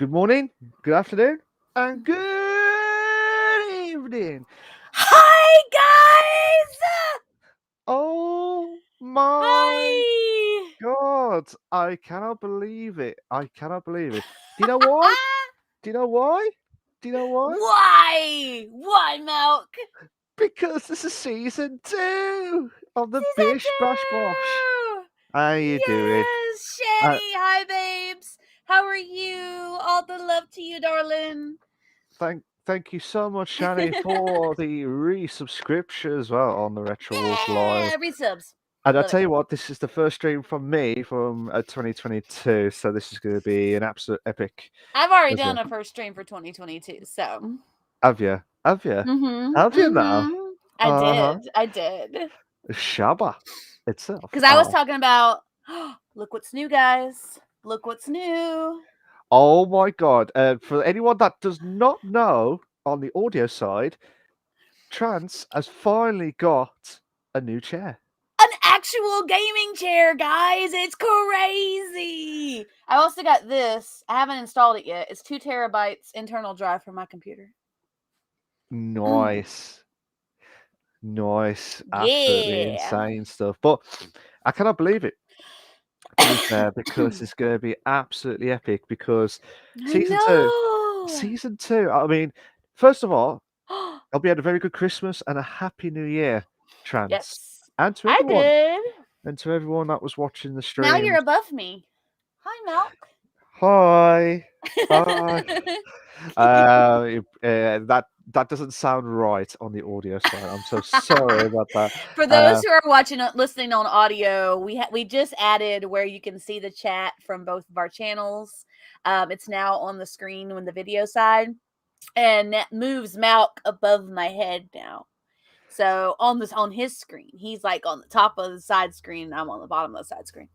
Good morning, good afternoon, and good evening. Hi, guys! Oh my Hi! God, I cannot believe it. I cannot believe it. Do you know why? Do you know why? Do you know why? Why? Why, Milk? Because this is season 2 of the Season Bish Bash Bosh. 2! How you doing? Yes, Uh, Shani! Hi, babes! How are you? All the love to you, darling. thank you so much, Shani, for the resubscription as well on the Retro Wolf Live. Yeah, resubs. And I'll Love it. tell you what, this is the first stream from me from 2022, so this is going to be an absolute epic I've already as done well. a first stream for 2022, so. Have you? Have you? Mm-hmm. Have you now? Mm-hmm. I Uh-huh. did. I did. Shabba itself. Because I was Oh. talking about, look what's new, guys. Look what's new. Oh my God. For anyone that does not know on the audio side, Trance has finally got a new chair. An actual gaming chair, guys. It's crazy. I also got this. I haven't installed it yet. It's 2 terabytes internal drive for my computer. Nice. Nice. Absolutely Yeah. insane stuff. But I cannot believe it, to be fair, because it's going to be absolutely epic. Because I season two, know. season two. I mean, first of all, I hope you had a very good Christmas and a happy New Year, Trance, Yes. and to I everyone, did. that was watching the Now you're streams. above me. Hi, Milk. Hi, hi. That doesn't sound right on the audio side. I'm so sorry about that. For those who are listening on audio, we just added where you can see the chat from both of our channels. It's now on the screen when the video side, and that moves Malk above my head now. So on his screen, he's like on the top of the side screen, and I'm on the bottom of the side screen.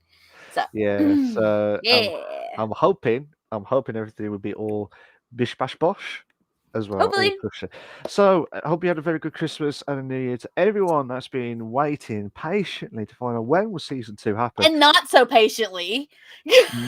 So Yeah, so yeah, I'm hoping everything would be all bish bash bosh as well, all hopefully, cushy. So I hope you had a very good Christmas and a New Year to everyone that's been waiting patiently to find out when will season 2 happen. and not so patiently.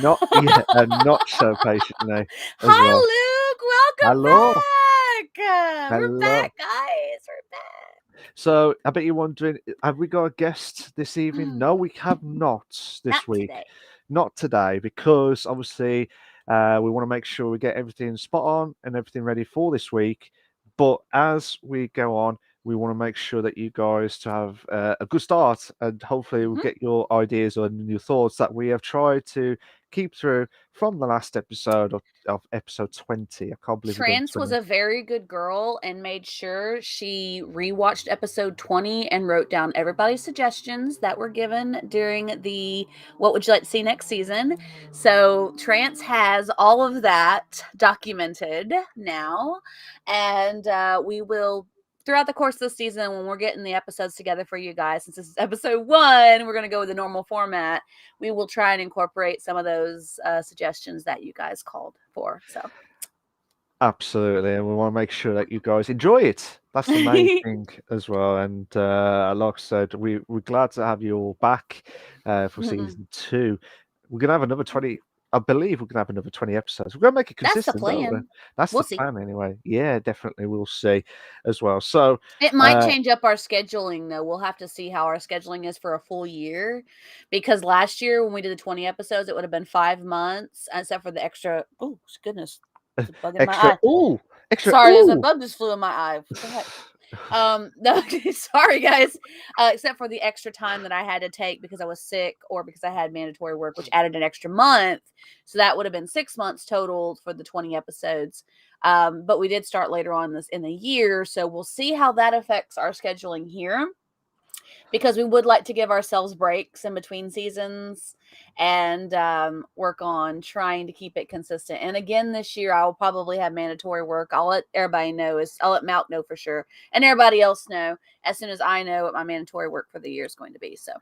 Not yeah, and not so patiently as well. Hi, Luke. Welcome Hello, back. We're hello. back, guys. We're back. So I bet you're wondering, have we got a guest this evening? No, we have not Not this week. today. Not today, because obviously we want to make sure we get everything spot on and everything ready for this week. But as we go on, we want to make sure that you guys to have a good start, and hopefully we'll Mhm. get your ideas and your thoughts that we have tried to keep through from the last episode of episode 20. I can't believe we've done Trance was 20. a very good girl and made sure she rewatched episode 20 and wrote down everybody's suggestions that were given during the What Would You Like to See Next season. So Trance has all of that documented now, and we will. Throughout the course of the season, when we're getting the episodes together for you guys, since this is episode 1, we're going to go with the normal format. We will try and incorporate some of those suggestions that you guys called for. So Absolutely, and we want to make sure that you guys enjoy it. That's the main thing as well. And like I said, we're glad to have you all back for season 2. We're gonna have another 20. I believe we're gonna have another 20 episodes. We're gonna make it That's the consistent, don't we? plan. That's We'll the see. plan anyway. Yeah, definitely, we'll see as well. So It might change up our scheduling, though. We'll have to see how our scheduling is for a full year. Because last year, when we did the 20 episodes, it would have been 5 months, except for the extra. Oh, goodness. There's a bug in my extra, eye. extra, Sorry, there's a bug just flew in my eye. What the heck? No, sorry guys. Except for the extra time that I had to take because I was sick or because I had mandatory work, which added an extra month. So that would have been 6 months total for the 20 episodes. But we did start later on this in the year, so we'll see how that affects our scheduling here, because we would like to give ourselves breaks in between seasons and work on trying to keep it consistent. And again, this year I'll probably have mandatory work. I'll let everybody know. I'll let Malk know for sure, and everybody else know as soon as I know what my mandatory work for the year is going to be. So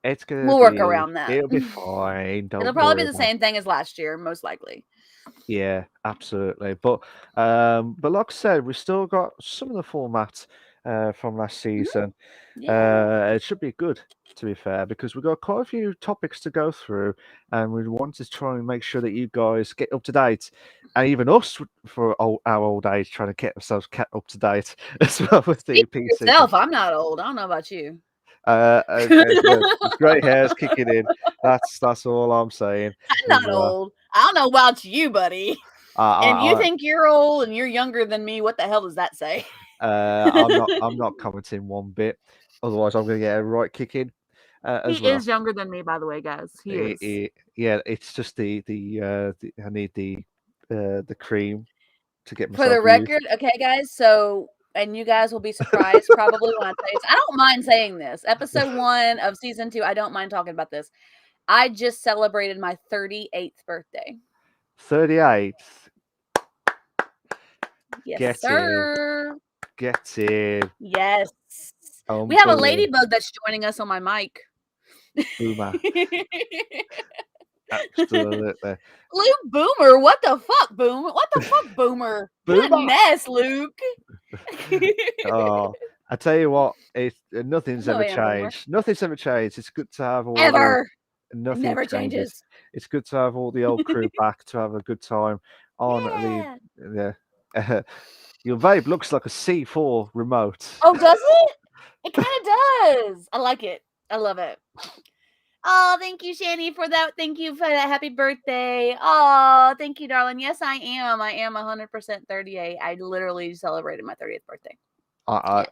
it's gonna we'll work around that. it'll be fine. It'll Don't probably worry be the about it. same thing as last year, most likely. Yeah, absolutely. But like I said, we've still got some of the format from last season. Yeah. It should be good, to be fair, because we've got quite a few topics to go through, and we want to try and make sure that you guys get up to date, and even us for our old age, trying to get ourselves kept up to date as well with the Speak for PC. yourself. I'm not old. I don't know about you. There's great hairs kicking in. That's all I'm saying I'm as not well. old. I don't know about you, buddy. I, And if you I, think you're old and you're younger than me, what the hell does that say? I'm not commenting one bit. Otherwise, I'm going to get a right kick in He as well. is younger than me, by the way, guys. He is. Yeah, it's just I need the cream to get For the myself used. record, okay, guys. So, and you guys will be surprised probably when I say this. I don't mind saying this. Episode 1 of season 2. I don't mind talking about this. I just celebrated my 38th birthday. 38th. Yes, Get in, sir. get in. Yes. We have a Unbelievable. ladybug that's joining us on my mic. Boomer. Absolutely. Luke Boomer, what the fuck, Boomer? What the fuck, Boomer? Boomer. Goodness, Luke. Oh, I tell you what, nothing's No, ever I am Boomer. changed. Nothing's ever changed. It's good to have all the Ever. nothing Never changes. changes. It's good to have all the old crew back to have a good time on Yeah. the your vape looks like a C4 remote. Oh, does it? It kind of does. I like it. I love it. Oh, thank you, Shani, for that. Thank you for that. Happy birthday. Oh, thank you, darling. Yes, I am. I am 100% 38. I literally celebrated my 30th birthday. I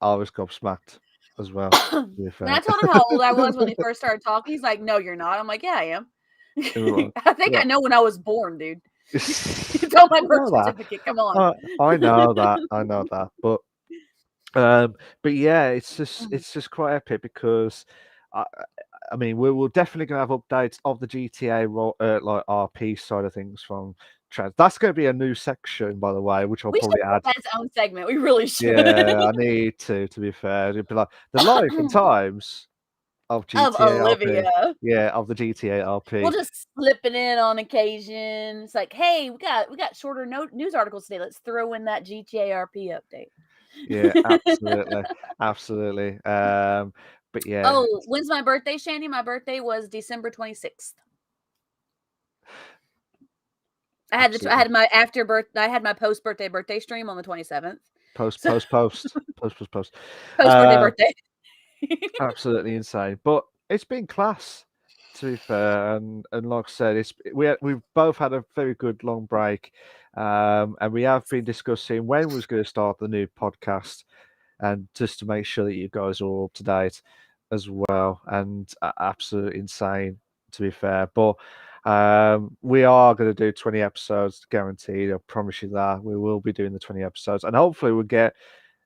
was gobsmacked as well, to be When I fair. told him how old I was when he first started talking, he's like, "No, you're not." I'm like, "Yeah, I am." I think Yeah. I know when I was born, dude. It's on my I birth know that. certificate. Come on. I know that. I know that. But yeah, Mhm. it's just quite epic because I I mean we're definitely gonna have updates of the GTA like RP side of things from trans. That's gonna be a new section, by the way, which I'll We should probably put add. that its own segment. We really should. Yeah, I need to be fair. It'd be like the life and times of Of GTA RP. Olivia. Yeah, of the GTA We'll RP. just slip it in on occasion. It's like, hey, we got shorter news articles today. Let's throw in that GTA RP update. Yeah, absolutely. Absolutely. But yeah, Oh, when's my birthday, Shandy? My birthday was December 26th. I absolutely. had my after birth. I had my post birthday stream on the 27th. Post, So post, post, post, post, post. post Uh, birthday. absolutely insane. But it's been class, to be fair. And like I said, we've both had a very good long break, and we have been discussing when we was going to start the new podcast, and just to make sure that you guys are all up to date as well. And absolutely insane, to be fair. But we are going to do 20 episodes guaranteed. I promise you that we will be doing the 20 episodes, and hopefully we'll get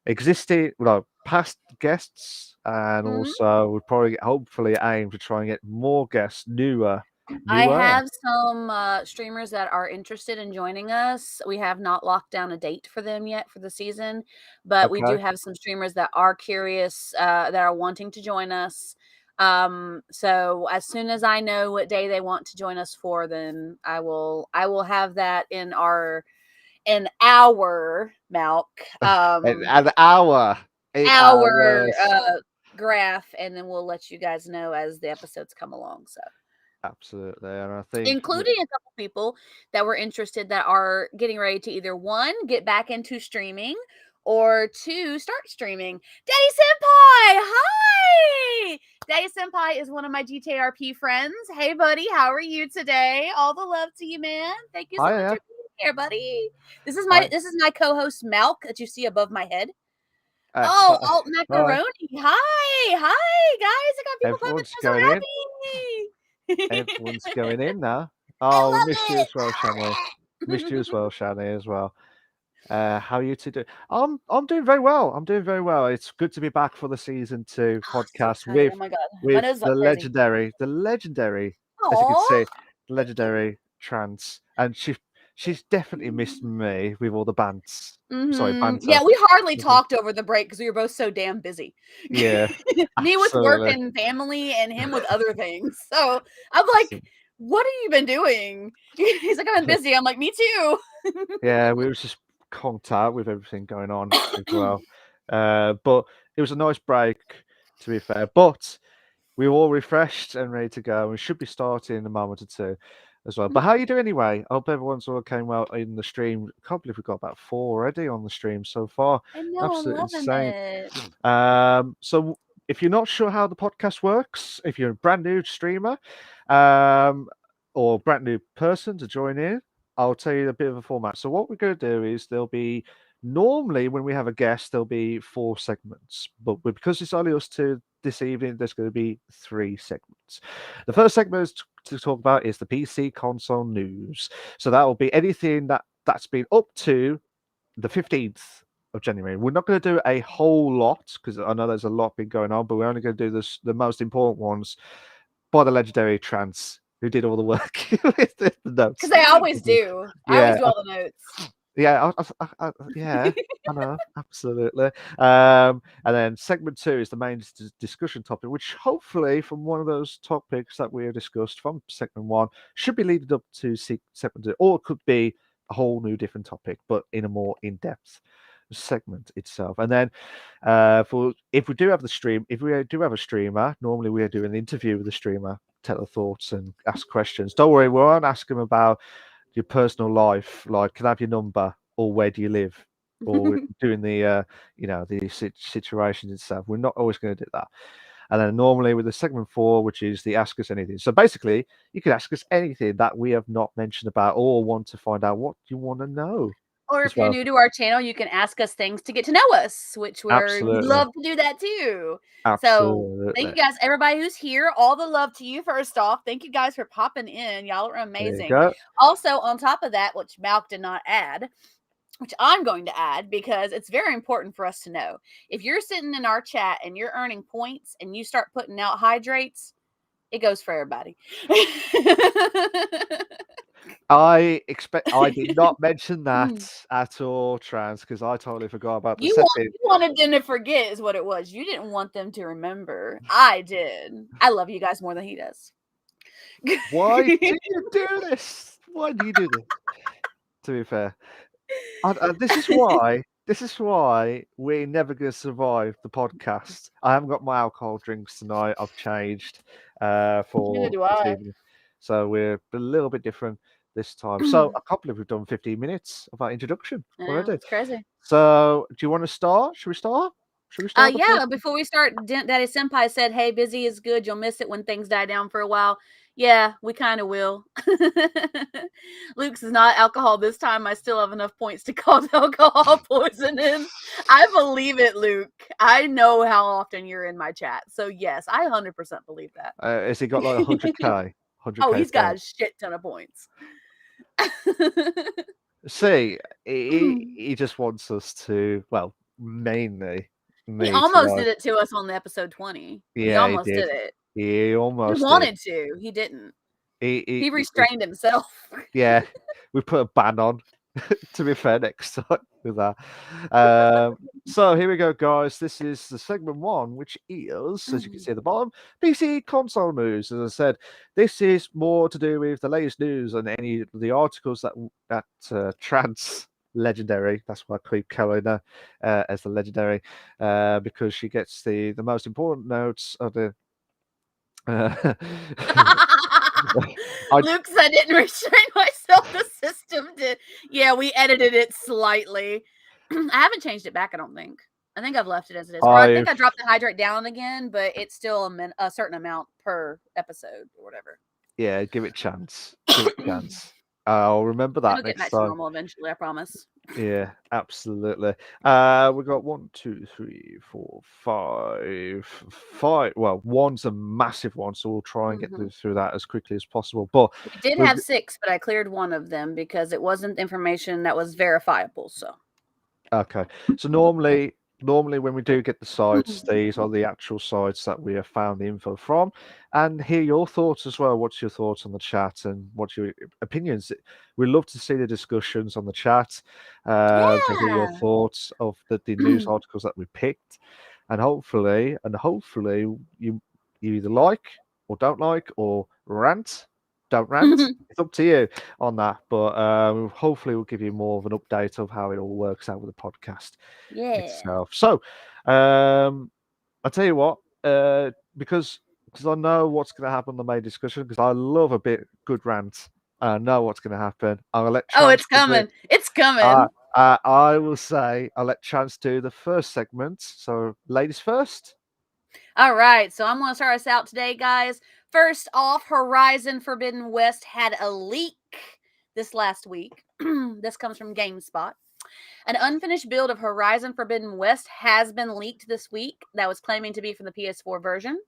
existing, well, past guests, and Mhm. also we'll probably hopefully aim to try and get more guests, newer. I have some streamers that are interested in joining us. We have not locked down a date for them yet for the season, but we do Okay. have some streamers that are curious, that are wanting to join us. So as soon as I know what day they want to join us for, then I will have that in our Malk An hour, 8 hours. our graph, and then we'll let you guys know as the episodes come along. So Absolutely, and I think including a couple people that were interested that are getting ready to either one get back into streaming or two start streaming. Daddy Senpai, hi! Daddy Senpai is one of my GTRP friends. Hey, buddy, how are you today? All the love to you, man. Thank you so much I for being here, buddy. This is I my co-host Malk that you see above my head. uh, Oh, hi, Alt hi. Macaroni. Hi, guys. I got people clapping. Everyone's I'm going in. so happy. Everyone's going in now. I Oh, we love missed you it. as well, Shani. Missed you as well, Shani, as well. How are you two doing? I'm doing very well. I'm doing very well. It's good to be back for the season 2 Oh, so podcast excited. Oh my god. My with nose is like crazy. the legendary, as you can Aw. see, the Thank you. legendary Trance, and she's definitely missed me with all the bants. Sorry, banter. Yeah, we hardly Mhm. talked over the break because we were both so damn busy. Yeah, Me with work absolutely. and family, and him with other things. So I'm like, Absolutely. "What have you been doing?" He's like, "I've been busy." I'm like, "Me too." Yeah, we was just conked out with everything going on as well. But it was a nice break, to be fair. But we're all refreshed and ready to go. We should be starting in a moment or two as well. But how you doing anyway? I hope everyone's all came well in the stream. I can't believe we've got about 4 already on the stream so far. I know, I'm Absolutely loving insane. it. So if you're not sure how the podcast works, if you're a brand new streamer, or brand new person to join in, I'll tell you a bit of a format. So what we're going to do is there'll be normally when we have a guest, there'll be 4 segments, but because it's only us two this evening, there's going to be 3 segments. The first segment is to talk about is the PC console news. So that will be anything that's been up to the 15th of January. We're not going to do a whole lot because I know there's a lot been going on, but we're only going to do the most important ones by the legendary Trance who did all the work with the notes. Because they always do. I Yeah, always do all the notes. yeah, yeah, I know, absolutely. And then segment 2 is the main discussion topic, which hopefully from one of those topics that we have discussed from segment 1 should be leading up to segment 2, or it could be a whole new different topic, but in a more in-depth segment itself. And then for if we do have the stream, if we do have a streamer, normally we are doing an interview with the streamer, tell their thoughts and ask questions. Don't worry, we won't ask them about your personal life, like can I have your number or where do you live, or doing the the situations itself. We're not always going to do that. And then normally with the segment 4, which is the ask us anything. So basically, you can ask us anything that we have not mentioned about or want to find out what you want to know. Or As if you're well. new to our channel, you can ask us things to get to know us, which we'd Absolutely, love to do that too. So thank you absolutely. guys, everybody who's here. All the love to you first off. Thank you guys for popping in. Y'all are There you amazing. go. Also, on top of that, which Malk did not add, which I'm going to add because it's very important for us to know. If you're sitting in our chat and you're earning points and you start putting out hydrates, it goes for everybody. I did not mention that at all, Trans, because I totally forgot about the You setting. wanted them to forget is what it was. You didn't want them to remember. I did. I love you guys more than he does. Why do you do this? Why do you do this? To be fair, this is why. This is why we're never going to survive the podcast. I haven't got my alcohol drinks tonight. I've changed Neither for do this I. evening, so we're a little bit different this time. So I can't believe we've done 15 minutes of our introduction Yeah, already. it's crazy. So, do you want to start? Should we start? Should we start the Yeah, podcast? before we start, Daddy Senpai said, hey, busy is good. You'll miss it when things die down for a while. Yeah, we kind of will. Luke's is not alcohol this time. I still have enough points to cause alcohol poisoning. I believe it, Luke. I know how often you're in my chat. So, yes, I 100% believe that. Has he got like 100k? Oh, 100k he's got a points. shit ton of points. See, he just wants us to, well, mainly He me to almost like, did it to us on the episode 20. He yeah, he almost did. did it. He He almost did. wanted to. He didn't. He, He restrained himself. yeah, we put a ban on. To be fair, next time with that. So here we go, guys. This is the segment 1, which is, as you can see at the bottom, PC console news. As I said, this is more to do with the latest news and any of the articles that Trans Legendary. That's why I keep calling her as the Legendary, because she gets the most important notes of the. I Luke said, I didn't restrain myself. The system did. Yeah, we edited it slightly. I haven't changed it back, I don't think. I think I've left it as it is. Or I think I dropped the hydrate down again, but it's still a certain amount per episode or whatever. Yeah, give it a chance. Give it a chance. I'll remember It'll that get next back to time. normal eventually, I promise. Yeah, absolutely. We got 1, 2, 3, 4, 5. Well, one's a massive one, so we'll try and get through that as quickly as possible. But we did have 6, but I cleared one of them because it wasn't information that was verifiable. So okay, so normally when we do get the sites, these are the actual sites that we have found the info from, and hear your thoughts as well. What's your thoughts on the chat and what's your opinions? We love to see the discussions on the chat, to hear your thoughts of the news articles that we picked, and hopefully you either like or don't like or rant don't rant. It's up to you on that. But hopefully we'll give you more of an update of how it all works out with the podcast Yeah. itself. So I'll tell you what, because I know what's going to happen in the main discussion, because I love a bit good rant. I know what's going to happen. I'll let Oh, Chance it's do it. coming. It's Uh, coming. I will say I'll let Chance do the first segment. So, ladies first. All right, so I'm going to start us out today, guys. First off, Horizon Forbidden West had a leak this last week. This comes from GameSpot. An unfinished build of Horizon Forbidden West has been leaked this week that was claiming to be from the PS4 version.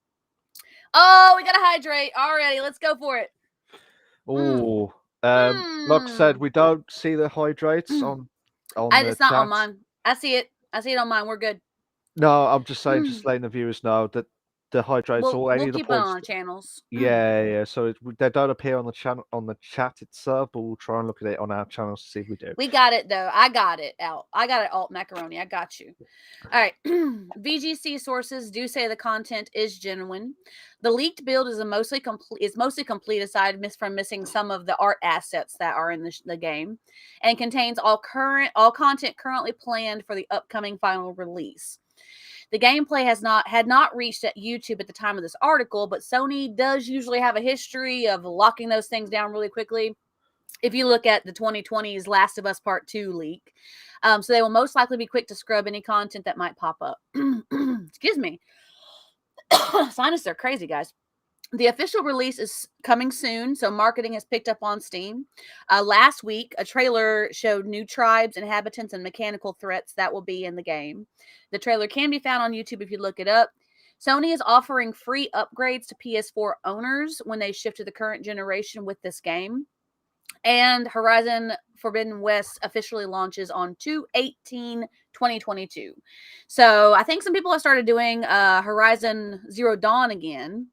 Oh, we got to hydrate already. Let's go for it. Oh, like I said, Hmm. we don't see the hydrates on the It's not on chat. mine. I see it. I see it on mine. We're good. No, I'm just saying, just letting the viewers know that the hydrates or any We'll of the keep it on points. our channels. Yeah. So they don't appear on the channel on the chat itself, but we'll try and look at it on our channels to see if we do. We got it though. I got it out. I got it, alt macaroni. I got you. All right. VGC sources do say the content is genuine. The leaked build is mostly complete aside from missing some of the art assets that are in the game, and contains all content currently planned for the upcoming final release. The gameplay had not reached at YouTube at the time of this article, but Sony does usually have a history of locking those things down really quickly. If you look at the 2020's Last of Us Part 2 leak. So they will most likely be quick to scrub any content that might pop up. Excuse me. Sinus are crazy, guys. The official release is coming soon, so marketing has picked up on Steam. Last week, a trailer showed new tribes, inhabitants, and mechanical threats that will be in the game. The trailer can be found on YouTube if you look it up. Sony is offering free upgrades to PS4 owners when they shift to the current generation with this game. And Horizon Forbidden West officially launches on 2/18/2022. So I think some people have started doing Horizon Zero Dawn again.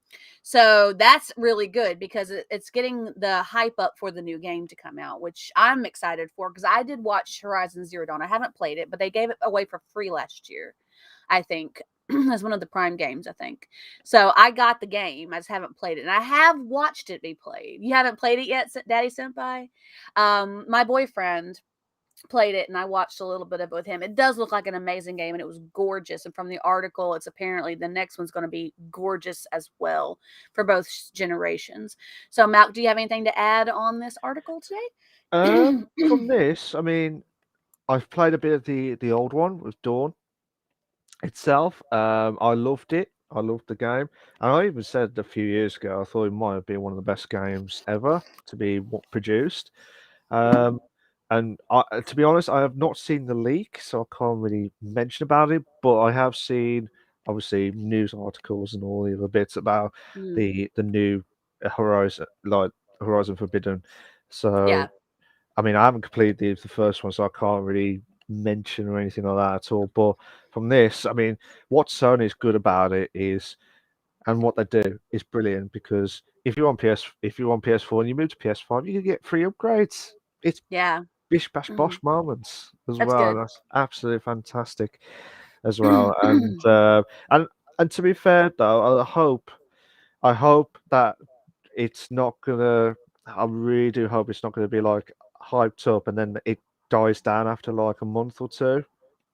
So that's really good because it's getting the hype up for the new game to come out, which I'm excited for because I did watch Horizon Zero Dawn. I haven't played it, but they gave it away for free last year, I think. As one of the Prime games, I think. So I got the game. I just haven't played it. And I have watched it be played. You haven't played it yet, Daddy Senpai? My boyfriend played it and I watched a little bit of it with him. It does look like an amazing game and it was gorgeous. And from the article, it's apparently the next one's going to be gorgeous as well for both generations. So, Malk, do you have anything to add on this article today? From this, I mean, I've played a bit of the old one with Dawn itself. I loved it. I loved the game, and I even said a few years ago I thought it might have been one of the best games ever to be produced. Um, and to be honest, I have not seen the leak, so I can't really mention about it. But I have seen, obviously, news articles and all the other bits about Mm, the new Horizon, like Horizon Forbidden. yeah. So, I mean, I haven't completed the first one, so I can't really mention or anything like that at all. But from this, I mean, what Sony is good about it is, and what they do is brilliant because if you're on PS4 and you move to PS5, you can get free upgrades. It's Yeah. bish bash Mhm. bosh moments as That's well. good. That's absolutely fantastic as well. And to be fair though, I hope that it's not gonna. I really do hope it's not gonna be like hyped up and then it dies down after like a month or two.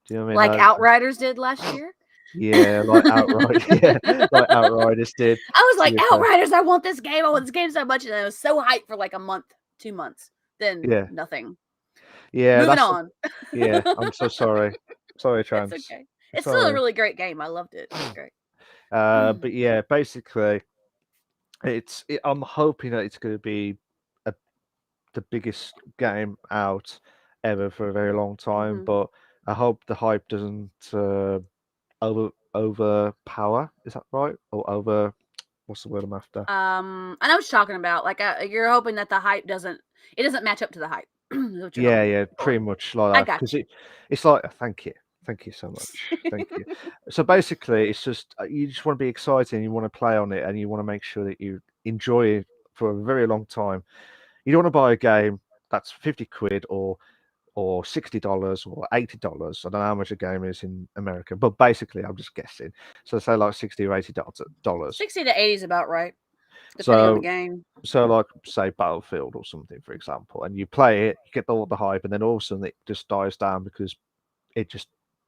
Do you know what I mean? Like Outriders did last year. Yeah, like outright, yeah, like Outriders did. I was To like, be fair, Outriders, I want this game. I want this game so much. And I was so hyped for like a month, 2 months. Then yeah, nothing. yeah, Moving that's on. yeah. I'm so sorry, sorry, It's Chance, okay. It's still a sorry. really great game. I loved it. It was great. But yeah, basically, I'm hoping that it's going to be a, the biggest game out ever for a very long time. Mm-hmm. But I hope the hype doesn't overpower. Is that right? Or over? What's the word I'm after? I know what you're talking about. Like, you're hoping that the hype doesn't match up to the hype. Is what you're Yeah, hoping yeah, for. pretty much like I that. got Because it's like, thank you so much, thank you. So basically, it's just you just want to be excited, and you want to play on it, and you want to make sure that you enjoy it for a very long time. You don't want to buy a game that's 50 quid or $60 or $80. I don't know how much a game is in America, but basically, I'm just guessing. So say like 60 or $80. 60 to 80 is about right. depending on the So game. like say Battlefield or something, for example, and you play it, you get all the hype, and then all of a sudden it just dies down because it just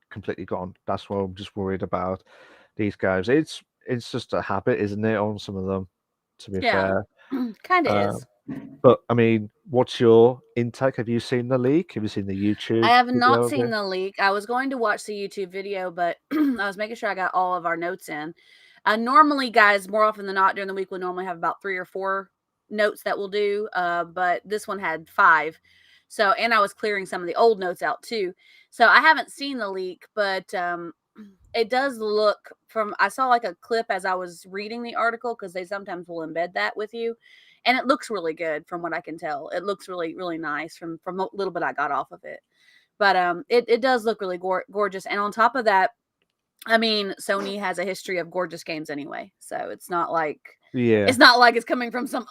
completely gone. That's what I'm just worried about these games. It's just a habit, isn't it, on some of them, to be Yeah, fair. kind of Uh, is. but I mean, what's your intake? Have you seen the leak? Have you seen the I YouTube have not video of seen it? the leak. I was going to watch the YouTube video, but I was making sure I got all of our notes in. Normally, guys, more often than not during the week, we normally have about 3 or 4 notes that we'll do. But this one had 5. So, and I was clearing some of the old notes out too. So I haven't seen the leak, but it does look from, I saw like a clip as I was reading the article because they sometimes will embed that with you. And it looks really good from what I can tell. It looks really, really nice from a little bit I got off of it. But it does look really gorgeous. And on top of that, I mean, Sony has a history of gorgeous games anyway, so Yeah, it's coming from some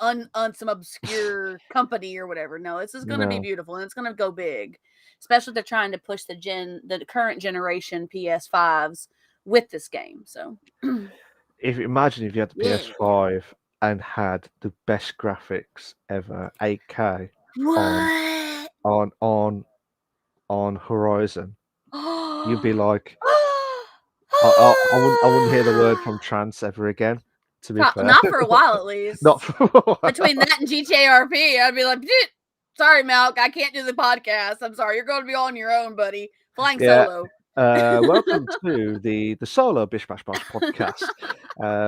some obscure company or whatever. No, this is going to be no. beautiful and it's going to go big, especially if they're trying to push the current generation PS5s with this game. So, If imagine if you had the yeah. PS5 and had the best graphics ever, 8K on What? on on on Horizon, you'd be like, I wouldn't hear the word from trance ever again. To be fair, Not for a while at not least. for a while. Between that and GTA RP, I'd be like, sorry, Malk, I can't do the podcast. I'm sorry. You're going to be on your own, buddy. Flying Yeah. solo. Welcome to the solo Bish Bash Bosh podcast.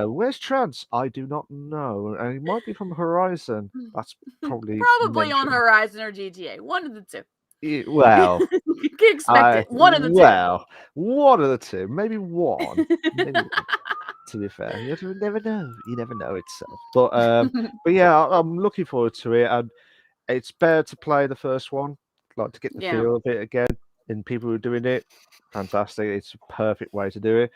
Where's Trance? I do not know, and it might be from Horizon. That's probably Probably on mentioned. Horizon or GTA. One of the two. Well, You can expect it. One of the two. one of the two, maybe one, maybe one. To be fair, never know. You never know itself. But yeah, I'm looking forward to it, and it's better to play the first one, like to get the Yeah. feel of it again. And people who are doing it, fantastic. It's a perfect way to do it.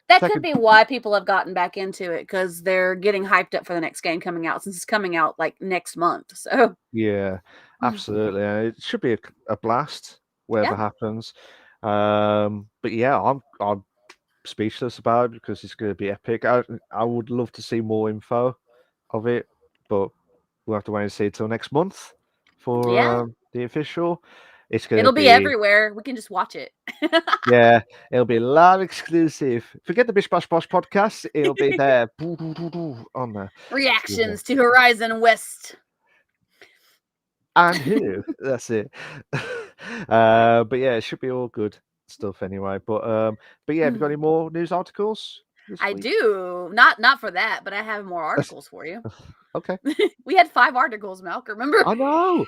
That could Second, be why people have gotten back into it because they're getting hyped up for the next game coming out since it's coming out like next month. So, yeah, absolutely. It should be a blast, yeah. whatever happens. But yeah, I'm speechless about it because it's going to be epic. I would love to see more info of it, but we'll have to wait and see till next month Yeah. for the official. It's going to It'll be be, everywhere. We can just watch it. yeah, it'll be live exclusive. Forget the Bish Bash Bosh podcast. It'll be there on there. Reactions to Horizon West. And who? That's it. But yeah, it should be all good stuff anyway. But yeah, have you got any more news articles this I week? do. Not for that, but I have more articles for you. Okay. We had 5 articles, Malk, remember? I know,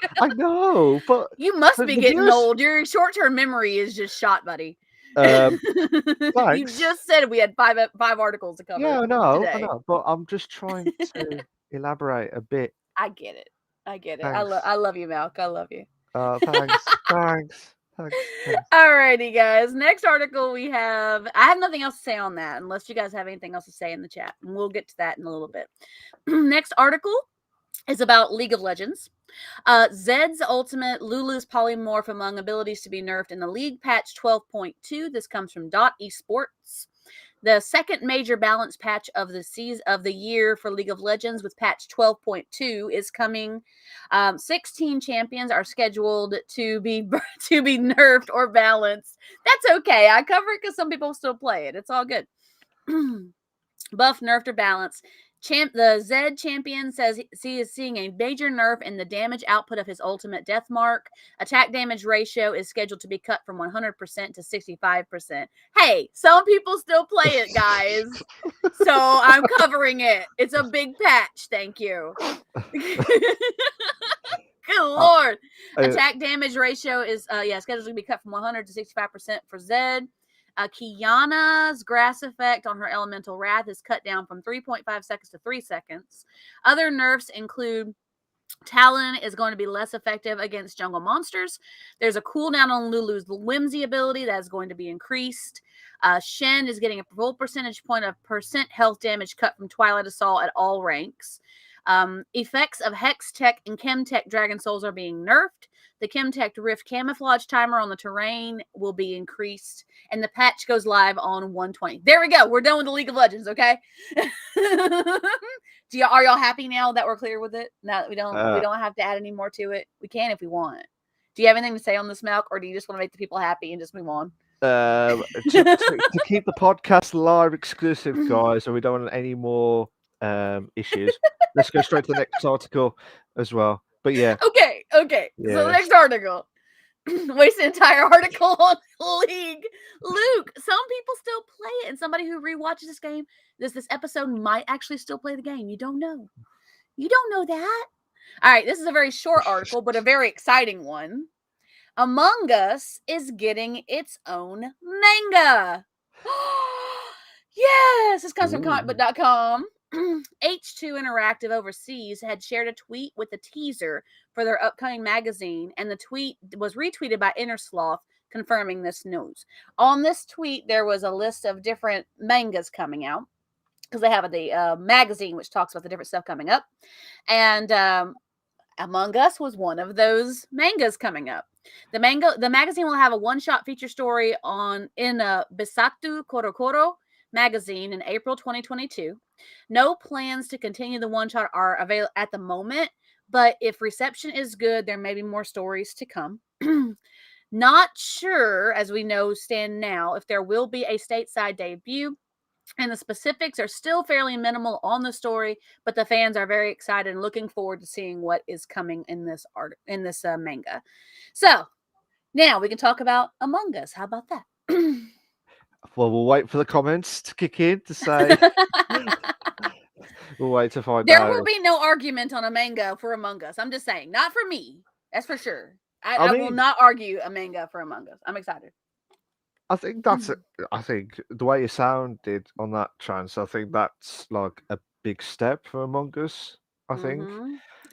but You must be the getting viewers. old. Your short-term memory is just shot, buddy. Um, You thanks. just said we had 5 articles to Yeah, cover I today. know, but I'm just trying to elaborate a bit. I get it. I get it. Thanks. I love you, Malk. I love you. Thanks. Alrighty, guys. Next article we have. I have nothing else to say on that, unless you guys have anything else to say in the chat, and we'll get to that in a little bit. Next article is about League of Legends. Zed's ultimate Lulu's polymorph among abilities to be nerfed in the League patch 12.2. This comes from Dot Esports. The second major balance patch of the year for League of Legends with patch 12.2 is coming. 16 champions are scheduled to be to be nerfed or balanced. That's okay. I cover it because some people still play it. It's all good. Buff, nerfed, or balanced. The Zed champion says he is seeing a major nerf in the damage output of his ultimate death mark. Attack damage ratio is scheduled to be cut from 100% to 65%. Hey, some people still play it, guys. So I'm covering it. It's a big patch. Thank you. Good Lord. Attack damage ratio is scheduled to be cut from 100 to 65% for Zed. Kiana's grass effect on her elemental wrath is cut down from 3.5 seconds to 3 seconds. Other nerfs include Talon is going to be less effective against jungle monsters. There's a cooldown on Lulu's Whimsy ability that is going to be increased. Shen is getting a full percentage point of % health damage cut from Twilight Assault at all ranks. Effects of Hextech and Chemtech Dragon Souls are being nerfed. The Chemtech Rift camouflage timer on the terrain will be increased, and the patch goes live on 120. There we go. We're done with the League of Legends, okay? Are y'all happy now that we're clear with it? Now that we don't have to add any more to it. We can if we want. Do you have anything to say on this, Malk, or do you just want to make the people happy and just move on? To keep the podcast live exclusive, guys, so we don't want any more issues. Let's go straight to the next article as well. But yeah. Okay. Yes. So the next article. Waste an entire article on League. Luke, some people still play it, and somebody who rewatches this game, this episode might actually still play the game. You don't know. You don't know that. All right, this is a very short article, but a very exciting one. Among Us is getting its own manga. Yes, this comes from comicbook.com. H2 Interactive Overseas had shared a tweet with a teaser for their upcoming magazine, and the tweet was retweeted by Innersloth, confirming this news. On this tweet, there was a list of different mangas coming out, because they have the magazine which talks about the different stuff coming up, and Among Us was one of those mangas coming up. The magazine will have a one-shot feature story in Bisatu Korokoro magazine in April 2022. No plans to continue the one-shot are available at the moment, but if reception is good, there may be more stories to come. Not sure, as we know stand now, if there will be a stateside debut, and the specifics are still fairly minimal on the story, but the fans are very excited and looking forward to seeing what is coming in this manga. So now we can talk about Among Us. How about that? Well, we'll wait for the comments to kick in to say. We'll wait to find out. There will be no argument on a manga for Among Us. I'm just saying, not for me. That's for sure. I will not argue a manga for Among Us. I'm excited. I think I think the way you sounded on that trance, I think that's like a big step for Among Us. I think.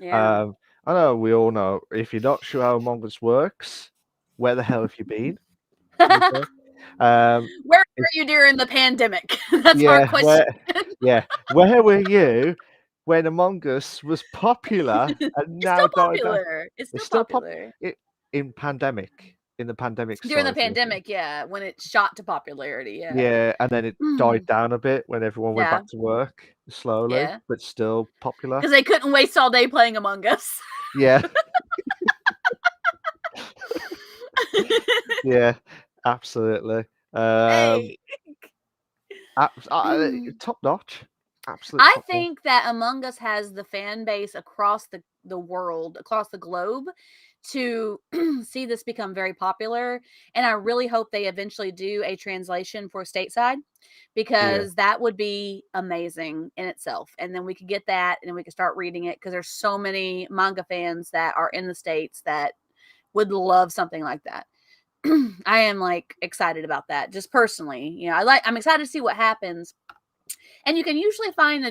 Yeah. I know we all know if you're not sure how Among Us works, where the hell have you been? Where were you during the pandemic? That's our question. Where were you when Among Us was popular and now died down? It's still popular. In the pandemic during the pandemic, yeah, when it shot to popularity, yeah, and then it died down a bit when everyone went back to work slowly, but still popular because they couldn't waste all day playing Among Us. Yeah. Yeah, absolutely. Hey. Top notch. Absolutely. I think that Among Us has the fan base across the world, across the globe, to see this become very popular. And I really hope they eventually do a translation for stateside, because that would be amazing in itself. And then we could get that and we could start reading it, because there's so many manga fans that are in the States that would love something like that. I am like excited about that, just personally. You know, I'm excited to see what happens. And you can usually find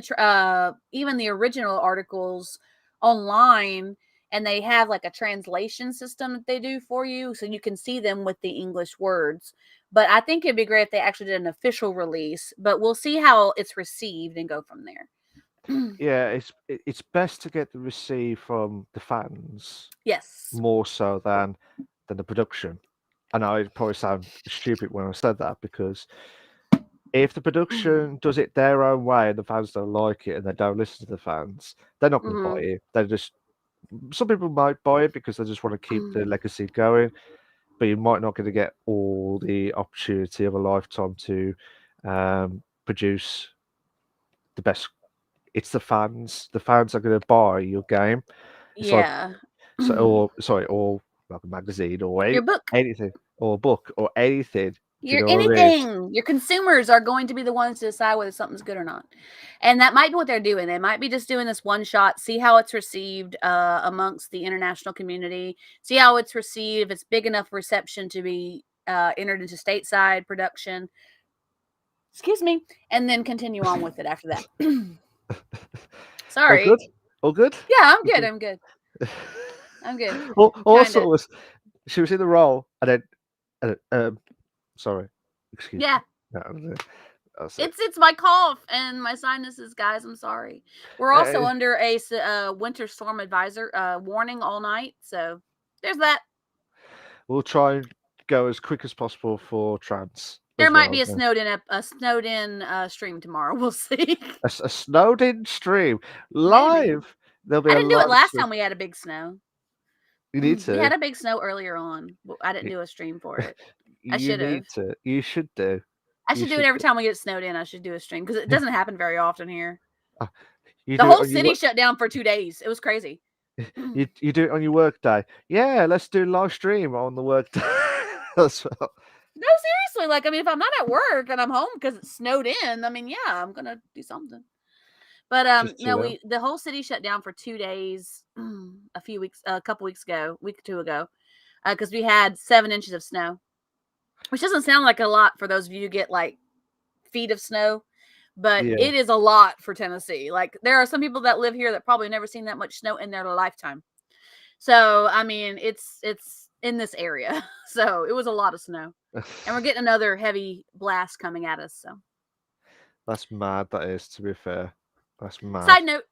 even the original articles online, and they have like a translation system that they do for you, so you can see them with the English words. But I think it'd be great if they actually did an official release, but we'll see how it's received and go from there. Yeah, it's best to get the receive from the fans. Yes. More so than the production. I know it probably sound stupid when I said that, because if the production does it their own way and the fans don't like it and they don't listen to the fans, they're not going to buy it. They just, some people might buy it because they just want to keep the legacy going, but you might not going to get all the opportunity of a lifetime to produce the best. It's the fans. The fans are going to buy your game. It's or like a magazine or your book. Anything, or a book or anything. Your consumers are going to be the ones to decide whether something's good or not. And that might be what they're doing. They might be just doing this one shot, see how it's received amongst the international community, see how it's received, if it's big enough reception to be entered into stateside production. Excuse me. And then continue on with it after that. Sorry. All good? Yeah, I'm good. I'm good. I'm good. Well, also she was in the role, and then sorry, excuse me. That's it. It's my cough and my sinuses, guys. I'm sorry. We're also under a winter storm advisor warning all night, so there's that. We'll try and go as quick as possible for trans There as might be well. a snowed in stream tomorrow. We'll see. A snowed in stream Maybe. live. There'll be I a didn't do it live last stream. time we had a big snow. You need We to. had a big snow earlier on. But I didn't You, do a stream for it. I you should have. need to. You should do. I You should do it should every do. time we get snowed in. I should do a stream because it doesn't happen very often here. You The do it whole on your city work. shut down for 2 days. It was crazy. You do it on your work day. Yeah, let's do live stream on the work day as well. No, seriously. Like, I mean, if I'm not at work and I'm home because it's snowed in, I mean, yeah, I'm gonna do something. But Just no, chill out. the whole city shut down for 2 days a couple weeks ago, week or two ago, because we had 7 inches of snow, which doesn't sound like a lot for those of you who get like feet of snow, but Yeah. it is a lot for Tennessee. Like, there are some people that live here that probably never seen that much snow in their lifetime. So, I mean, it's in this area. So, it was a lot of snow. And we're getting another heavy blast coming at us. So, That's mad. That is, to be fair. That's mad. side note.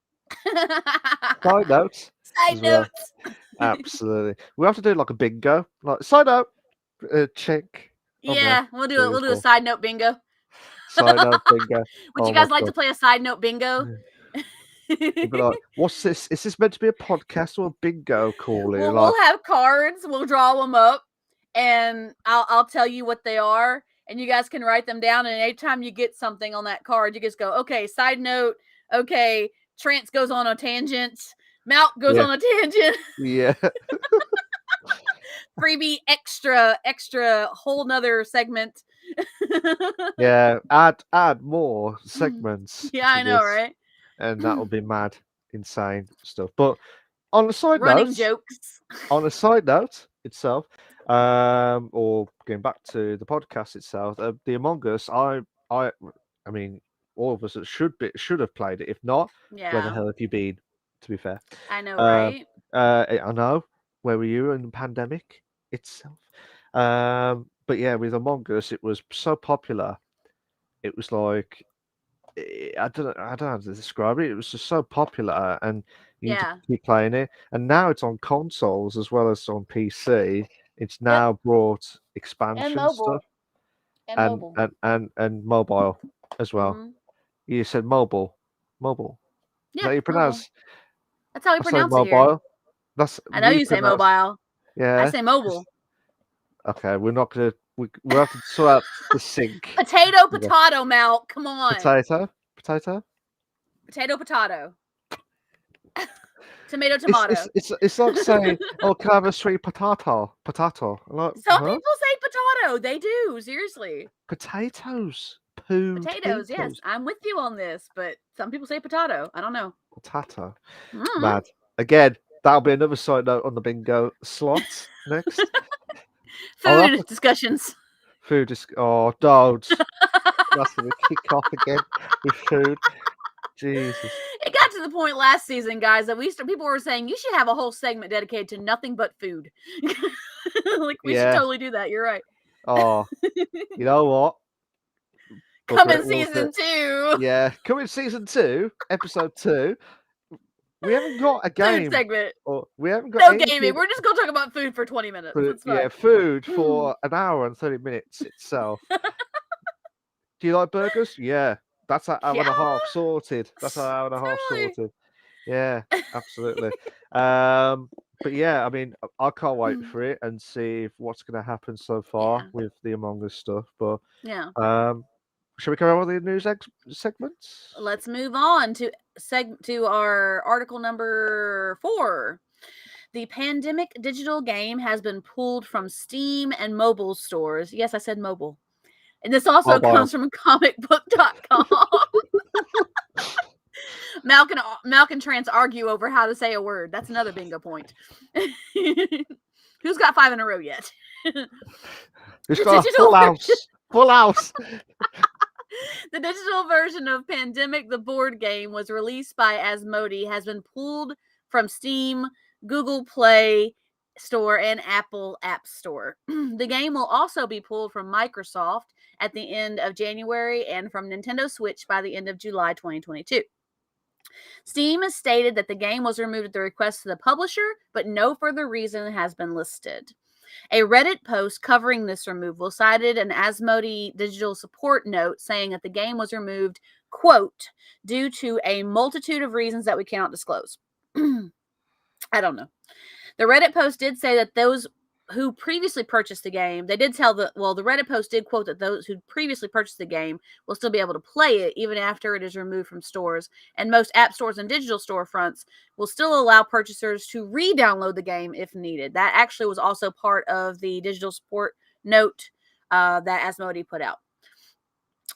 Side notes. Side as well. notes. Absolutely. We have to do like a bingo. Like side note. Check. Yeah, we'll do a side note bingo. Side note bingo. Would you guys like to play a side note bingo? You'd be like, what's this? Is this meant to be a podcast or a bingo call? We'll have cards. We'll draw them up, and I'll tell you what they are, and you guys can write them down. And anytime you get something on that card, you just go, okay, side note. Okay, Trance goes on a tangent. Malk goes on a tangent. Yeah. Freebie extra whole nother segment. Yeah, add more segments. Yeah, I know, right? And that'll be mad, insane stuff. But on a side running note, jokes. On a side note itself, or going back to the podcast itself, the Among Us, I mean, all of us should have played it. If not, where the hell have you been? To be fair, I know, right? I know. Where were you in the pandemic itself? But yeah, with Among Us, it was so popular. It was like I don't know how to describe it. It was just so popular, and you need to keep playing it. And now it's on consoles as well as on PC. It's now brought expansion stuff and mobile as well. You said mobile. Yeah, is that you pronounce? That's how we pronounce it mobile. here. That's I know you say mobile. Yeah, I say mobile. Okay, we're not gonna. We'll have to sort out the sync. Potato, Malk. Come on. Potato. Potato. Tomato. It's like saying, "Oh, can I have a sweet potato?" Like, some people say potato. They do, seriously. Potatoes. Potatoes. Yes, I'm with you on this, but some people say potato. I don't know. Potato. Mad. Again, that'll be another side note on the bingo slot next. Food discussions. Oh, don't. That's going to kick off again with food. Jesus. It got to the point last season, guys, that people were saying you should have a whole segment dedicated to nothing but food. Like, we should totally do that. You're right. Oh, you know what? Coming season 2. Yeah, coming season 2, episode 2. We haven't got a game food segment. Or we haven't got no gaming. We're just gonna talk about food for 20 minutes. Food for an hour and 30 minutes itself. Do you like burgers? Yeah, that's an hour and a half sorted. That's an hour and a half sorted. Yeah, absolutely. But yeah, I mean, I can't wait for it and see what's going to happen so far with the Among Us stuff. But shall we go on with the news segments? Let's move on to our article number 4. The pandemic digital game has been pulled from Steam and mobile stores. Yes, I said mobile. And this also comes from comicbook.com. Malk and Trance argue over how to say a word. That's another bingo point. Who's got 5 in a row yet? Who's got a full house? Full house. The digital version of Pandemic, the board game, was released by Asmodee, has been pulled from Steam, Google Play, Store and Apple App Store. The game will also be pulled from Microsoft at the end of January and from Nintendo Switch by the end of July 2022. Steam has stated that the game was removed at the request of the publisher, but no further reason has been listed. A Reddit post covering this removal cited an Asmodee digital support note saying that the game was removed, quote, due to a multitude of reasons that we cannot disclose. I don't know. The Reddit post did say that those who previously purchased the game, they did tell the Reddit post did quote that those who previously purchased the game will still be able to play it even after it is removed from stores, and most app stores and digital storefronts will still allow purchasers to re-download the game if needed. That actually was also part of the digital support note that Asmodee put out.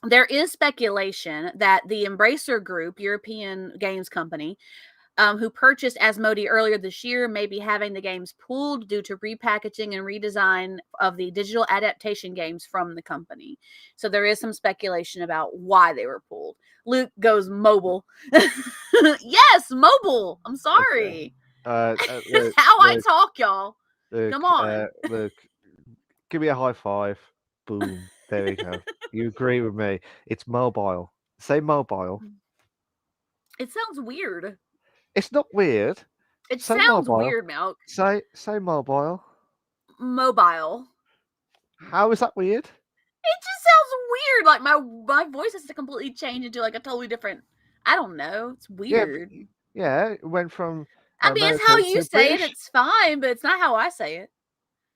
There is speculation that the Embracer Group, European games company, who purchased Asmodee earlier this year, may be having the games pulled due to repackaging and redesign of the digital adaptation games from the company. So there is some speculation about why they were pulled. Luke goes mobile. Yes, mobile. I'm Okay. sorry. Look, How I look, talk, y'all. look, Come on. look. Give me a high five. Boom. There we go. You agree with me? It's mobile. Say mobile. It sounds weird. It's not weird. It Say sounds mobile. weird, Milk. Say mobile. Mobile. How is that weird? It just sounds weird. Like my voice has to completely change into like a totally different. I don't know. It's Yeah, weird. yeah. It went from I mean, it's how American you to say it. British. It's fine, but it's not how I say it.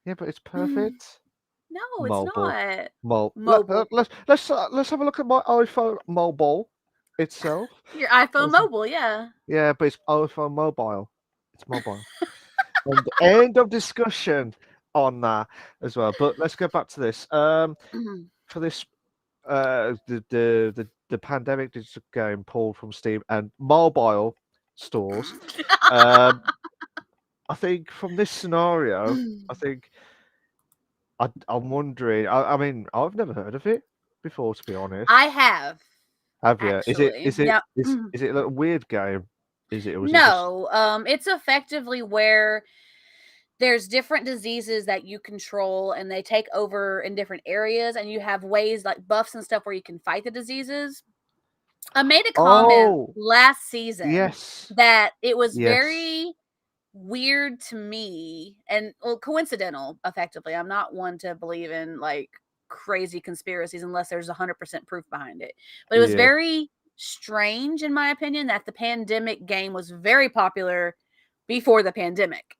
Yeah, but it's perfect. No, it's Mobile. not. Let, Mobile. let's have a look at my iPhone mobile itself. Your iPhone Let's- mobile, yeah. Yeah, but it's iPhone mobile. It's mobile. And end of discussion on that as well. But let's go back to this. For this, the pandemic digital game pulled from Steam and mobile stores. Um, I think from this scenario, I think I'm wondering. I mean, I've never heard of it before, to be honest. I have Have you? Is it actually. is it Yep. is it a weird game? Is it or is it just No, it's effectively where there's different diseases that you control and they take over in different areas, and you have ways like buffs and stuff where you can fight the diseases. I made a comment Oh, last season yes. that it was Yes. very weird to me and coincidental, effectively. I'm not one to believe in like crazy conspiracies unless there's 100% proof behind it. But it was Yeah. very strange, in my opinion, that the pandemic game was very popular before the pandemic.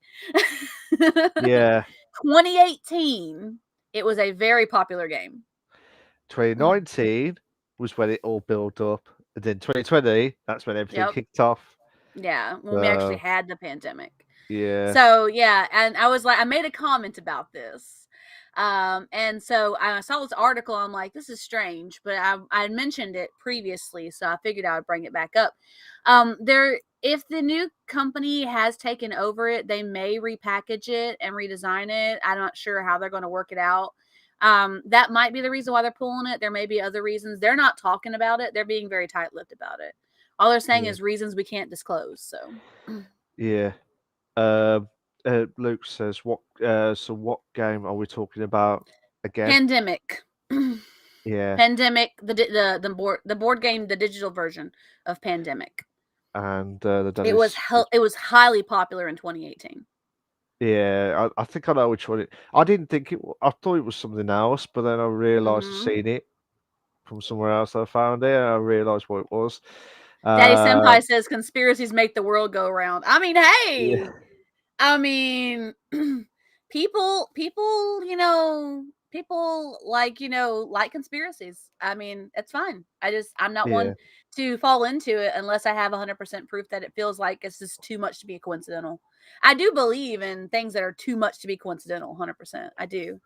Yeah. 2018, it was a very popular game. 2019 was when it all built up. And then 2020, that's when everything Yep. kicked off. Yeah, when we actually So had the pandemic. yeah. So yeah, and I was like, I made a comment about this. And so I saw this article. I'm like, this is strange, but I mentioned it previously, so I figured I would bring it back up. If the new company has taken over it, they may repackage it and redesign it. I'm not sure how they're going to work it out. That might be the reason why they're pulling it. There may be other reasons. They're not talking about it. They're being very tight-lipped about it. All they're saying Yeah. is reasons we can't disclose. So, Yeah. Luke says, "What? So what game are we talking about again?" pandemic. Yeah, Pandemic, the board game, the digital version of Pandemic. and the Dennis. It was highly popular in 2018. Yeah, I think I know which one it. I didn't think it. I thought it was something else, but then I realised I'd Mm-hmm. seen it from somewhere else. I found it, and I realised what it was. Daddy Uh, Senpai says conspiracies make the world go round. I mean, yeah, hey, I mean, people like, like conspiracies. I mean, it's fine. I'm not yeah, one to fall into it unless I have 100% proof that it feels like it's just too much to be coincidental. I do believe in things that are too much to be coincidental, 100%. I do.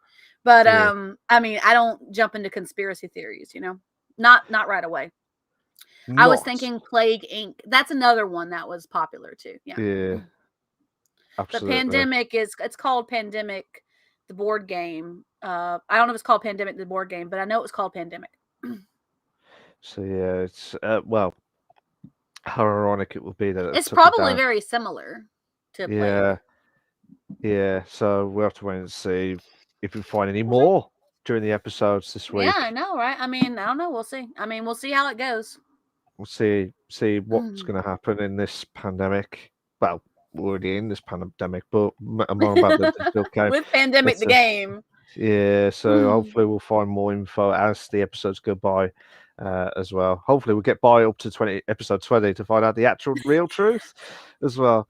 But yeah. I mean, I don't jump into conspiracy theories, Not right away. I was Not. thinking Plague Inc. That's another one that was popular too. Yeah. Yeah, But absolutely. Pandemic it's called Pandemic, the board game. I don't know if it's called Pandemic the board game, but I know it was called Pandemic. So yeah, it's well, how ironic it would be that they It's took it probably down. very similar to Yeah, Plague. Yeah, so we'll have to wait and see if we find any We'll see. more during the episodes this Yeah, I week. know, right? I mean, I don't know. We'll see. I mean, we'll see how it goes. We'll see what's going to happen in this pandemic. Well, we're already in this pandemic, but more about the digital game. With Pandemic But the game. yeah, so hopefully we'll find more info as the episodes go by, as well. Hopefully we'll get by up to episode 20 to find out the actual real truth as well.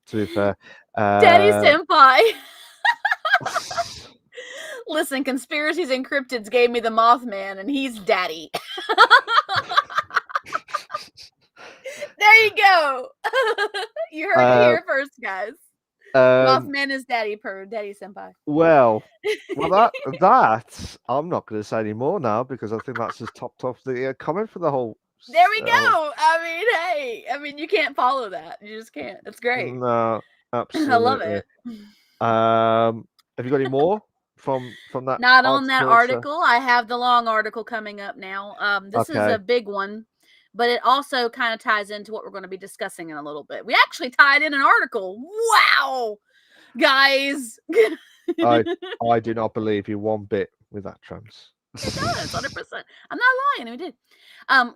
To be fair, Daddy uh, Senpai. Listen, Conspiracies and Cryptids gave me the Mothman, and he's daddy. There you go. You heard it uh, here first, guys. um, Mothman is daddy per Daddy Senpai. well, that I'm not going to say anymore now because I think that's just topped off the comment for the whole. There we go. I mean, hey, I mean, you can't follow that. You just can't. It's great. No, I love absolutely. it. Have you got any more from that Not on that article? article. I have the long article coming up now. This is a Okay. big one, but it also kind of ties into what we're going to be discussing in a little bit. We actually tied in an article. Wow, guys. I It I do not believe you one bit with that trans. does, 100%. I'm not lying. We did.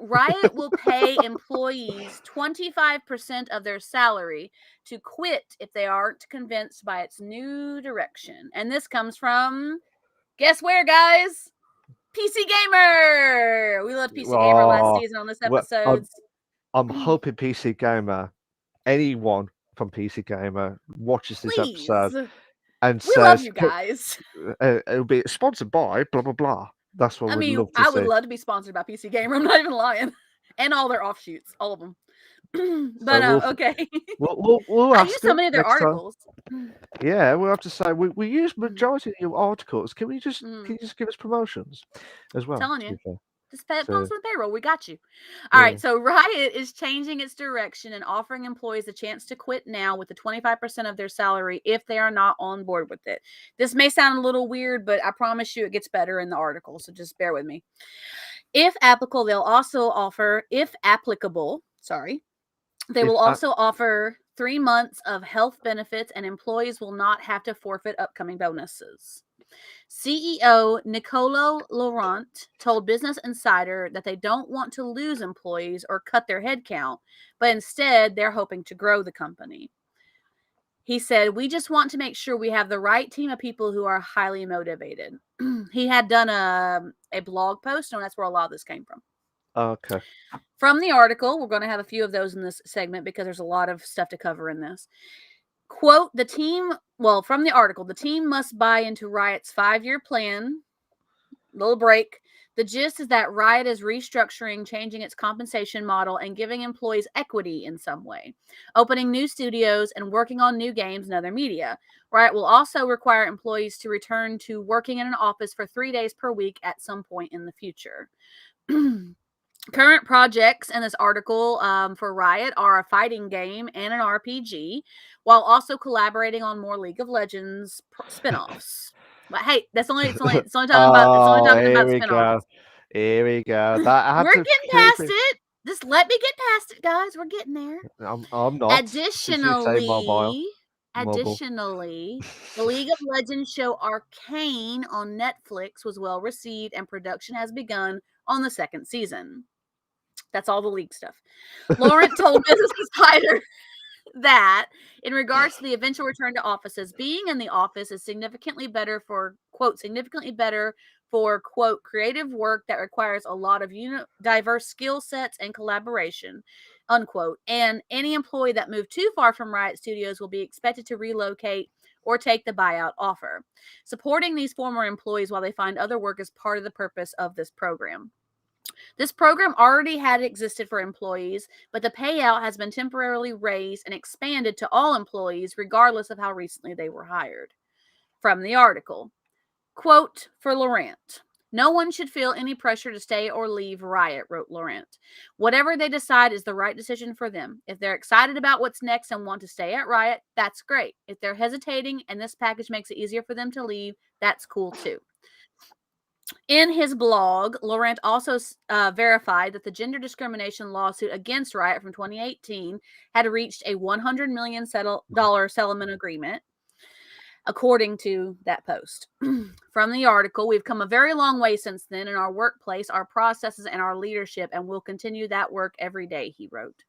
Riot will pay employees 25% of their salary to quit if they aren't convinced by its new direction. And this comes from, guess where, guys? PC Gamer. We loved PC Gamer last Oh, season on this well, episode. I'm hoping PC Gamer, anyone from PC Gamer watches this Please. episode and We love says you guys. it'll be sponsored by blah blah blah. That's what I we'd mean, love to I would see. love to be sponsored by PC Gamer. I'm not even lying. And all their offshoots, all of them. So But okay. we'll I ask use so them many of their next time. articles. Yeah, we'll have to say we use majority of your articles. Can you just give us promotions as well? Telling To you. be fair, Just put us on so the payroll. We got you. All yeah. right. So Riot is changing its direction and offering employees a chance to quit now with the 25% of their salary if they are not on board with it. This may sound a little weird, but I promise you it gets better in the article. So just bear with me. If applicable, they'll also offer, if applicable, sorry, they If will also offer 3 months of health benefits and employees will not have to forfeit upcoming bonuses. CEO Nicolo Laurent told Business Insider that they don't want to lose employees or cut their headcount, but instead they're hoping to grow the company. He said, "We just want to make sure we have the right team of people who are highly motivated." He had done a blog post, and that's where a lot of this came from. okay, From the article, we're going to have a few of those in this segment because there's a lot of stuff to cover in this. Quote, the team, well, from the article, the team must buy into Riot's 5-year plan. Little break. The gist is that Riot is restructuring, changing its compensation model, and giving employees equity in some way, opening new studios and working on new games and other media. Riot will also require employees to return to working in an office for 3 days per week at some point in the future. Current projects in this article for Riot are a fighting game and an RPG, while also collaborating on more League of Legends spinoffs. But hey, it's only oh, talking here about we spinoffs. go, here we go. That I had We're to getting keep past it. it. Just let me get past it, guys. We're getting there. I'm not since you say Additionally, mobile. additionally, the League of Legends show Arcane on Netflix was well received, and production has begun on the second season. That's all the league stuff. Laurent told Business Insider that in regards to the eventual return to offices, being in the office is significantly better for, quote, significantly better for, quote, creative work that requires a lot of diverse skill sets and collaboration, unquote. And any employee that moved too far from Riot Studios will be expected to relocate or take the buyout offer. Supporting these former employees while they find other work is part of the purpose of this program. This program already had existed for employees, but the payout has been temporarily raised and expanded to all employees, regardless of how recently they were hired. From the article, quote for Laurent. No one should feel any pressure to stay or leave Riot, wrote Laurent. Whatever they decide is the right decision for them. If they're excited about what's next and want to stay at Riot, that's great. If they're hesitating and this package makes it easier for them to leave, that's cool too. In his blog, Laurent also verified that the gender discrimination lawsuit against Riot from 2018 had reached a $100 million settlement agreement. according to that post. From the article, we've come a very long way since then in our workplace, our processes, and our leadership, and we'll continue that work every day, he wrote.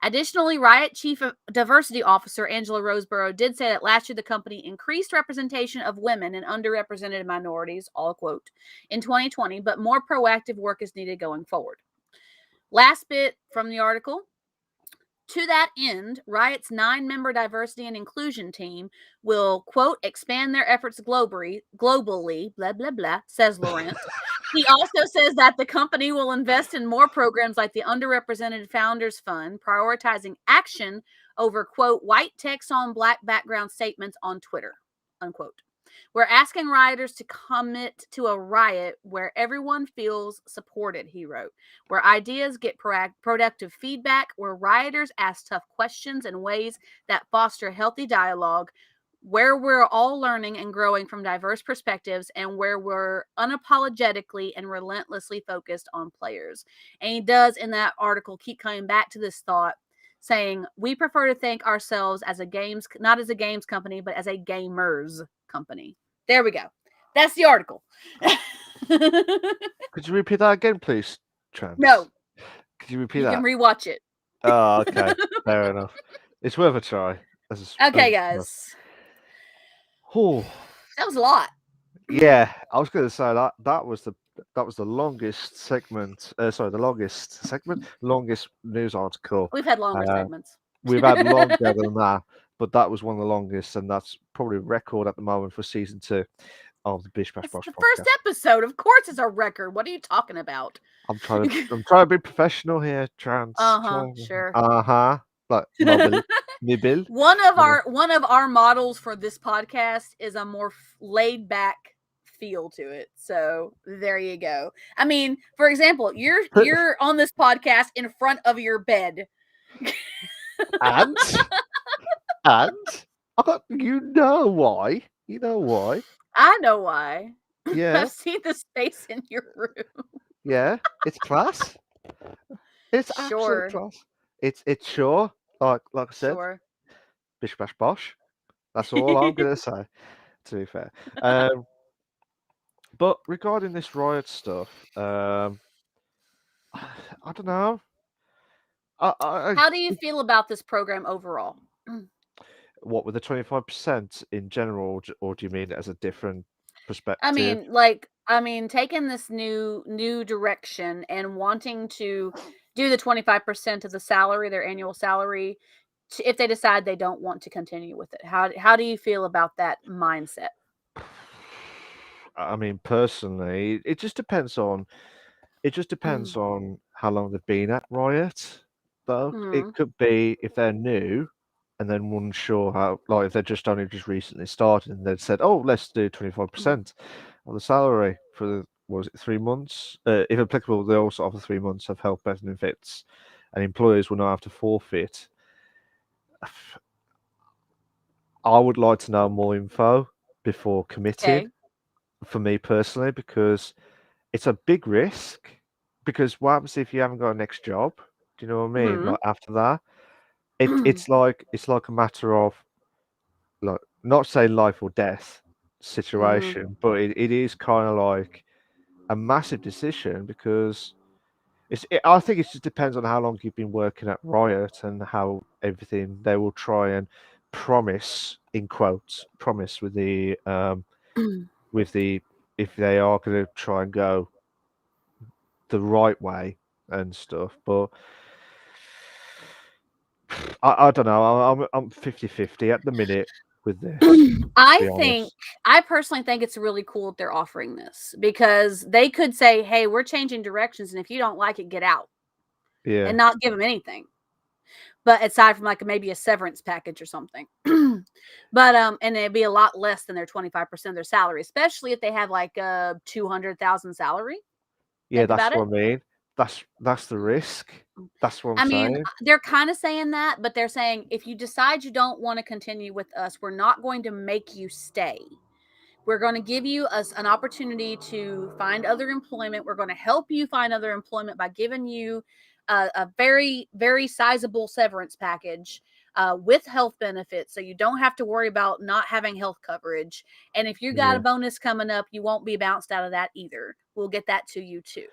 Additionally, Riot Chief Diversity Officer Angela Roseborough did say that last year the company increased representation of women and underrepresented minorities, all quote, in 2020, but more proactive work is needed going forward. Last bit from the article. To that end, Riot's 9-member diversity and inclusion team will, quote, expand their efforts globally, blah, blah, blah, says Laurent. He also says that the company will invest in more programs like the Underrepresented Founders Fund, prioritizing action over, quote, white text on black background statements on Twitter, unquote. We're asking rioters to commit to a riot where everyone feels supported, he wrote, where ideas get productive feedback, where rioters ask tough questions in ways that foster healthy dialogue, where we're all learning and growing from diverse perspectives, and where we're unapologetically and relentlessly focused on players. And he does, in that article, keep coming back to this thought, saying, we prefer to think ourselves as a games, not as a games company, but as a gamers company. There we go. That's the article. Could you repeat that again, please, Trans? No. Could you repeat You that? can rewatch it. Oh, okay. Fair enough. It's worth a try. Okay, guys. Oh, That was a lot. yeah. I was going to say that was the longest segment. Sorry, the longest segment, longest news article. We've had longer segments. We've had longer than that, but that was one of the longest, and that's probably a record at the moment for season 2 of the Bish Bash Bosh The podcast. first episode, of course, is a record. What are you talking about? I'm trying to be professional here, Trans. Sure. Like Mibil. One of our models for this podcast is a more laid back feel to it. So there you go. I mean, for example, you're on this podcast in front of your bed. and you know why? You know why? I know why. Yeah. I've seen the space in your room. Yeah, it's class. It's absolute class. It's sure, like I said, Sure. Bish Bash Bosh. That's all I'm gonna say. To be fair, but regarding this riot stuff, I don't know. How do you feel about this program overall? What with the 25% in general, or do you mean it as a different perspective? I mean, taking this new direction and wanting to do the 25% of the salary, their annual salary, if they decide they don't want to continue with it. How do you feel about that mindset? I mean, personally, it just depends on how long they've been at Riot. Though it could be if they're new and then unsure how, like if they're only just recently started and they'd said, "Oh, let's do 25% of the salary for was it 3 months? If applicable, they also offer 3 months of health benefits, and employers will not have to forfeit." I would like to know more info before committing. For me personally, because it's a big risk. Because what happens if you haven't got a next job? Do you know what I mean? Like after that, it's like a matter of like not saying life or death situation, but it is kind of like a massive decision because I think it just depends on how long you've been working at Riot and how everything they will try and promise in quotes with the if they are going to try and go the right way and stuff, but I don't know. I'm 50-50 at the minute with this. I personally think it's really cool that they're offering this because they could say, "Hey, we're changing directions, and if you don't like it, get out," and not give them anything. But aside from like maybe a severance package or something, but and it'd be a lot less than their 25% of their salary, especially if they have like a 200,000 salary. Yeah, that's what I mean. That's the risk. That's what I'm saying. They're kind of saying that, but they're saying if you decide you don't want to continue with us, we're not going to make you stay. We're going to give you an opportunity to find other employment. We're going to help you find other employment by giving you a very, very sizable severance package. with health benefits, so you don't have to worry about not having health coverage. And if you got a Yeah. bonus coming up, you won't be bounced out of that either. We'll get that to you too.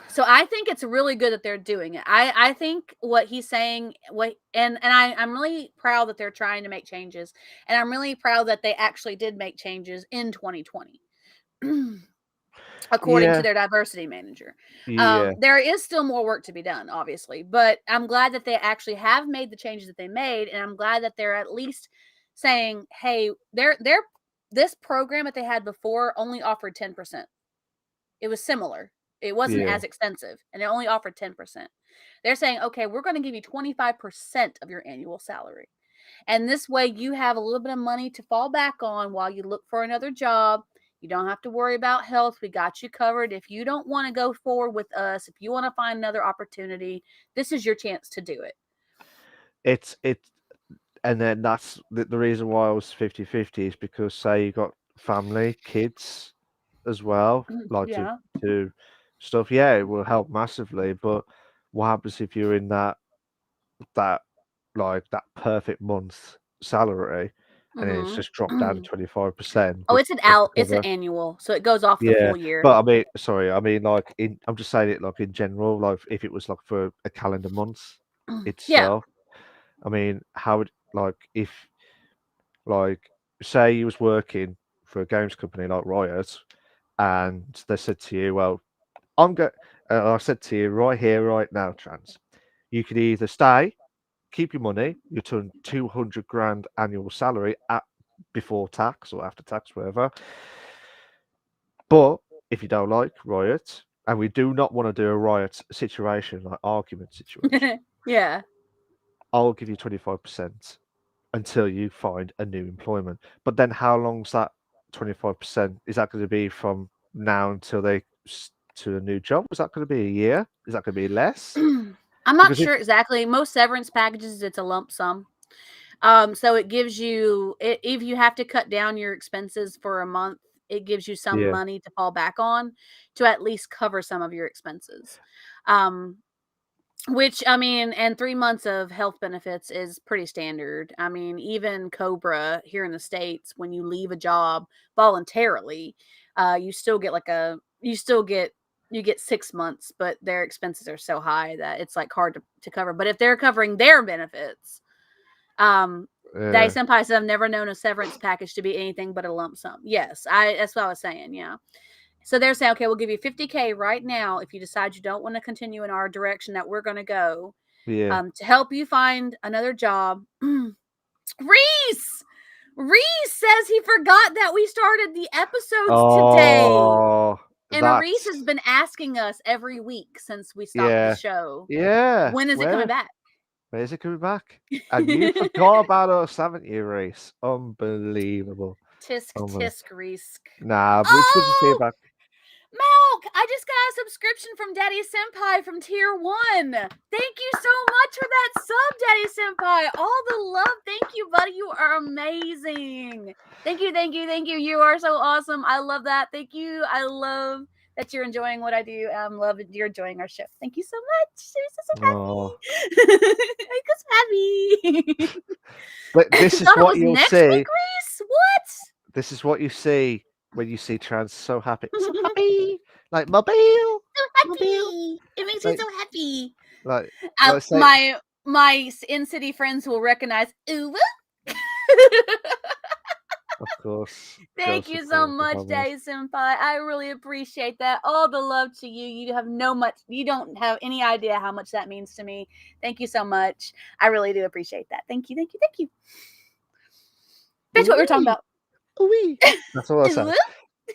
So I think it's really good that they're doing it. I think what he's saying, I'm really proud that they're trying to make changes, and I'm really proud that they actually did make changes in 2020. According to Yeah. their diversity manager. Yeah. There is still more work to be done, obviously, but I'm glad that they actually have made the changes that they made, and I'm glad that they're at least saying, "Hey, they're this program that they had before only offered 10%. It was similar. It wasn't Yeah. as extensive, and it only offered 10%. They're saying, okay, we're going to give you 25% of your annual salary. And this way you have a little bit of money to fall back on while you look for another job. You don't have to worry about health. We got you covered. If you don't want to go forward with us, if you want to find another opportunity, this is your chance to do it." It's and then that's the reason why I was 50-50 is because say you got family, kids as well, like Yeah. to stuff. Yeah, it will help massively. But what happens if you're in that that perfect month salary and then it's just dropped down to Mm-hmm. 25% Oh, with just to it's an cover? annual, so it goes off the Yeah, full year. but I mean, sorry, I mean like I'm just saying it like in general, like if it was like for a calendar month Yeah. itself. I mean, how would like if like say you was working for a games company like Riot and they said to you, well, I'm going I said to you right here, right now, Trans, you could either stay, keep your money, you turn 200 grand annual salary at before tax or after tax, whatever. But if you don't like Riot, and we do not want to do a Riot situation, like argument situation, Yeah. I'll give you 25% until you find a new employment. But then how long's that 25%? Is that going to be from now until to a new job? Is that going to be a year? Is that going to be less? I'm not Because if sure exactly. Most severance packages, it's a lump sum. So it gives you, if you have to cut down your expenses for a month, it gives you some yeah, money to fall back on to at least cover some of your expenses. Um, which, I mean, and 3 months of health benefits is pretty standard. I mean, even Cobra here in the States, when you leave a job voluntarily, you still get you get 6 months, but their expenses are so high that it's like hard to cover. But if they're covering their benefits, Daddy yeah, Senpai said, I've never known a severance package to be anything but a lump sum. Yes, that's what I was saying. Yeah. So they're saying, okay, we'll give you 50K right now if you decide you don't want to continue in our direction that we're going to go, yeah. to help you find another job. Reese! Reese says he forgot that we started the episodes today. Oh, And Reese has that's been asking us every week since we stopped the yeah, show, yeah. when is it coming back? Where's it coming back? And you forgot about us, haven't you, Reese? Unbelievable. Tisk Unbelievable. tisk Reese. Nah, but it's good to see you Oh, back. Milk! I just got a subscription from Daddy Senpai from Tier 1. Thank you so much for that sub, Daddy Senpai. All the love. Thank you, buddy. You are amazing. Thank you, thank you, thank you. You are so awesome. I love that. Thank you. I love that you're enjoying what I do. Love that you're enjoying our show. Thank you so much. Oh, I'm so happy. I'm so happy. but I this is thought it what was you'll next see. week, Reese. What? This is what you see when you see trans so happy, so happy, like mobile, mobile, Happy. It makes me like so happy. like like say, My in city friends will recognize. Ooh. of course, girl Thank you so support the much, families. Daddy Senpai. I really appreciate that. All the love to you. You don't have any idea how much that means to me. Thank you so much. I really do appreciate that. Thank you, thank you, thank you. That's what we're talking Ooh-wee, about. ooh-wee. That's all I said.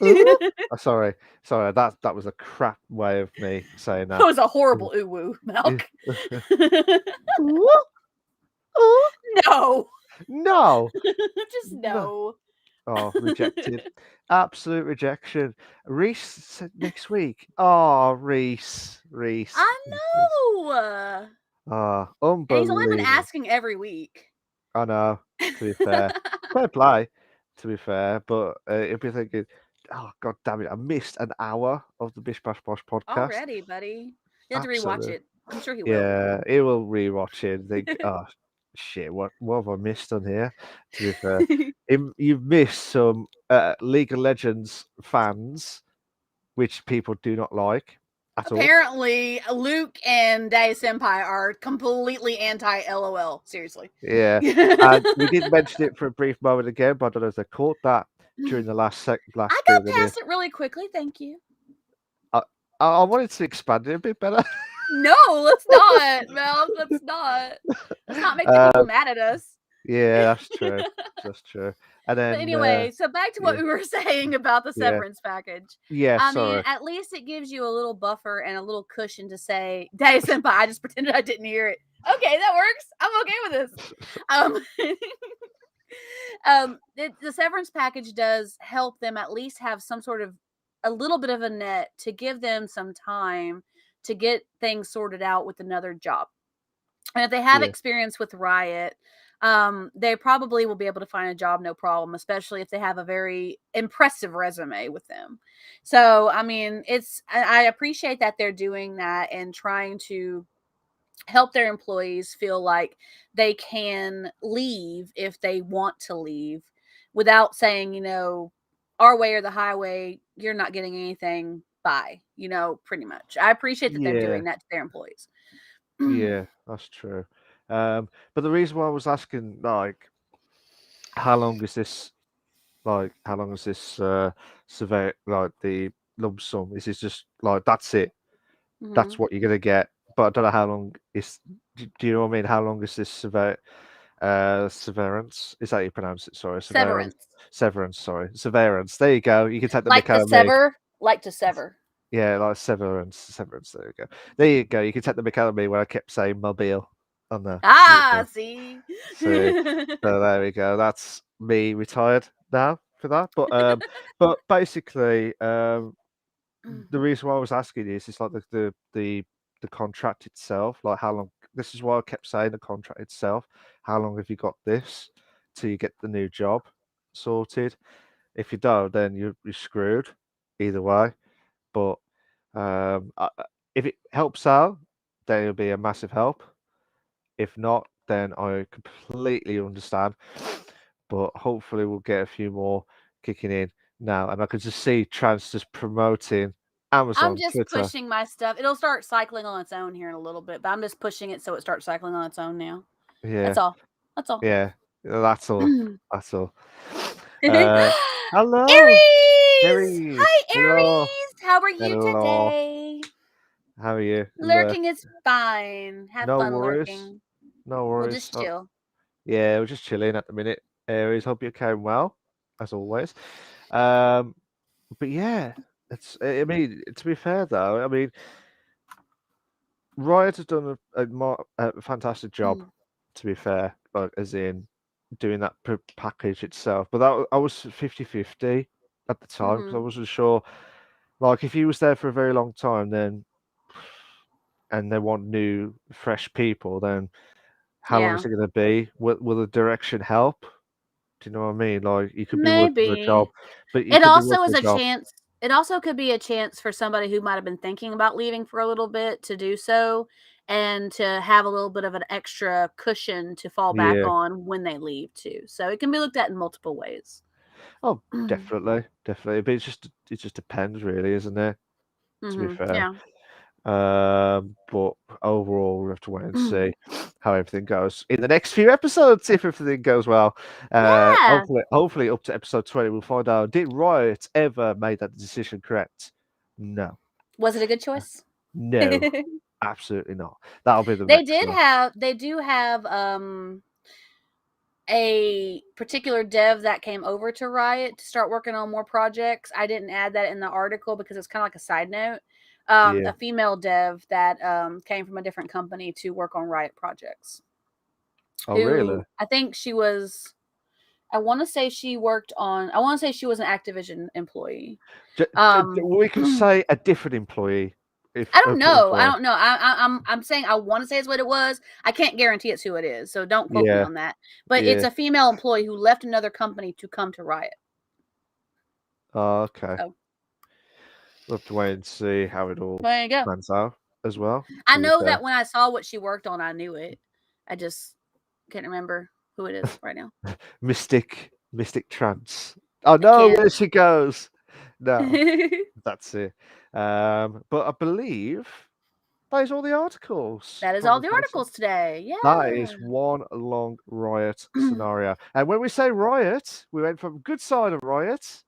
Ooh. Ooh. Oh, sorry. That was a crap way of me saying That that. was a horrible ooh woo, Milk. Ooh, ooh. No. No, Just no. no. Oh, rejected. Absolute rejection. Reese said next week. Oh, Reese. I know. Ah, And he's only been unbelievable. asking every week. I know, to be fair. Fair play, to be fair, but you'll be thinking, oh, god damn it, I missed an hour of the Bish Bash Bosh podcast. Already, buddy. You have to rewatch Absolutely. it. I'm sure he will. Yeah, he will rewatch it and think, "Oh, shit, what have I missed on here?" To be fair, you've missed some League of Legends fans, which people do not like at all. Apparently, Luke and Day Senpai are completely anti LOL. Seriously. Yeah, and we did mention it for a brief moment again, but I don't know if they caught that during the I last bit of got the news. past it really quickly. Thank you. I I wanted to expand it a bit better. No, let's not, Mel. Let's not. Let's not make the people Um, mad at us. yeah, that's true. That's true. And But then, anyway, so back to what yeah, we were saying about the yeah, severance package. yeah. I mean, Sorry. at least it gives you a little buffer and a little cushion to say, Day Senpai, I just pretended I didn't hear it. Okay, that works. I'm okay with this. Um, the severance package does help them at least have some sort of a little bit of a net to give them some time to get things sorted out with another job. And if they have Yeah, experience with Riot, they probably will be able to find a job no problem, especially if they have a very impressive resume with them. So, I mean, I appreciate that they're doing that and trying to help their employees feel like they can leave if they want to leave without saying, our way or the highway, you're not getting anything. Bye, pretty much. I appreciate that they're yeah, doing that to their employees. yeah. That's true. But the reason why I was asking, like, how long is this? Like, how long is this survey? Like the lump sum? Is it just like that's it? That's Mhm. what you're gonna get. But I don't know how long is. Do you know what I mean? How long is this severance? Is that how you pronounce it? Sorry, severance. Severance. Severance. Sorry, severance. There you go. You can take the Like mick to out of me. sever, like to sever. Yeah, like severance. Severance. There you go. There you go. You can take the mick out of me when I kept saying mobile on the. Ah, see. So, so there we go. That's me retired now for that. But basically, the reason why I was asking is like the contract itself, like how long. This is why I kept saying the contract itself. How long have you got this till you get the new job sorted? If you don't, then you're screwed either way. But if it helps out, then it'll be a massive help. If not, then I completely understand. But hopefully, we'll get a few more kicking in now, and I can just see Trans just promoting I'm Amazon, just Twitter. pushing my stuff. It'll start cycling on its own here in a little bit, but I'm just pushing it so it starts cycling on its own now. That's Yeah, all. That's all. yeah, that's all. That's all. Aries! Uh, hello, Hi, Aries. Hello, Aries! How are you hello. today? How are you? Lurking is fine. Have No fun worries. lurking. No We'll worries. just chill. Yeah, we're just chilling at the minute. Aries, hope you're carrying well, as always. Um, but yeah, I mean, to be fair though, I mean, Riot has done a fantastic job. Mm. To be fair, like as in doing that package itself. But that I was 50-50 at the time because I Mhm. wasn't sure. Like if he was there for a very long time, then and they want new, fresh people, then how long Yeah. is it going to be? Will the direction help? Do you know what I mean? Like you could be working for a job, Maybe. but you It could be also working is a a job. chance it also could be a chance for somebody who might have been thinking about leaving for a little bit to do so and to have a little bit of an extra cushion to fall back Yeah. on when they leave too. So it can be looked at in multiple ways. Oh, definitely, definitely. But it just depends, really, isn't it? To be fair. Yeah. But overall, we have to wait and see how everything goes in the next few episodes. If everything goes well, Yeah. hopefully, up to episode 20, we'll find out. Did Riot ever made that decision correct? No, Was it a good choice? no, absolutely not. That'll be the They next did one. have they do have a particular dev that came over to Riot to start working on more projects. I didn't add that in the article because it's kind of like a side note. Yeah. A female dev that came from a different company to work on Riot projects. Oh, really? Who I think she was. I want to say she worked on. I want to say she was an Activision employee. We can say a different employee if I don't know. I employee. don't know. I'm saying I want to say it's what it was. I can't guarantee it's who it is, so don't quote me Yeah, on that. But it's yeah. a female employee who left another company to come to Riot. Oh, okay. So We'll have to wait and see how it all there you go. pans out. as well. I With know that when I saw what she worked on, I knew it. I just can't remember who it is right now. Mystic Trance. Oh I no, can't. where she goes. No, that's it. But I believe that is all the articles That is from all the the person. articles today. That is Yeah. one long riot scenario. And when we say riot, we went from good side of riot,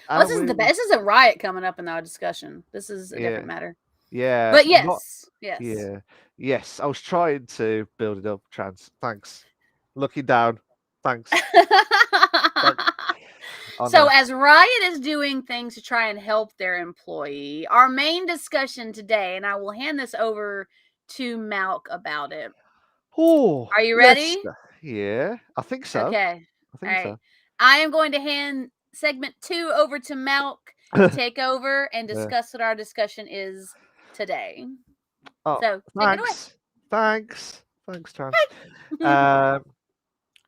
Well, and this is we the this is a riot coming up in our discussion. This is a different yeah, matter. yeah, But not yes, yes. yeah, yes. I was trying to build it up, Trans. Thanks. Looking down. Thanks. Thanks. So, Honor. as Riot is doing things to try and help their employee, our main discussion today, and I will hand this over to Malk about it. Oh, Are you let's. ready? Yeah, I think so. Okay. I All think right. so. I am going to hand segment 2 over to Malk to take over and Yeah. discuss what our discussion is today. Oh, So, take it away. thanks, Trans. Um,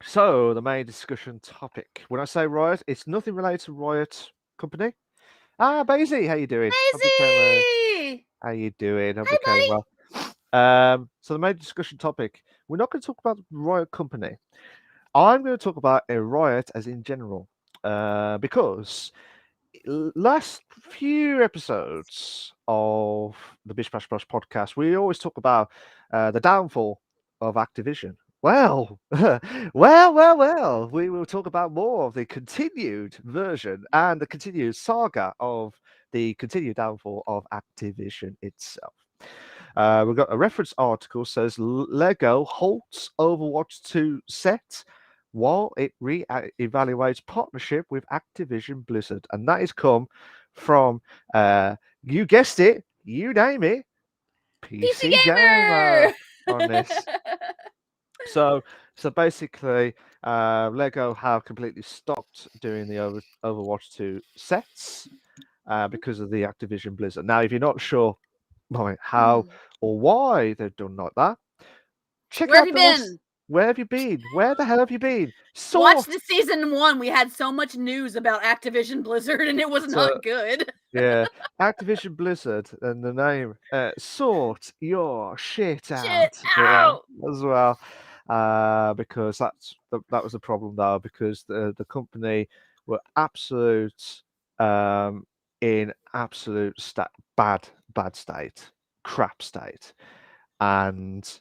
so the main discussion topic. When I say riot, it's nothing related to Riot Company. Ah, Basie, how you doing? Hope you came well. Daisy! How you doing? Hope Hi, you came buddy. well. So the main discussion topic. We're not going to talk about Riot Company. I'm going to talk about a riot as in general, because last few episodes of the Bish Bash Bosh podcast, we always talk about the downfall of Activision. Well, well. We will talk about more of the continued version and the continued saga of the continued downfall of Activision itself. We've got a reference article says Lego halts Overwatch 2 set while it re-evaluates partnership with Activision Blizzard, and that has come from you guessed it, you name it, PC PC Gamer Gamer! on this. So basically, Lego have completely stopped doing the Overwatch 2 sets because of the Activision Blizzard. Now, if you're not sure how or why they've done like that, check Where have out you the last. been? Where have you been? Where the hell have you been? Watch Sort. the season 1. We had so much news about Activision Blizzard and it was So not good. yeah, Activision Blizzard and the name. Sort your shit Shit out. Yeah, out! as well. Because that was the problem though, because the company were in absolute bad state, crap state, and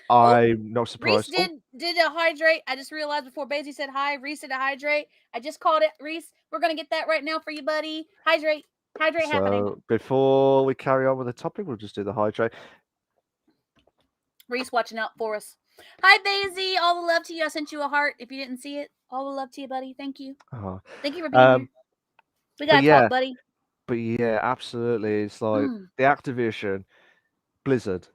Oh, I'm not Reese surprised. Oh, did a hydrate. I just realized before Basie said hi, Reese did a hydrate. I just called it. Reese, we're gonna get that right now for you, buddy. Hydrate. Hydrate happening. so before we carry on with the topic, we'll just do the hydrate. Reese watching out for us. Hi, Basie. All the love to you. I sent you a heart. If you didn't see it, all the love to you, buddy. Thank you. Oh. Thank you for being here. We But gotta talk, buddy. yeah, absolutely. It's like the Activision Blizzard.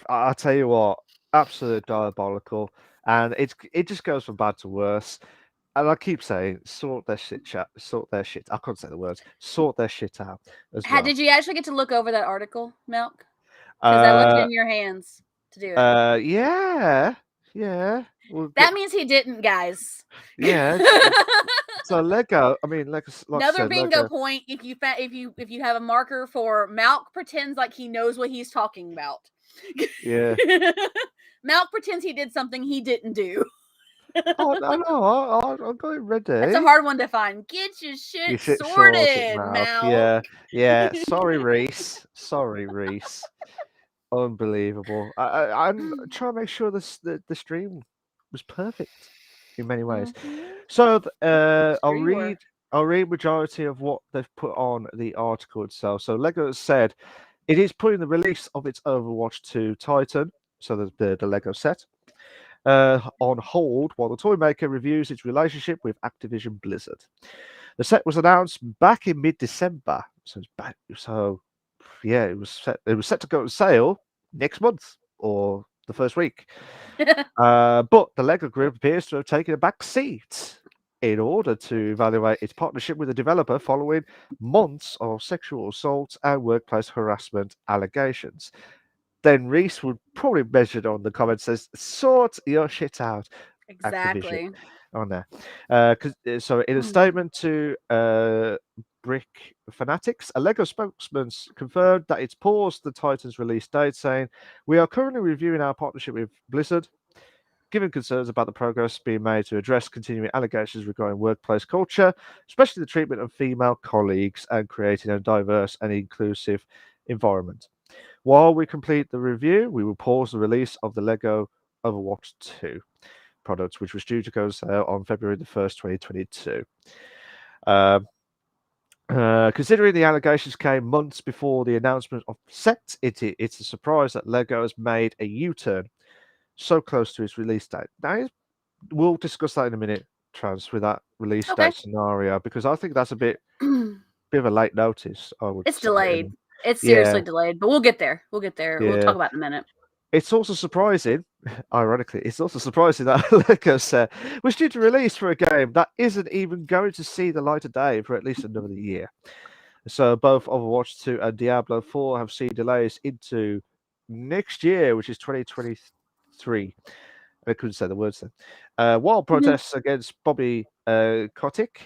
I tell you what, absolute diabolical, and it just goes from bad to worse. And I keep saying, sort their shit. I can't say the words. Sort their shit out as well. Did you actually get to look over that article, Milk? Because I left it Uh, in your hands to do it. yeah. We'll That means he didn't, guys. yeah. So Lego. I mean, like I Another said, bingo Lego. point if you have a marker for Malk pretends like he knows what he's talking about. Yeah. Malk pretends he did something he didn't do. Oh no, I got it ready. That's a hard one to find. Get your You shit should sort it, sorted, Malk. Malk. Yeah. Sorry, Reese. Sorry, Reese. Unbelievable. I'm trying to make sure the stream was perfect in many ways. So Sure you were. I'll read majority of what they've put on the article itself. So Lego has said it is putting the release of its Overwatch 2 Titan, so the Lego set, on hold while the toy maker reviews its relationship with Activision Blizzard. The set was announced back in mid-December, so yeah, it was set to go on sale next month or the first week. But the Lego Group appears to have taken a back seat in order to evaluate its partnership with the developer following months of sexual assault and workplace harassment allegations. Then Reese would probably measure on the comment says, sort your shit out, Activision. Exactly. on there. So in a statement to Brick Fanatics, a Lego spokesman confirmed that it's paused the Titans release date, saying, "We are currently reviewing our partnership with Blizzard. Given concerns about the progress being made to address continuing allegations regarding workplace culture, especially the treatment of female colleagues and creating a diverse and inclusive environment. While we complete the review, we will pause the release of the Lego Overwatch 2 product, which was due to go on sale on February the 1st, 2022. Um, Considering the allegations came months before the announcement of set, it's a surprise that Lego has made a U-turn so close to its release date. Now, we'll discuss that in a minute, Trans, with that release Okay. date scenario, because I think that's a bit of a late notice, I would It's say. delayed. It's Yeah, seriously delayed, but we'll get there. We'll get there. We'll yeah. talk about it in a minute. It's also surprising, ironically, it's also surprising that Lego set was due to release for a game that isn't even going to see the light of day for at least another year. So both Overwatch 2 and Diablo 4 have seen delays into next year, which is 2023. I couldn't say the words then. While protests against Bobby Kotick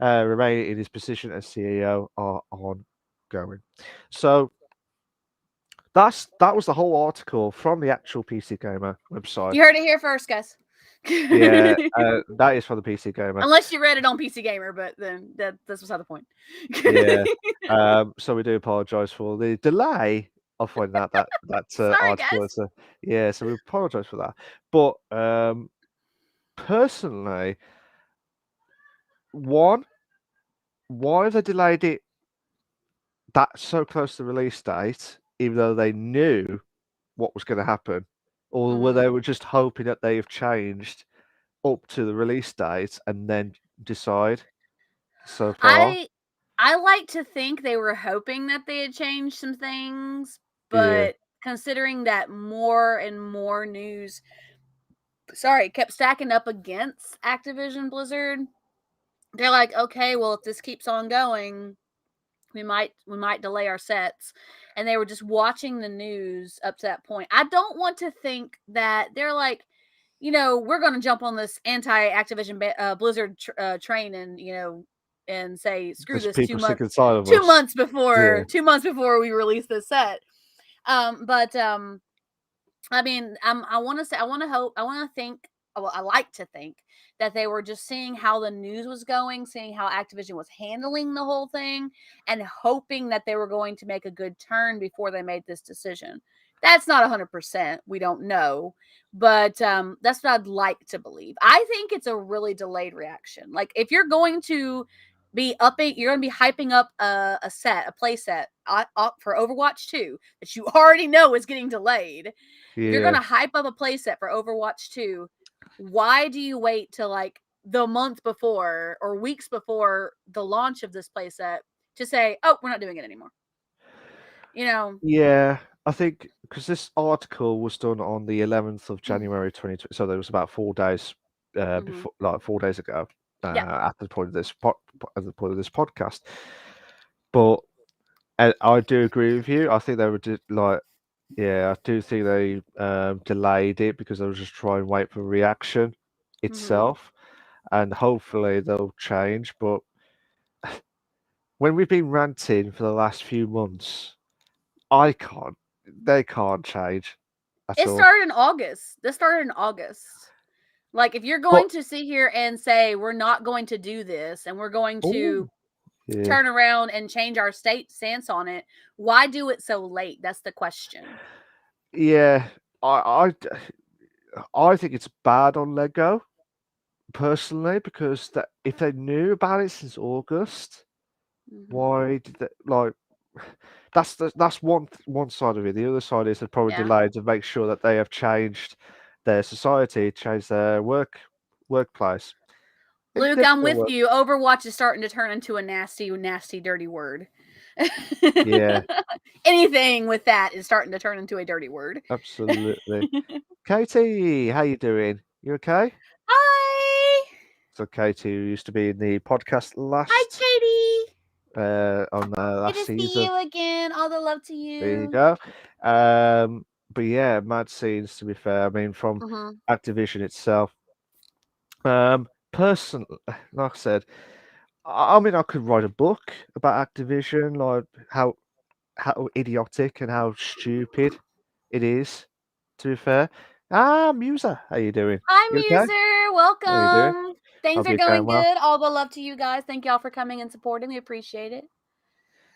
remain in his position as CEO are ongoing. So that was the whole article from the actual PC Gamer website. You heard it here first, guys. Yeah, that is from the PC Gamer. Unless you read it on PC Gamer, but then that's beside the point. Yeah. So we do apologise for the delay of finding out that Sorry, article. guys. Yeah, so we apologise for that. But personally, one, why have they delayed it that so close to the release date, even though they knew what was going to happen, or were they were just hoping that they have changed up to the release date and then decide so far? I like to think they were hoping that they had changed some things, Yeah, but considering that more and more news kept stacking up against Activision Blizzard, they're like, okay, well, if this keeps on going, we might delay our sets. And they were just watching the news up to that point. I don't want to think that they're like, we're going to jump on this anti-Activision Blizzard train and say screw there's this people sick and tired of us. Yeah, 2 months before we release this set. But I mean, I want to say, I want to hope, I want to think, well, I like to think that they were just seeing how the news was going, seeing how Activision was handling the whole thing, and hoping that they were going to make a good turn before they made this decision. That's not 100%. We don't know. But that's what I'd like to believe. I think it's a really delayed reaction. Like, if you're going to you're going to be hyping up a play set for Overwatch 2 that you already know is getting delayed. If you're going yeah, to hype up a playset for Overwatch 2, why do you wait till like the month before or weeks before the launch of this playset to say, "Oh, we're not doing it anymore"? You know. yeah. I think because this article was done on the 11th of January 2020, so there was about 4 days Mm-hmm. before, like 4 days ago, Yeah. at the point of at the point of this podcast. But I do agree with you. I think they were like, yeah, I do think they delayed it because they were just trying to wait for reaction Mm-hmm. itself, and hopefully they'll change. But when we've been ranting for the last few months, I can't. They can't change at It all. started in August. This started in August. Like, if you're But going to sit here and say we're not going to do this and we're going oh, to yeah, turn around and change our state stance on it, why do it so late? That's the question. yeah. I think it's bad on Lego personally because that if they knew about it since August, Mm-hmm. why did they like? That's one side of it. The other side is they're probably Yeah. delayed to make sure that they have changed their society, changed their workplace. It Luke, didn't I'm go with well. you. Overwatch is starting to turn into a nasty, nasty, dirty word. Yeah, Anything with that is starting to turn into a dirty word. absolutely. Katie, how you doing? You okay? Hi. So Katie who used to be in the podcast Hi, Katie. on Good last to see season. you again. All the love to There you you. go. But yeah, mad scenes to be fair. I mean, from Mm-hmm. Activision itself. Personally, like I said, I mean, I could write a book about Activision, like how idiotic and how stupid it is. To be fair, Musa, how you doing? Hi, You okay? Muser. How you doing? Welcome. Things Hope are you're going going well. good. All the love to you guys. Thank y'all for coming and supporting. We appreciate it.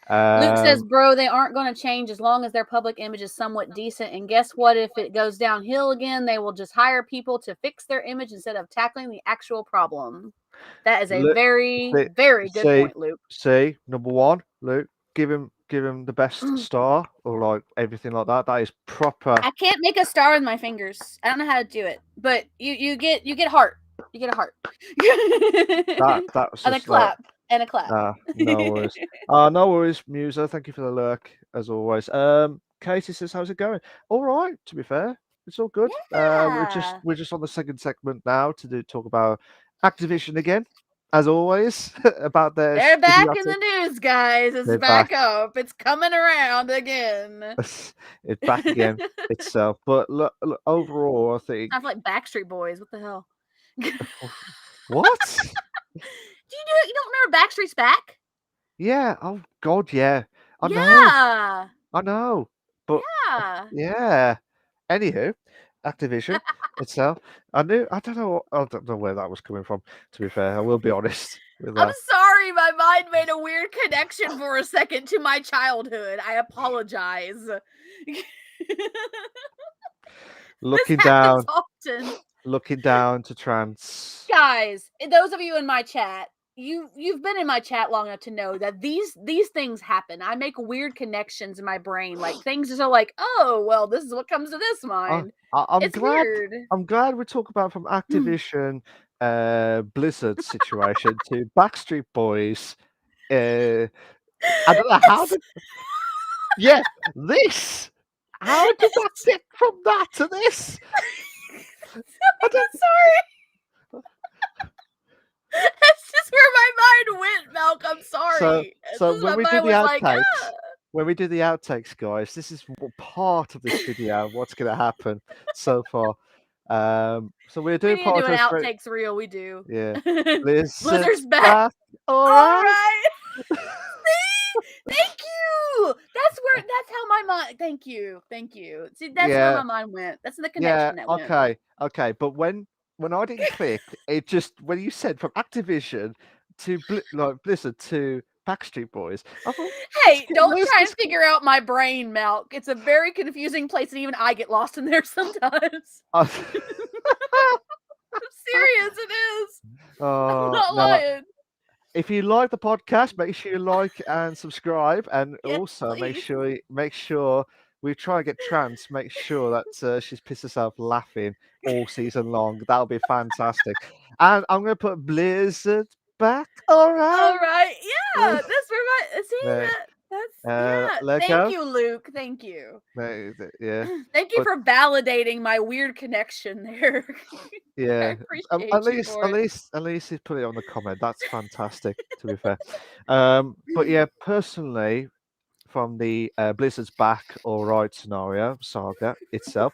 Luke says, Um, bro, they aren't going to change as long as their public image is somewhat decent. And guess what? If it goes downhill again, they will just hire people to fix their image instead of tackling the actual problem. That is a look, very, see, very good see, point, Luke. see, number one, Luke, give him the best star or like everything like that. That is proper. I can't make a star with my fingers. I don't know how to do it, but you get heart. You get a heart. That was And a just like clap. And a clap. no worries. No worries, Musa. Thank you for the lurk as always. Katie says, "How's it going?" All right, to be fair, it's all good. Yeah. We're just on the second segment now to talk about Activision again, as always, about their They're back in idiotic. the news, guys. It's They're back. back up. It's coming around again. It's back again itself. But look, overall, I think Sounds like Backstreet Boys. What the hell? what? You don't remember Backstreet's Back? Yeah. Oh God, yeah. I know. Yeah. I know. But Yeah. yeah. Anywho, Activision itself. I don't know. I don't know where that was coming from. To be fair, I will be honest with I'm that. sorry, my mind made a weird connection for a second to my childhood. I apologize. This Looking happens down, often. looking down to trans. Guys, those of you in my chat, you've been in my chat long enough to know that these things happen. I make weird connections in my brain, like things just are like, oh well, this is what comes to this mind. I'm It's glad. weird. I'm glad we talk about from Activision, Blizzard situation to Backstreet Boys. Uh, I don't know how It's, did. Yeah, this. How did that get from that to this? I I'm don't. sorry. That's just where my mind went, Malk. I'm So, sorry. It's so just when my we do mind the was like, outtakes, when we do the outtakes, guys, this is part of this video. What's going to happen so far? So we do we need to do an apologize for it. outtakes reel. We do. Yeah, Blizzard's Blizzard's back. back. All All right. right. See? Thank you. That's how my mind. Thank you. Thank you. See, that's where Yeah, my mind went. That's the yeah. connection that went. Okay, okay. But when I didn't click, it just when you said from Activision to like Blizzard to Backstreet Boys, I thought, Hey, don't where's try and this? figure out my brain, Malk. It's a very confusing place, and even I get lost in there sometimes. I'm serious. It is. I'm not No. lying. If you like the podcast, make sure you like and subscribe, and Yes, also please. make sure we try and get Trance. Make sure that she's pissed herself laughing all season long. That'll be fantastic. And I'm going to put Blizzard back. All All right. right. Yeah, that's where my see There. that's yeah. Let Thank go. you, Luke. Thank you. Yeah. Thank you But for validating my weird connection there. I yeah, appreciate you for it. at least he's put it on the comment. That's fantastic. To be fair. But yeah, personally, from the Blizzard's back all right scenario saga itself.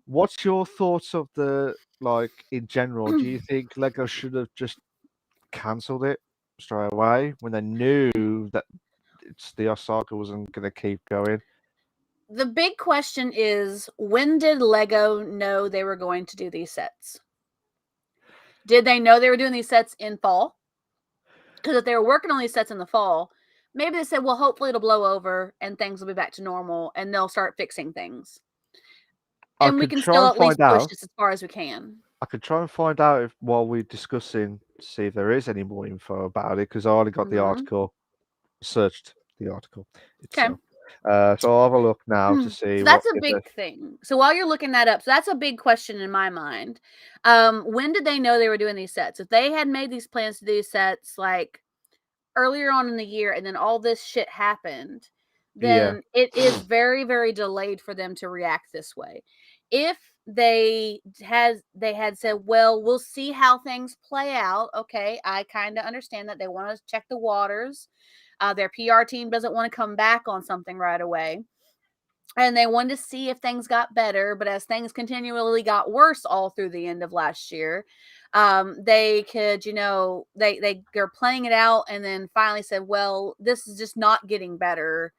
What's your thoughts of the like in general? Do you think Lego should have just cancelled it straight away when they knew that the saga wasn't going to keep going? The big question is, when did Lego know they were going to do these sets? Did they know they were doing these sets in fall? Because if they were working on these sets in the fall, maybe they said, well, hopefully it'll blow over and things will be back to normal and they'll start fixing things. I And we could can try still and at least find push out. this as far as we can. I could try and find out if, while we're discussing, to see if there is any more info about it because I already got the article, searched the article Okay. itself. So I'll have a look now to see So what that's a big thing. So while you're looking that up, so that's a big question in my mind. When did they know they were doing these sets? If they had made these plans to do sets like earlier on in the year and then all this shit happened, Yeah. then it is very, very delayed for them to react this way. If they had said, well, we'll see how things play out. Okay, I kind of understand that they want to check the waters. Their PR team doesn't want to come back on something right away. and they wanted to see if things got better. But as things continually got worse all through the end of last year, they could, they're playing it out, and then finally said, "Well, this is just not getting better.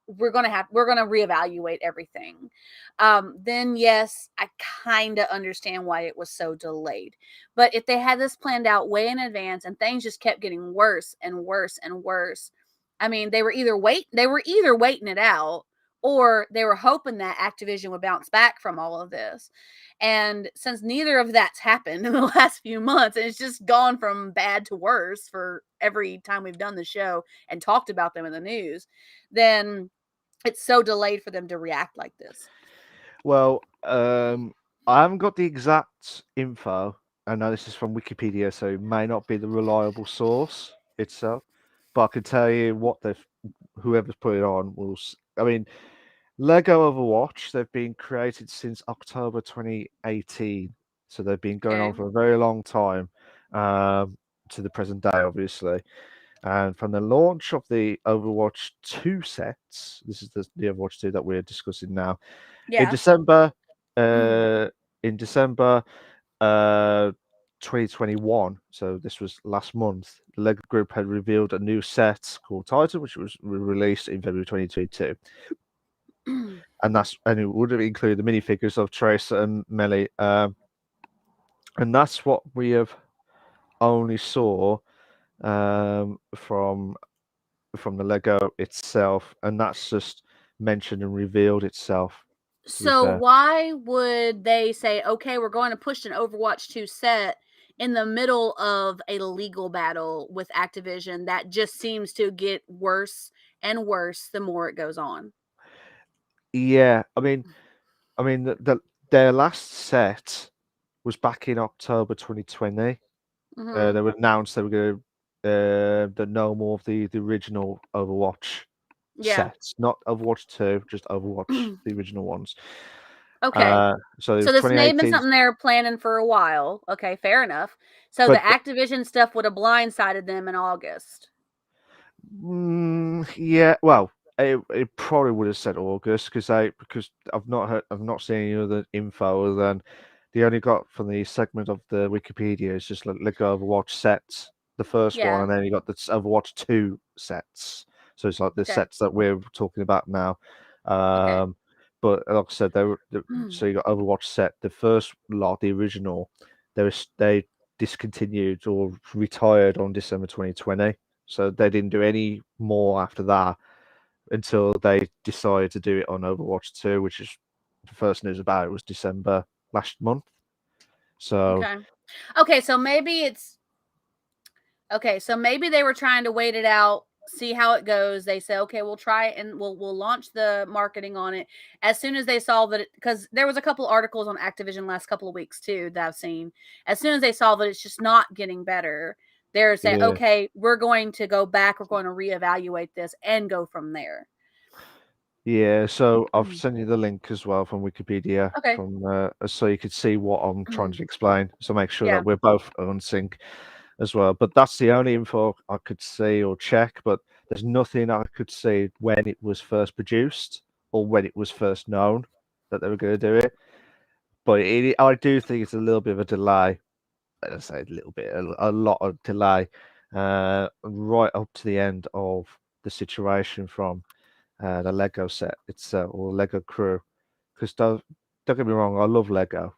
We're gonna reevaluate everything." Then yes, I kind of understand why it was so delayed. But if they had this planned out way in advance and things just kept getting worse and worse and worse, I mean, they were either waiting it out, or they were hoping that Activision would bounce back from all of this. And since neither of that's happened in the last few months, and it's just gone from bad to worse for every time we've done the show and talked about them in the news, then it's so delayed for them to react like this. Well, I haven't got the exact info. I know this is from Wikipedia, so it may not be the reliable source itself, but I can tell you what whoever's put it on I mean, Lego Overwatch, they've been created since October 2018, so they've been going on Okay. for a very long time, to the present day, obviously. And from the launch of the Overwatch 2 sets, this is the Overwatch 2 that we're discussing now, in Yeah. December, uh, in December, uh, 2021, so this was last month, the Lego Group had revealed a new set called Titan, which was released in February 2022. And it would have included the minifigures of Tracer and Melee, and that's what we have only saw, from the Lego itself, and that's just mentioned and revealed itself. To be So fair, why would they say, okay, we're going to push an Overwatch 2 set in the middle of a legal battle with Activision that just seems to get worse and worse the more it goes on? yeah. I mean, their last set was back in October 2020. Mm-hmm. They would announced they were going to the no more of the original Overwatch Yeah. sets, not Overwatch 2, just Overwatch, the original ones. Okay. So it So was this may have been 2018, something they were planning for a while. Okay, fair enough. So the but Activision stuff would have blindsided them in August. yeah, well, it probably would have said August because I've not seen any other info other than they only got from the segment of the Wikipedia. It's just like Overwatch sets, the first one, Yeah. and then you got the Overwatch 2 sets. So it's like the Okay. sets that we're talking about now. Okay. Um, but like I said, so you got Overwatch set, the first lot, the original, they discontinued or retired on December 2020. So they didn't do any more after that until they decided to do it on Overwatch 2, which is the first news about it was December last month. So Okay. Okay, so maybe it's Okay, so maybe they were trying to wait it out, see how it goes. They say, okay, we'll try it and we'll launch the marketing on it as soon as they saw that because there was a couple articles on Activision last couple of weeks too that I've seen. As soon as they saw that it's just not getting better, they're saying, yeah, okay, we're going to go back, we're going to reevaluate this and go from there. yeah. So I've sent you the link as well from Wikipedia Okay. from so you could see what I'm trying to explain. So make sure Yeah. that we're both on sync as well. But that's the only info I could see or check. But there's nothing I could see when it was first produced or when it was first known that they were going to do it. But I do think it's a little bit of a delay. I say a little bit, a lot of delay, right up to the end of the situation from the Lego set itself or Lego crew. Because don't get me wrong, I love Lego to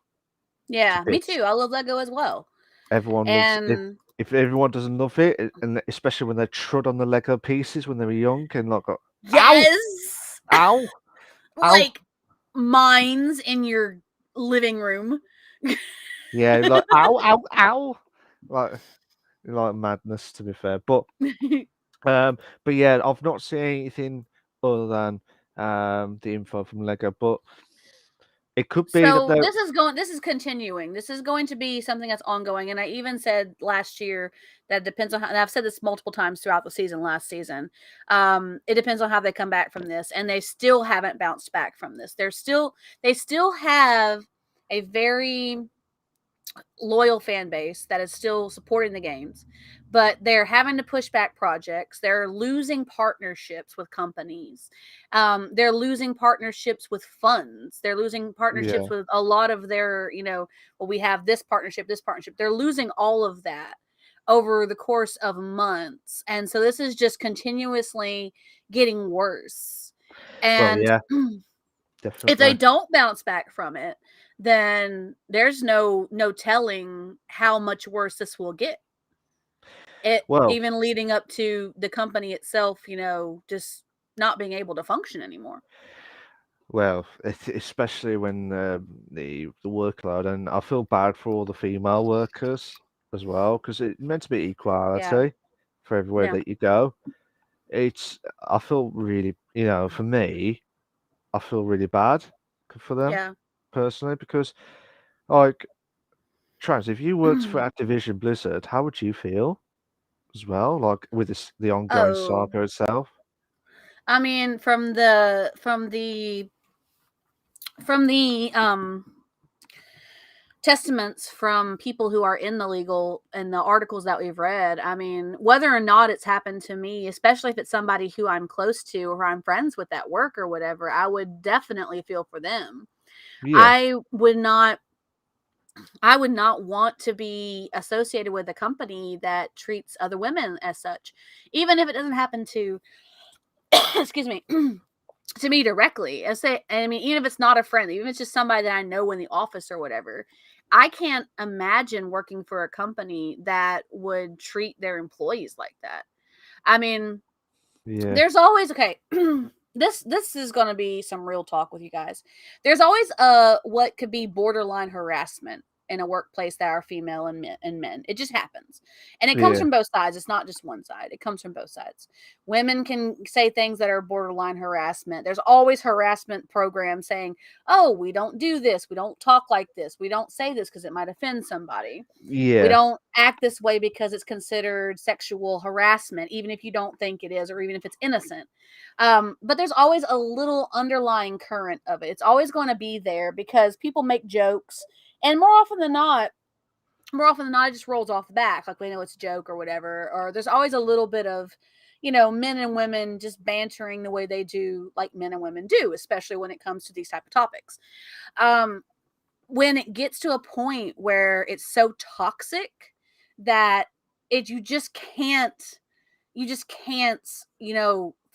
Yeah, me bits. too. I love Lego as well. Everyone loves it. And If everyone doesn't love it, and especially when they trod on the Lego pieces when they were young and like, go, ow, yes, ow, ow, like mines in your living room. yeah, like ow, ow, ow, like madness to be fair. But yeah, I've not seen anything other than the info from Lego, but it could be that So they're this is continuing. This is going to be something that's ongoing. And I even said last year that it depends on how, and I've said this multiple times throughout the season, last season. It depends on how they come back from this. And they still haven't bounced back from this. They still have a very loyal fan base that is still supporting the games, but they're having to push back projects. They're losing partnerships with companies. They're losing partnerships with funds. They're losing partnerships Yeah. with a lot of their, well, we have this partnership, this partnership. They're losing all of that over the course of months. And so this is just continuously getting worse. Well, And yeah, if they definitely. don't bounce back from it, then there's no telling how much worse this will get. It Well, even leading up to the company itself, just not being able to function anymore. especially when the workload, and I feel bad for all the female workers as well, because it's meant to be Yeah. equality for everywhere Yeah. that you go. I feel really, for me, I feel really bad for them Yeah. personally because, like, Trans, if you worked for Activision Blizzard, how would you feel as well? Like with the ongoing Oh, saga itself? I mean, from the testaments from people who are in the legal and the articles that we've read, I mean, whether or not it's happened to me, especially if it's somebody who I'm close to or I'm friends with at work or whatever, I would definitely feel for them. Yeah, I would not I would not want to be associated with a company that treats other women as such, even if it doesn't happen to excuse me, to me directly. I mean, even if it's not a friend, even if it's just somebody that I know in the office or whatever, I can't imagine working for a company that would treat their employees like that. I mean, yeah, there's always okay. This is going to be some real talk with you guys. There's always what could be borderline harassment in a workplace that are female and men. It just happens. And it comes yeah, from both sides. It's not just one side. It comes from both sides. Women can say things that are borderline harassment. There's always harassment programs saying, "Oh, we don't do this. We don't talk like this. We don't say this because it might offend somebody. We yeah, don't act this way because it's considered sexual harassment, even if you don't think it is, or even if it's innocent." But there's always a little underlying current of it. It's always going to be there because people make jokes, and more often than not, it just rolls off the back, like we know it's a joke or whatever. Or there's always a little bit of, men and women just bantering the way they do, like men and women do, especially when it comes to these type of topics. Um, when it gets to a point where it's so toxic that it you just can't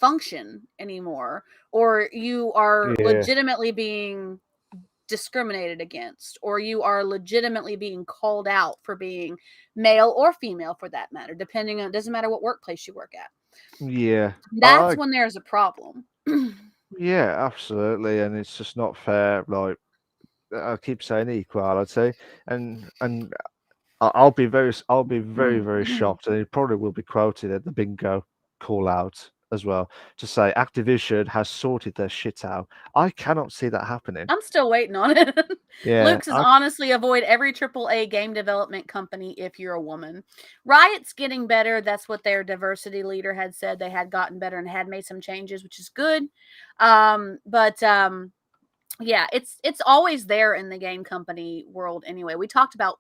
function anymore, or you are yeah, legitimately being discriminated against, or you are legitimately being called out for being male or female, for that matter, depending on, it doesn't matter what workplace you work at. yeah. That's when there's a problem. Yeah, absolutely, and it's just not fair. Like I keep saying, equality, and I'll be very, very shocked, and it probably will be quoted at the bingo call out as well to say Activision has sorted their shit out. I cannot see that happening. I'm still waiting on it. Yeah, Luke says, honestly, avoid every AAA game development company if you're a woman. Riot's getting better. That's what their diversity leader had said. They had gotten better and had made some changes, which is good. But yeah, it's always there in the game company world anyway. We talked about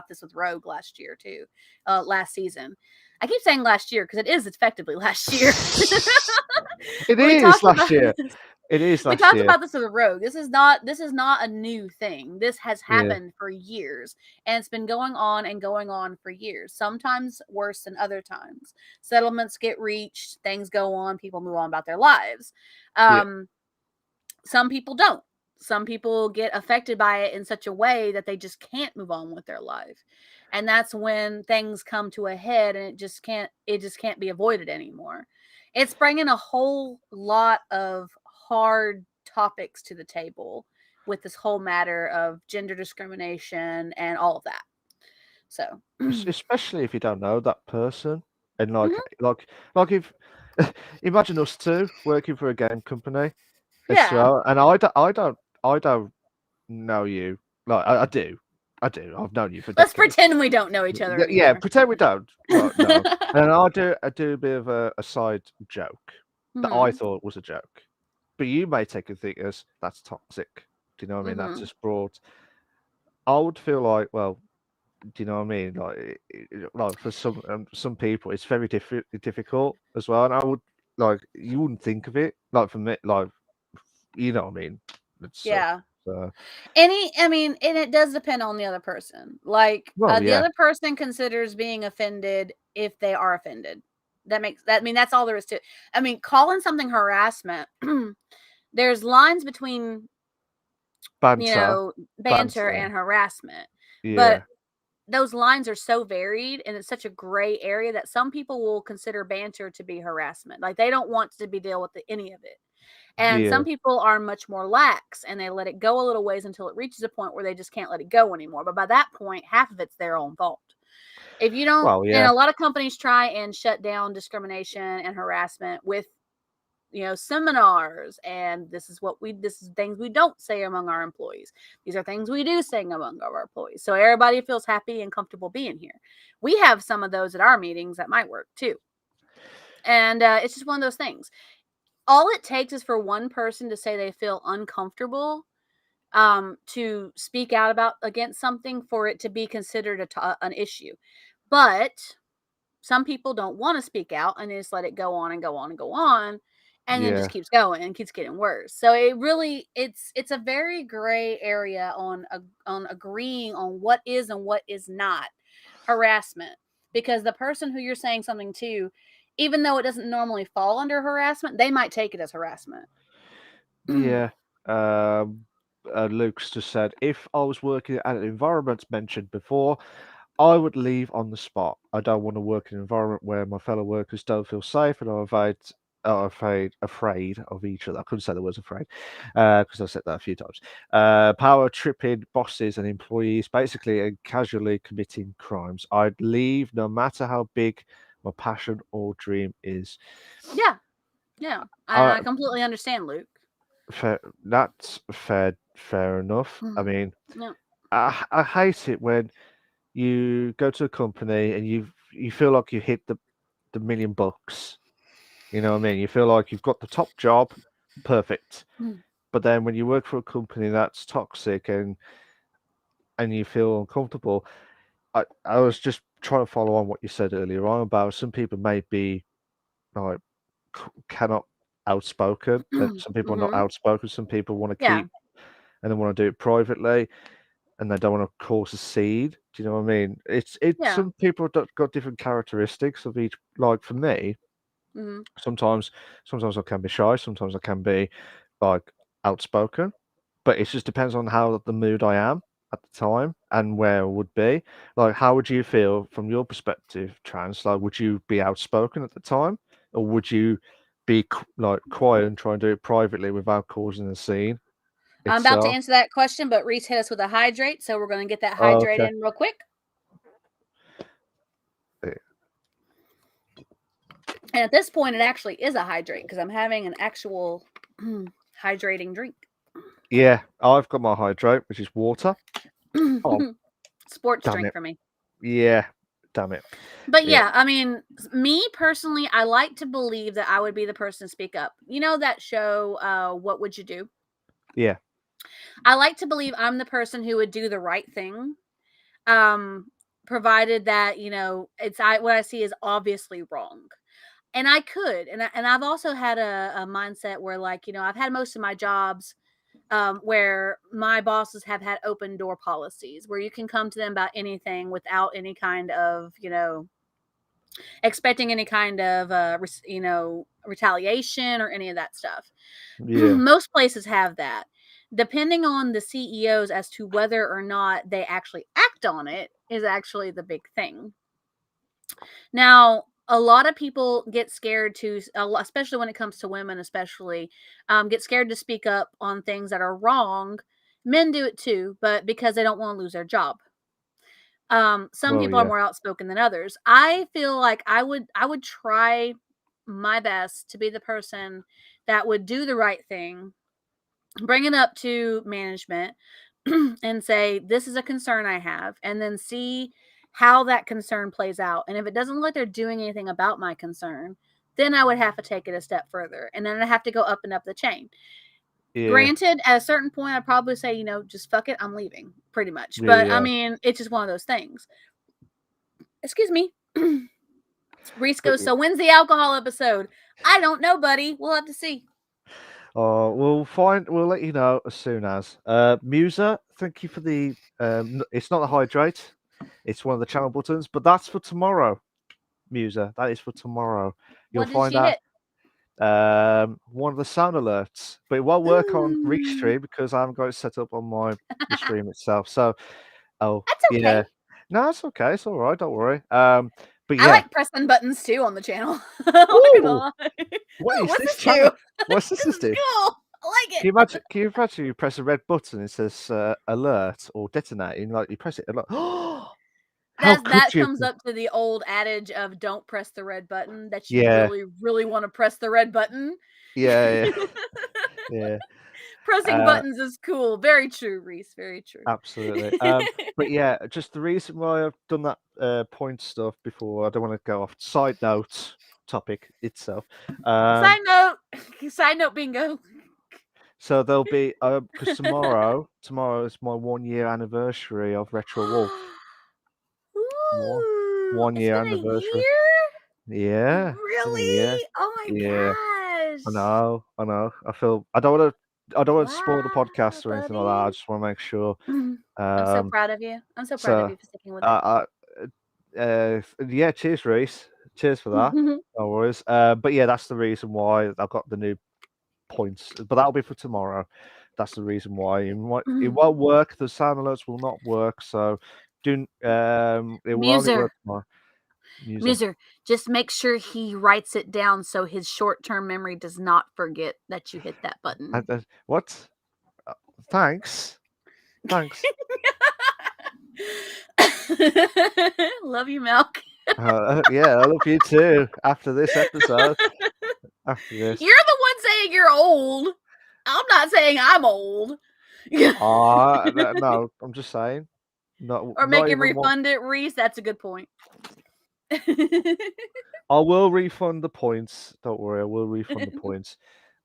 this with Rogue last year too, last season. I keep saying last year because it is effectively last year. it But we is talked last about year. this. It is We last talked year. about this with the Rogue. This is not a new thing. This has Yeah, happened for years, and it's been going on and going on for years. Sometimes worse than other times. Settlements get reached, things go on, people move on about their lives. yeah. Um, some people don't. Some people get affected by it in such a way that they just can't move on with their life. And that's when things come to a head, and it just can't be avoided anymore. It's bringing a whole lot of hard topics to the table with this whole matter of gender discrimination and all of that. So, Especially if you don't know that person, and mhm, like if imagine us two working for a game company as yeah. well, and I don't know you. Like I do, I do. I've known you for Let's decades. pretend we don't know each other Yeah, anymore. pretend we don't. Like no, and I do a bit of a side joke that I Mhm. thought was a joke, but you may take and think as that's toxic. Do you know what I mean? That's Mhm. just broad. I would feel like, well, Do you know what I mean? Like for some people, it's very difficult as well. And I would like you wouldn't think of it like for me, like you know what I mean. It's Yeah. uh, I mean, and it does depend on the other person. Like, well, the yeah, other person considers being offended if they are offended. I mean, that's all there is to it. I mean, calling something harassment, there's lines between, banter, banter banter, and harassment. But yeah, those lines are so varied and it's such a gray area that some people will consider banter to be harassment. Like they don't want to be deal with any of it. And yeah. some people are much more lax and they let it go a little ways until it reaches a point where they just can't let it go anymore. But by that point, half of it's their own fault. If you don't, Well, and yeah, a lot of companies try and shut down discrimination and harassment with, seminars, and this is things we don't say among our employees. These are things we do say among our employees. So everybody feels happy and comfortable being here. We have some of those at our meetings at my work too. And it's just one of those things. All it takes is for one person to say they feel uncomfortable, to speak out about against something for it to be considered an issue. But some people don't want to speak out and they just let it go on and go on and go on, and then just yeah, keeps going and keeps getting worse. So it's a very gray area on agreeing on what is and what is not harassment, because the person who you're saying something to, even though it doesn't normally fall under harassment, they might take it as harassment. yeah. Um, Luke's just said if I was working at an environment mentioned before, I would leave on the spot. I don't want to work in an environment where my fellow workers don't feel safe and are afraid of each other. I couldn't say the words afraid because I said that a few times. Power tripping bosses and employees, basically, and casually committing crimes. I'd leave no matter how big my passion or dream is. Yeah, yeah, and I I completely understand, Luke. fair, that's fair enough. I Mhm. mean, Yeah, I hate it when you go to a company and you feel like you hit the $1,000,000. You know what I mean? You feel like you've got the top job, perfect. mm, But then when you work for a company that's toxic and you feel uncomfortable, I was just trying to follow on what you said earlier on about some people may be like cannot outspoken. That some people are not mhm, outspoken. Some people want to yeah, keep and they want to do it privately and they don't want to cause a seed. Do you know what I mean? It's yeah, some people got different characteristics of each. Like for me, mhm. sometimes sometimes I can be shy, sometimes I can be like outspoken, but it just depends on how the mood I am at the time and where I would be. Like, how would you feel from your perspective, Trans? Like, would you be outspoken at the time, or would you be like quiet and try and do it privately without causing a scene I'm about to itself? answer that question, but Reese hit us with a hydrate, so we're going to get that Oh, hydrate okay. in real quick. And at this point, it actually is a hydrate because I'm having an actual hydrating drink. Yeah, I've got my hydrate, which is water. Oh, Sports damn drink it. for me. Yeah, damn it. But Yeah, yeah, I mean, me personally, I like to believe that I would be the person to speak up. You know that show, What Would You Do? yeah, I like to believe I'm the person who would do the right thing, um, provided that, what I see is obviously wrong. And I could, and I've also had a mindset where, like, I've had most of my jobs, where my bosses have had open door policies where you can come to them about anything without any kind of, expecting any kind of, retaliation or any of that stuff. yeah, Most places have that. Depending on the CEOs as to whether or not they actually act on it is actually the big thing. Now, a lot of people get scared especially when it comes to women, especially, get scared to speak up on things that are wrong. Men do it too, but because they don't want to lose their job. Some well, people are yeah, more outspoken than others. I feel like I would try my best to be the person that would do the right thing, bring it up to management, and say, this is a concern I have, and then see how that concern plays out. And if it doesn't look like they're doing anything about my concern, then I would have to take it a step further. And then I have to go up and up the chain. yeah, Granted, at a certain point, I'd probably say, just fuck it, I'm leaving. pretty much. Yeah, But I yeah. mean, it's just one of those things. Excuse me. Reese But goes, so when's the alcohol episode? I don't know, buddy. We'll have to see. we'll let you know as soon as. Musa, thank you for the. It's not the hydrate. It's one of the channel buttons, but that's for tomorrow. Musa, that is for tomorrow. You'll What did find she that hit? one of the sound alerts, but it won't work on Mm, Restream because I haven't got it set up on the stream itself. So, oh that's okay. yeah, no, it's okay. It's all right. Don't worry. But I yeah. like pressing buttons too on the channel. I'm not gonna Ooh, lie. what Ooh, is what's this this do? channel? What's This this is do? cool. I like it. Can you imagine? Can you imagine? You press a red button, it says alert or detonate, and like you press it, and like, oh, how could That you? comes up to the old adage of don't press the red button, that you Yeah, really, really want to press the red button. yeah, yeah. Pressing Uh, buttons is cool. Very true, Reese. Very true. Absolutely. But yeah, just the reason why I've done that point stuff before, I don't want to go off. Side note topic itself. Side note bingo. So there'll be because tomorrow is my 1 year anniversary of Retro Wolf. One Ooh, one it's year been a anniversary. year? Yeah, it's been a year. Really? Oh my Yeah, I gosh. know, I know. I don't want to spoil the Wow, podcast or anything like that. I buddy. just want to make sure. I'm so Um, proud of you. I'm so proud of so you for sticking with it. I, yeah, cheers, Reese. Cheers for that. No worries. But yeah, that's the reason why I've got the new points. But that'll be for tomorrow. That's the reason why it won't work. The sound alerts will not work. So it will only Muser, work tomorrow. Muser, just make sure he writes it down so his short-term memory does not forget that you hit that button. What? Uh, Thanks. Thanks. Love you, Milk. Yeah, I love you too. After this episode, after this, You're the one saying you're old. I'm not saying I'm old. no, I'm just saying, Or make not him even one. refund it, Reese. That's a good point. I will refund the points. Don't worry, I will refund the points.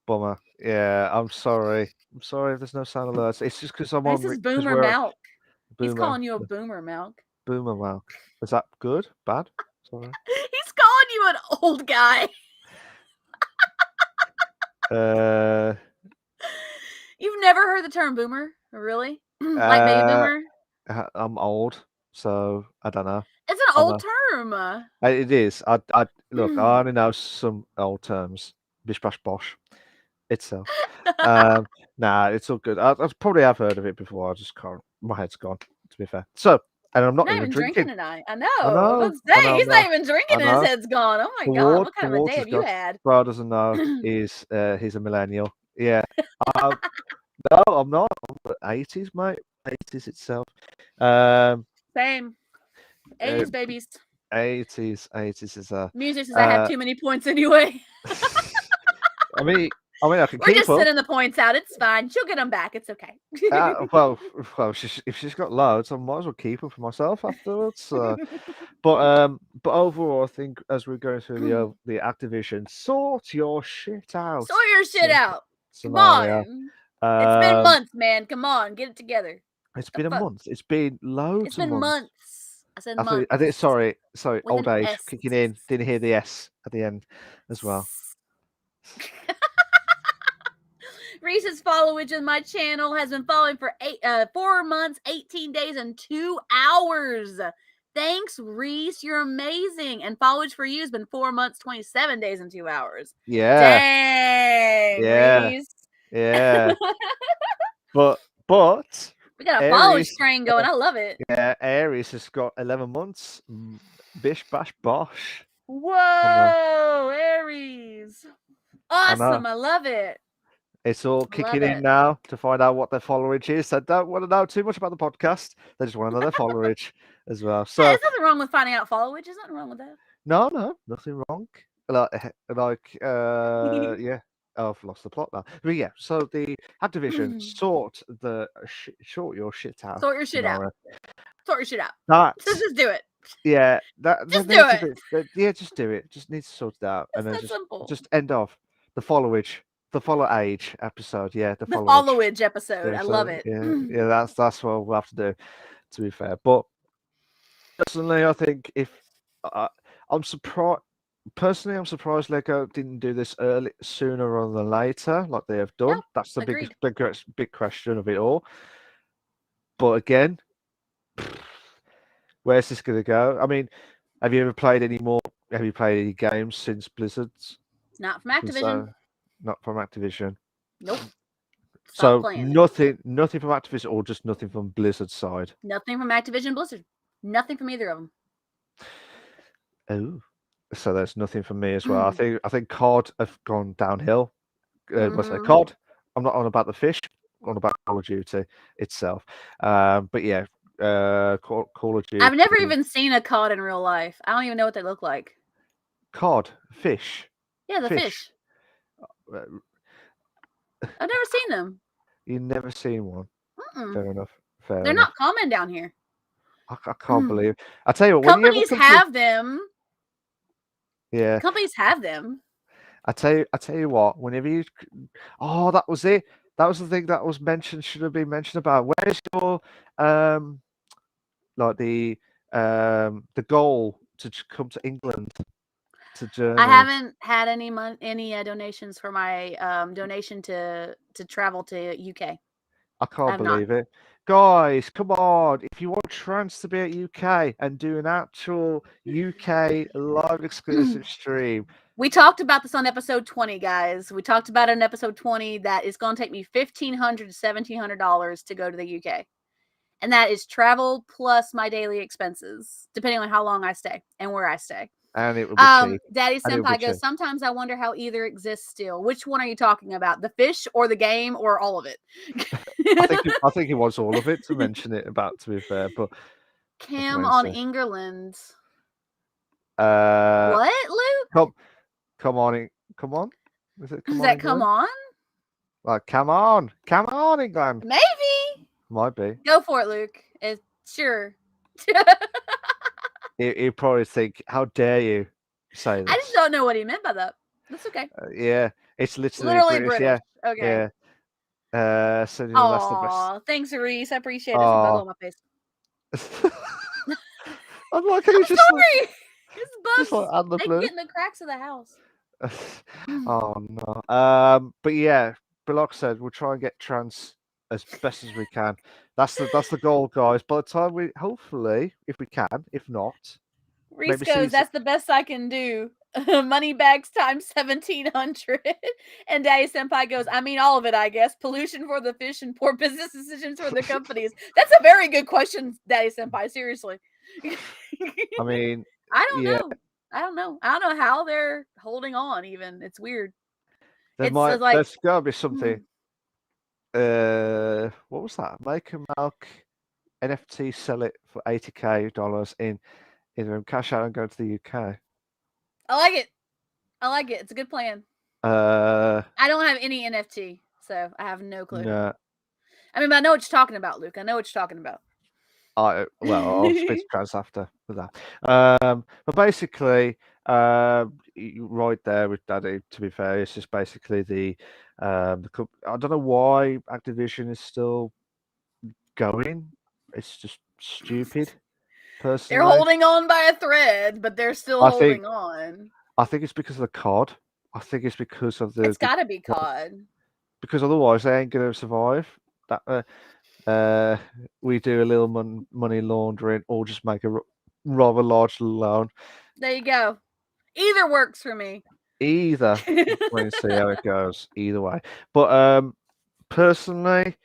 Bummer. Yeah, I'm sorry. I'm sorry if there's no sound alerts. It's just because I'm This on is because Boomer we're Milk. He's boomer calling you a Boomer Milk. boomer milk. Is that good? Bad? Sorry. He's calling you an old guy. Uh, You've never heard the term boomer, really? Like baby uh, boomer? I'm old, so I don't know. It's an I old know. term. It is. I look. I only know some old terms. Bish bash bosh itself. Nah, it's all good. I probably have heard of it before. I just can't. My head's gone. To be fair. So, and I'm not Not even even drinking drinking. tonight. I know. I I was know. about to I say know. he's not even drinking I and his know. head's gone. Oh my The god, ward, what the kind of a day water's have you gone. had? Bro doesn't know. He's a millennial. Yeah. Uh, no, I'm not. I'm 80s, mate. 80s itself. Same. Uh, 80s babies. 80s is a. Music says I have too many points anyway. I mean, I can We're keep just up. sending the points out. It's fine. She'll get them back. It's okay. Well, if she's got loads, I might as well keep them for myself afterwards. But overall, I think as we're going through the Activision, sort your shit out Sort your shit out. Come scenario. on. It's been months, man. Come on. Get it together. It's The been a fuck? month. It's been It's loads of been months. months. I said I thought months. I did. Sorry, With old an age S. kicking in. Didn't hear the S at the end as well. Reese's followage in my channel has been following for 4 months, 18 days, and 2 hours. Thanks, Reese. You're amazing. And followage for you has been 4 months, 27 days, and 2 hours. Yeah, Dang, yeah, Reese. yeah. But We got a followage Aries, train going. I love it. yeah, Aries has got 11 months. Bish bash bosh. Whoa, Aries. I know. Awesome. I love it. It's all I love kicking in it. now to find out what their followage is. They don't want to know too much about the podcast. They just want to know their followage as well. So There's nothing wrong with finding out followage. There's nothing wrong with that. no, nothing wrong. Yeah. Oh, I've lost the plot now. But yeah, so the Activision sort your shit out. Sort your shit out. Sort your shit out. That's Just do it. yeah. That Just needs do to be, yeah, just do it. Just needs to sort it out, It's and then that simple. just end off the followage the Follow Age episode. Yeah, the The Follow Age. followage episode. I love it. Yeah, that's what we'll have to do. To be fair, but personally, I think if uh, I'm surprised. Personally, I'm surprised Lego didn't do this sooner rather than later, like they have No, done. That's the agreed. big question of it all. But again, where's this going to go? I mean, have you ever played any more? Have you played any games since Blizzard's? Not from Since, Activision. not from Activision. Nope. Stop So playing it. nothing from Activision, or just nothing from Blizzard's side. Nothing from Activision Blizzard. Nothing from either of them. Oh, so there's nothing from me as well. I think COD have gone downhill. Must say COD. I'm not on about the fish. I'm on about Call of Duty itself. But yeah, Call of Duty. I've never even seen a cod in real life. I don't even know what they look like. COD fish. Yeah, the fish. I've never seen them. You've never seen one. Fair enough. Fair They're enough. not common down here. I can't believe. I tell you what, companies have them. Yeah, companies have them. I tell you what. Whenever you, that was it. That was the thing that was mentioned. Should have been mentioned about. Where's your like the goal to come to England? To Germany. I haven't had any donations for my donation to travel to UK. I can't believe it. Guys, come on. If you want Trans to be at UK and do an actual UK live exclusive stream. We talked about this on episode 20, guys. We talked about it in episode 20 that it's going to take me $1,500 to $1,700 to go to the UK. And that is travel plus my daily expenses, depending on how long I stay and where I stay. And it will be cheap. Daddy Senpai goes, sometimes I wonder how either exists still. Which one are you talking about? The fish or the game or all of it? I think he wants all of it to mention it about, to be fair. But Cam on England. What, Luke? Come on. Is it come Is on? That come on? Like, come on, England. Maybe. Might be. Go for it, Luke. Sure. You probably think, how dare you say this? I just don't know what he meant by that. That's okay. Yeah, it's literally British. Yeah. Okay. Yeah. So that's the best. Thanks, Reese. I appreciate it. It's a bug on my face. I'm like, I'm sorry. It's bugs. Just like out the blue. They get in the cracks of the house. Oh no. But yeah, Block said we'll try and get Trans as best as we can. That's the goal, guys. By the time we, hopefully, if we can, if not, Reese goes, that's the best I can do. Money bags times 1,700. And Daddy Senpai goes, I mean all of it, I guess. Pollution for the fish and poor business decisions for the companies. That's a very good question, Daddy Senpai. Seriously. I mean, I don't know. I don't know how they're holding on. Even it's weird. There's got to be something. What was that? Make a milk NFT, sell it for $80K in cash out and go to the UK. I like it. It's a good plan. I don't have any NFT, so I have no clue. No. I mean, but I know what you're talking about, Luke. I know what you're talking about. I'll speak to Trans after with that. But basically, right there with Daddy, to be fair, it's just basically the I don't know why Activision is still going. It's just stupid. Personally, they're holding on by a thread, but they're still holding on. I think it's because of the COD. I think it's because of the. It's got to be COD. Because otherwise, they ain't gonna survive. That we do a little money laundering, or just make a rather large loan. There you go. Either works for me. Either. We'll see how it goes. Either way, but personally,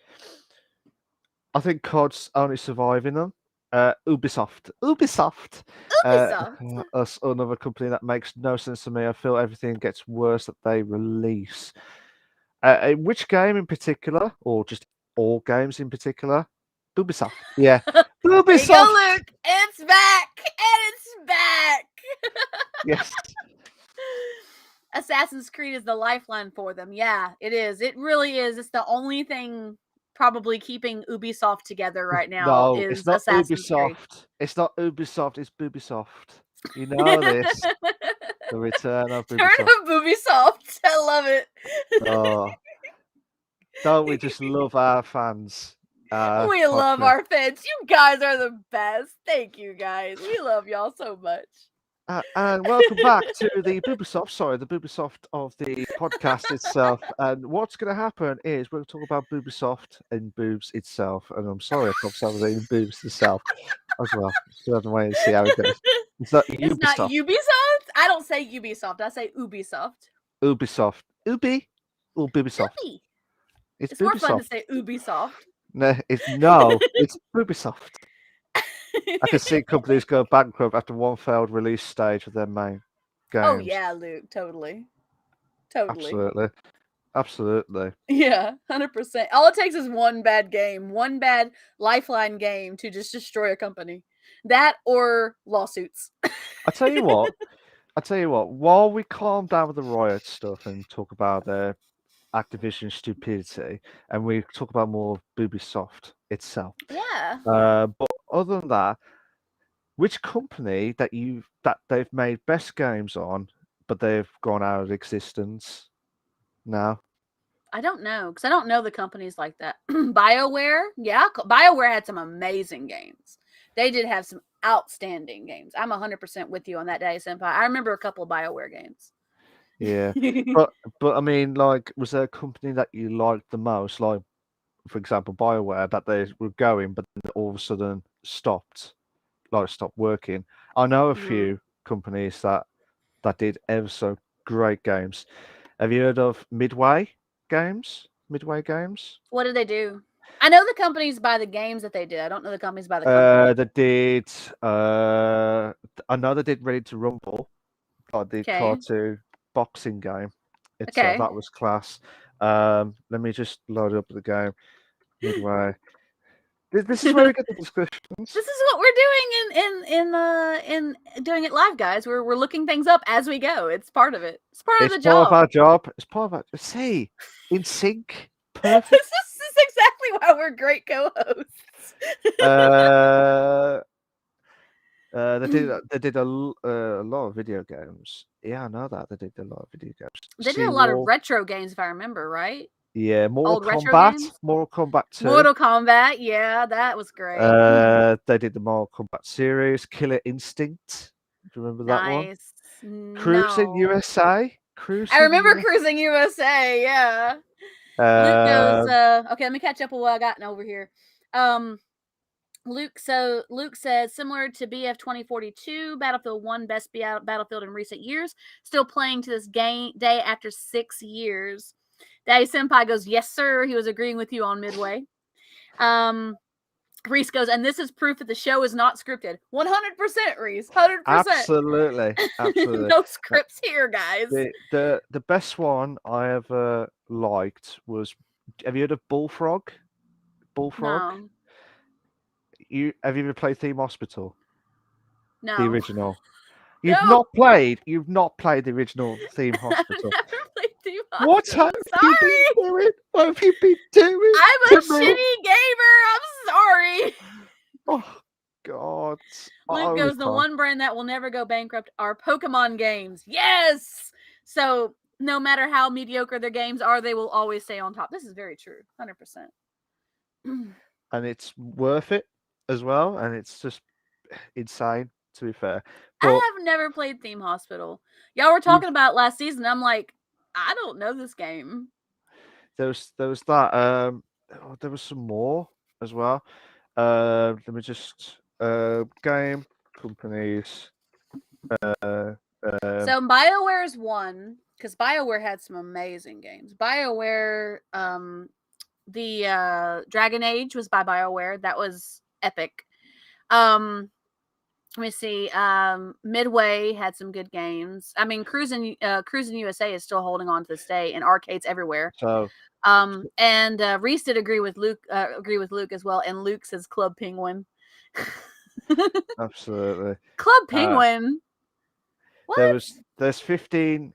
I think COD's only surviving them. Ubisoft. Another company that makes no sense to me. I feel everything gets worse that they release. Which game in particular, or just all games in particular? Ubisoft. Yeah. Ubisoft. There you go, Luke. It's back. And it's back. Yes. Assassin's Creed is the lifeline for them. Yeah, it is. It really is. It's the only thing probably keeping Ubisoft together right now. No, it's not Ubisoft. Creed. It's not Ubisoft. It's Bubisoft. You know this. The return of Turn Ubisoft. of Ubisoft. I love it. Oh, don't we just love our fans? We love Podcast. our fans. You guys are the best. Thank you, guys. We love y'all so much. And welcome back to the Bubisoft of the podcast itself. And what's going to happen is we're going to talk about Bubisoft and boobs itself. And I'm sorry if I'm saying boobs itself as well. So have to wait and see how it goes. It's not It's not Ubisoft. Ubisoft. I don't say Ubisoft. I say Ubisoft. Ubisoft. Ubi or Bubisoft? Ubi. It's It's more fun to Bubisoft. say Ubisoft. No, it's Bubisoft. I can see companies go bankrupt after one failed release stage of their main games. Oh yeah, Luke. Totally. Absolutely. Absolutely. Yeah, 100%. All it takes is one bad game, one bad lifeline game to just destroy a company. That or lawsuits. I tell you what. While we calm down with the Riot stuff and talk about their Activision stupidity, and we talk about more Ubisoft itself. Yeah. But other than that, which company that they've made best games on, but they've gone out of existence now? I don't know because I don't know the companies like that. BioWare, yeah, BioWare had some amazing games. They did have some outstanding games. I'm 100% with you on that day, Senpai. I remember a couple of BioWare games. Yeah, but I mean, like, was there a company that you liked the most? Like, for example, BioWare, that they were going, but then all of a sudden stopped working. I know a few companies that did ever so great games. Have you heard of Midway Games? Midway Games? What did they do? I know the companies by the games that they did. I don't know the companies by the company. They did. I know they did Ready to Rumble, like the Okay. cartoon boxing game itself. Okay. That was class. Let me just load up the game. Midway. This is where we get the descriptions. This is what we're doing in doing it live, guys. We're looking things up as we go. It's part of it. It's part of the Part of job. our job. It's part of our. See, in sync, perfect. This is exactly why we're great co-hosts. They did a lot of video games. Yeah, I know that they did a lot of video games. They did a lot of Seawall. retro games, if I remember right. Yeah, Old retro games. Mortal Kombat 2. Mortal Kombat, yeah, that was great. They did the Mortal Kombat series. Killer Instinct. Do you remember that one? Nice. Cruising No. USA. I remember Cruising USA, yeah. Luke goes, okay, let me catch up with what I got over here. Luke says similar to BF 2042, Battlefield 1 best Battlefield in recent years, still playing to this day after 6 years. Daddy Senpai goes, yes sir, he was agreeing with you on Midway. Reese goes, and this is proof that the show is not scripted. 100%, Reese. 100%. Absolutely. No scripts here, guys. The best one I ever liked was, have you heard of Bullfrog? Bullfrog? No. Have you ever played Theme Hospital? No. The original. No. You've not played the original Theme Hospital. I've never played Theme Hospital. What have you been doing? What have you been doing? I'm a shitty gamer. I'm sorry. Oh God. Luke goes, the one brand that will never go bankrupt are Pokemon games. Yes. So no matter how mediocre their games are, they will always stay on top. This is very true. 100%. And it's worth it as well. And it's just insane, to be fair. But I have never played Theme Hospital. Y'all were talking about it last season. I'm like, I don't know this game. There was that. There was some more as well. Let me just game companies. So BioWare's one because BioWare had some amazing games. BioWare, the Dragon Age was by BioWare. That was epic. Let me see. Midway had some good games. I mean, Cruising USA is still holding on to this day in arcades everywhere. So, and Reese did agree with Luke as well. And Luke says Club Penguin. Absolutely. Club Penguin. What? There's 15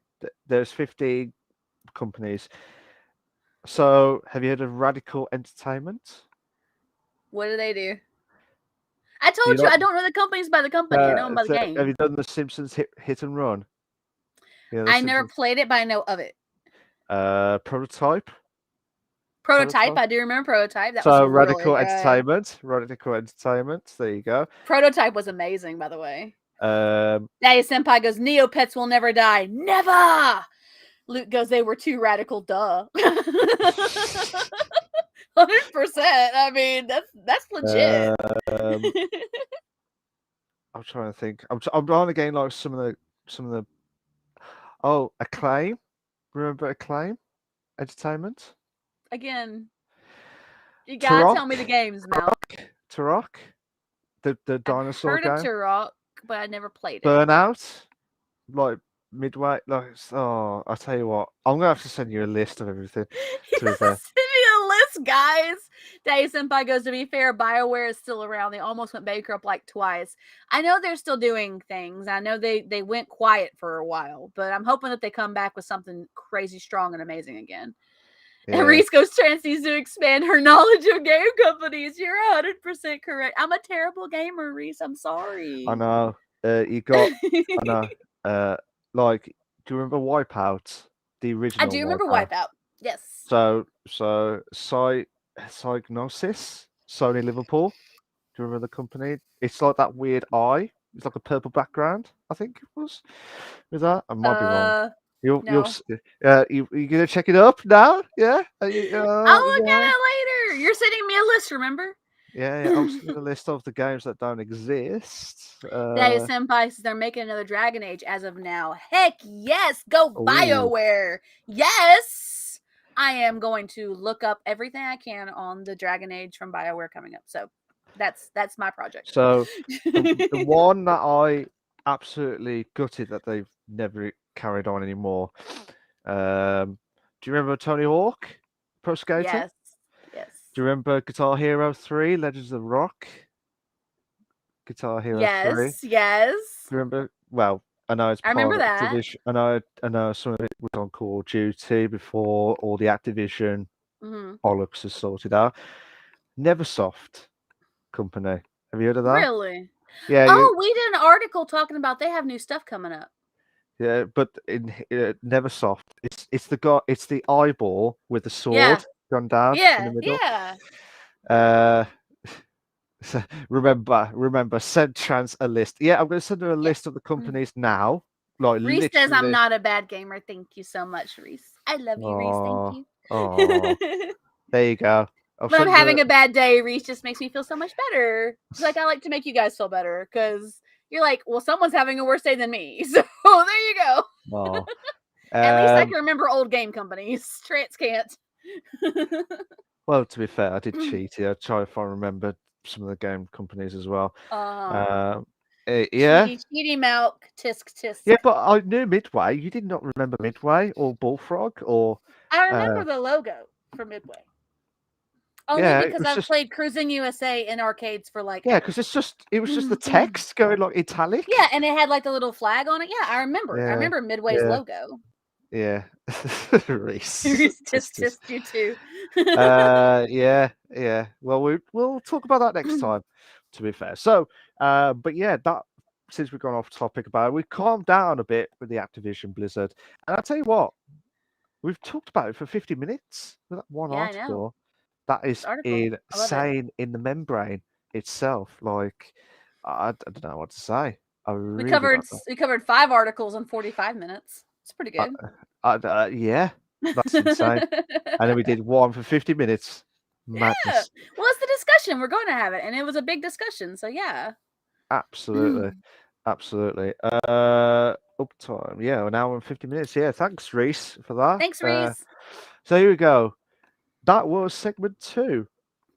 companies. So, have you heard of Radical Entertainment? What do they do? I told you I don't know the companies by the company. I know them by the so have you game. done the Simpsons hit and run? Yeah, the I never Simpsons played it, but I know of it. prototype. Prototype, I do remember Prototype. That was So really Radical good. Entertainment. Radical Entertainment. There you go. Prototype was amazing, by the way. Um, Daddy Senpai goes, Neopets will never die. Never! Luke goes, they were too radical, duh. 100%. I mean, that's legit. um, I'm trying to think. I'm trying to gain like some of the. Oh, Acclaim. Remember Acclaim Entertainment? Again, you gotta tell me the Turok. games, Mel. Turok. The I've dinosaur heard of game. Turok, but I never played it. Burnout. Like Midway. Like I tell you what, I'm gonna have to send you a list of everything. To be fair. Send me a list, guys. Daddy Senpai goes, to be fair, BioWare is still around. They almost went bankrupt like twice. I know they're still doing things. I know they went quiet for a while, but I'm hoping that they come back with something crazy strong and amazing again. Yeah. And Reese goes, Trans needs to expand her knowledge of game companies. You're 100% correct. I'm a terrible gamer, Reese. I'm sorry. I know. You got. I know. Like, do you remember Wipeout? The I original do remember Wipeout. Wipeout. Yes. So Psygnosis, Sony Liverpool. Do you remember the company? It's like that weird eye. It's like a purple background. I think it was. Is that? I might be wrong. You'll No. you gonna check it up now? Yeah. I'll look Yeah. at it later. You're sending me a list, remember? Yeah. I'll send you a list of the games that don't exist. Daddy Senpai says they're making another Dragon Age as of now. Heck yes, go Ooh. BioWare. Yes, I am going to look up everything I can on the Dragon Age from BioWare coming up. So that's my project. So the one that I absolutely gutted that they've never carried on anymore. Do you remember Tony Hawk Pro Skater? Yes. Yes. Do you remember Guitar Hero 3 Legends of Rock? Guitar Hero 3. Yes. Yes. Do you remember? Well, I know it's I part remember of that. Activision. I know some of it was on Call of Duty before all the Activision bollocks is sorted out. Neversoft company. Have you heard of that? Really? Yeah. Oh, we did an article talking about they have new stuff coming up. Yeah, but in Neversoft, it's the guy, it's the eyeball with the sword gone down in the middle. Yeah. Remember, send Trans a list. Yeah, I'm going to send her a list of the companies now. Like Reese says I'm literally. not a bad gamer. Thank you so much, Reese. I love you, Reese. Thank you. Oh, there you go. When I'm having a bad day, Reese just makes me feel so much better. Like I like to make you guys feel better because you're like, well, someone's having a worse day than me. So there you go. Oh. At least I can remember old game companies. Trance can't. Well, to be fair, I did cheat. I try if I remember some of the game companies as well. Yeah. Cheaty milk, tisk tisk. Yeah, but I knew Midway. You did not remember Midway or Bullfrog or. I remember the logo for Midway. Only because I've played Cruising USA in arcades for like. Yeah, because it was just the text going like italic. Yeah, and it had like the little flag on it. Yeah, I remember. I remember Midway's logo. Yeah. Reese. Reese tisk you too. Yeah. Well, we'll talk about that next time, to be fair. So, but yeah, that since we've gone off topic about it, we calmed down a bit with the Activision Blizzard. And I'll tell you what, we've talked about it for 50 minutes with that one article. That is insane in the membrane itself. Like, I don't know what to say. We covered 5 articles in 45 minutes. It's pretty good. Yeah, that's insane. And then we did one for 50 minutes. Madness. Yeah. Well, it's the discussion. We're going to have it. And it was a big discussion. So, yeah. Absolutely. Uptime. Yeah, an hour and 50 minutes. Yeah, thanks, Reese, for that. Thanks, Reese. So here we go. That was segment 2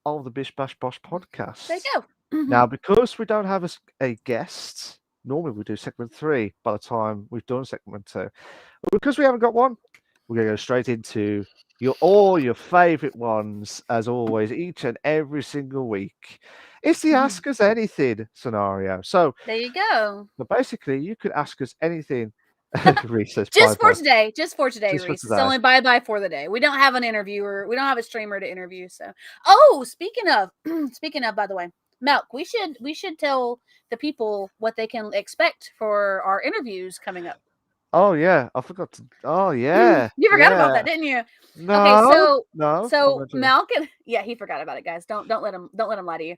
of the Bish Bash Bosh podcast. There you go. Now, because we don't have a guest, normally we do segment 3 by the time we've done segment 2. But because we haven't got one, we're going to go straight into all your favorite ones, as always, each and every single week. It's the Ask Us Anything scenario. So there you go. But basically, you could ask us anything. Reese says, just for today, Reese. It's only bye for the day. We don't have an interviewer. We don't have a streamer to interview. So, speaking of, by the way, Malk, we should tell the people what they can expect for our interviews coming up. Oh yeah, I forgot to. Oh yeah, You forgot about yeah. that, didn't you? Okay, No, no, I'm so not doing. Malk and yeah, he forgot about it, guys. Don't let him lie to you.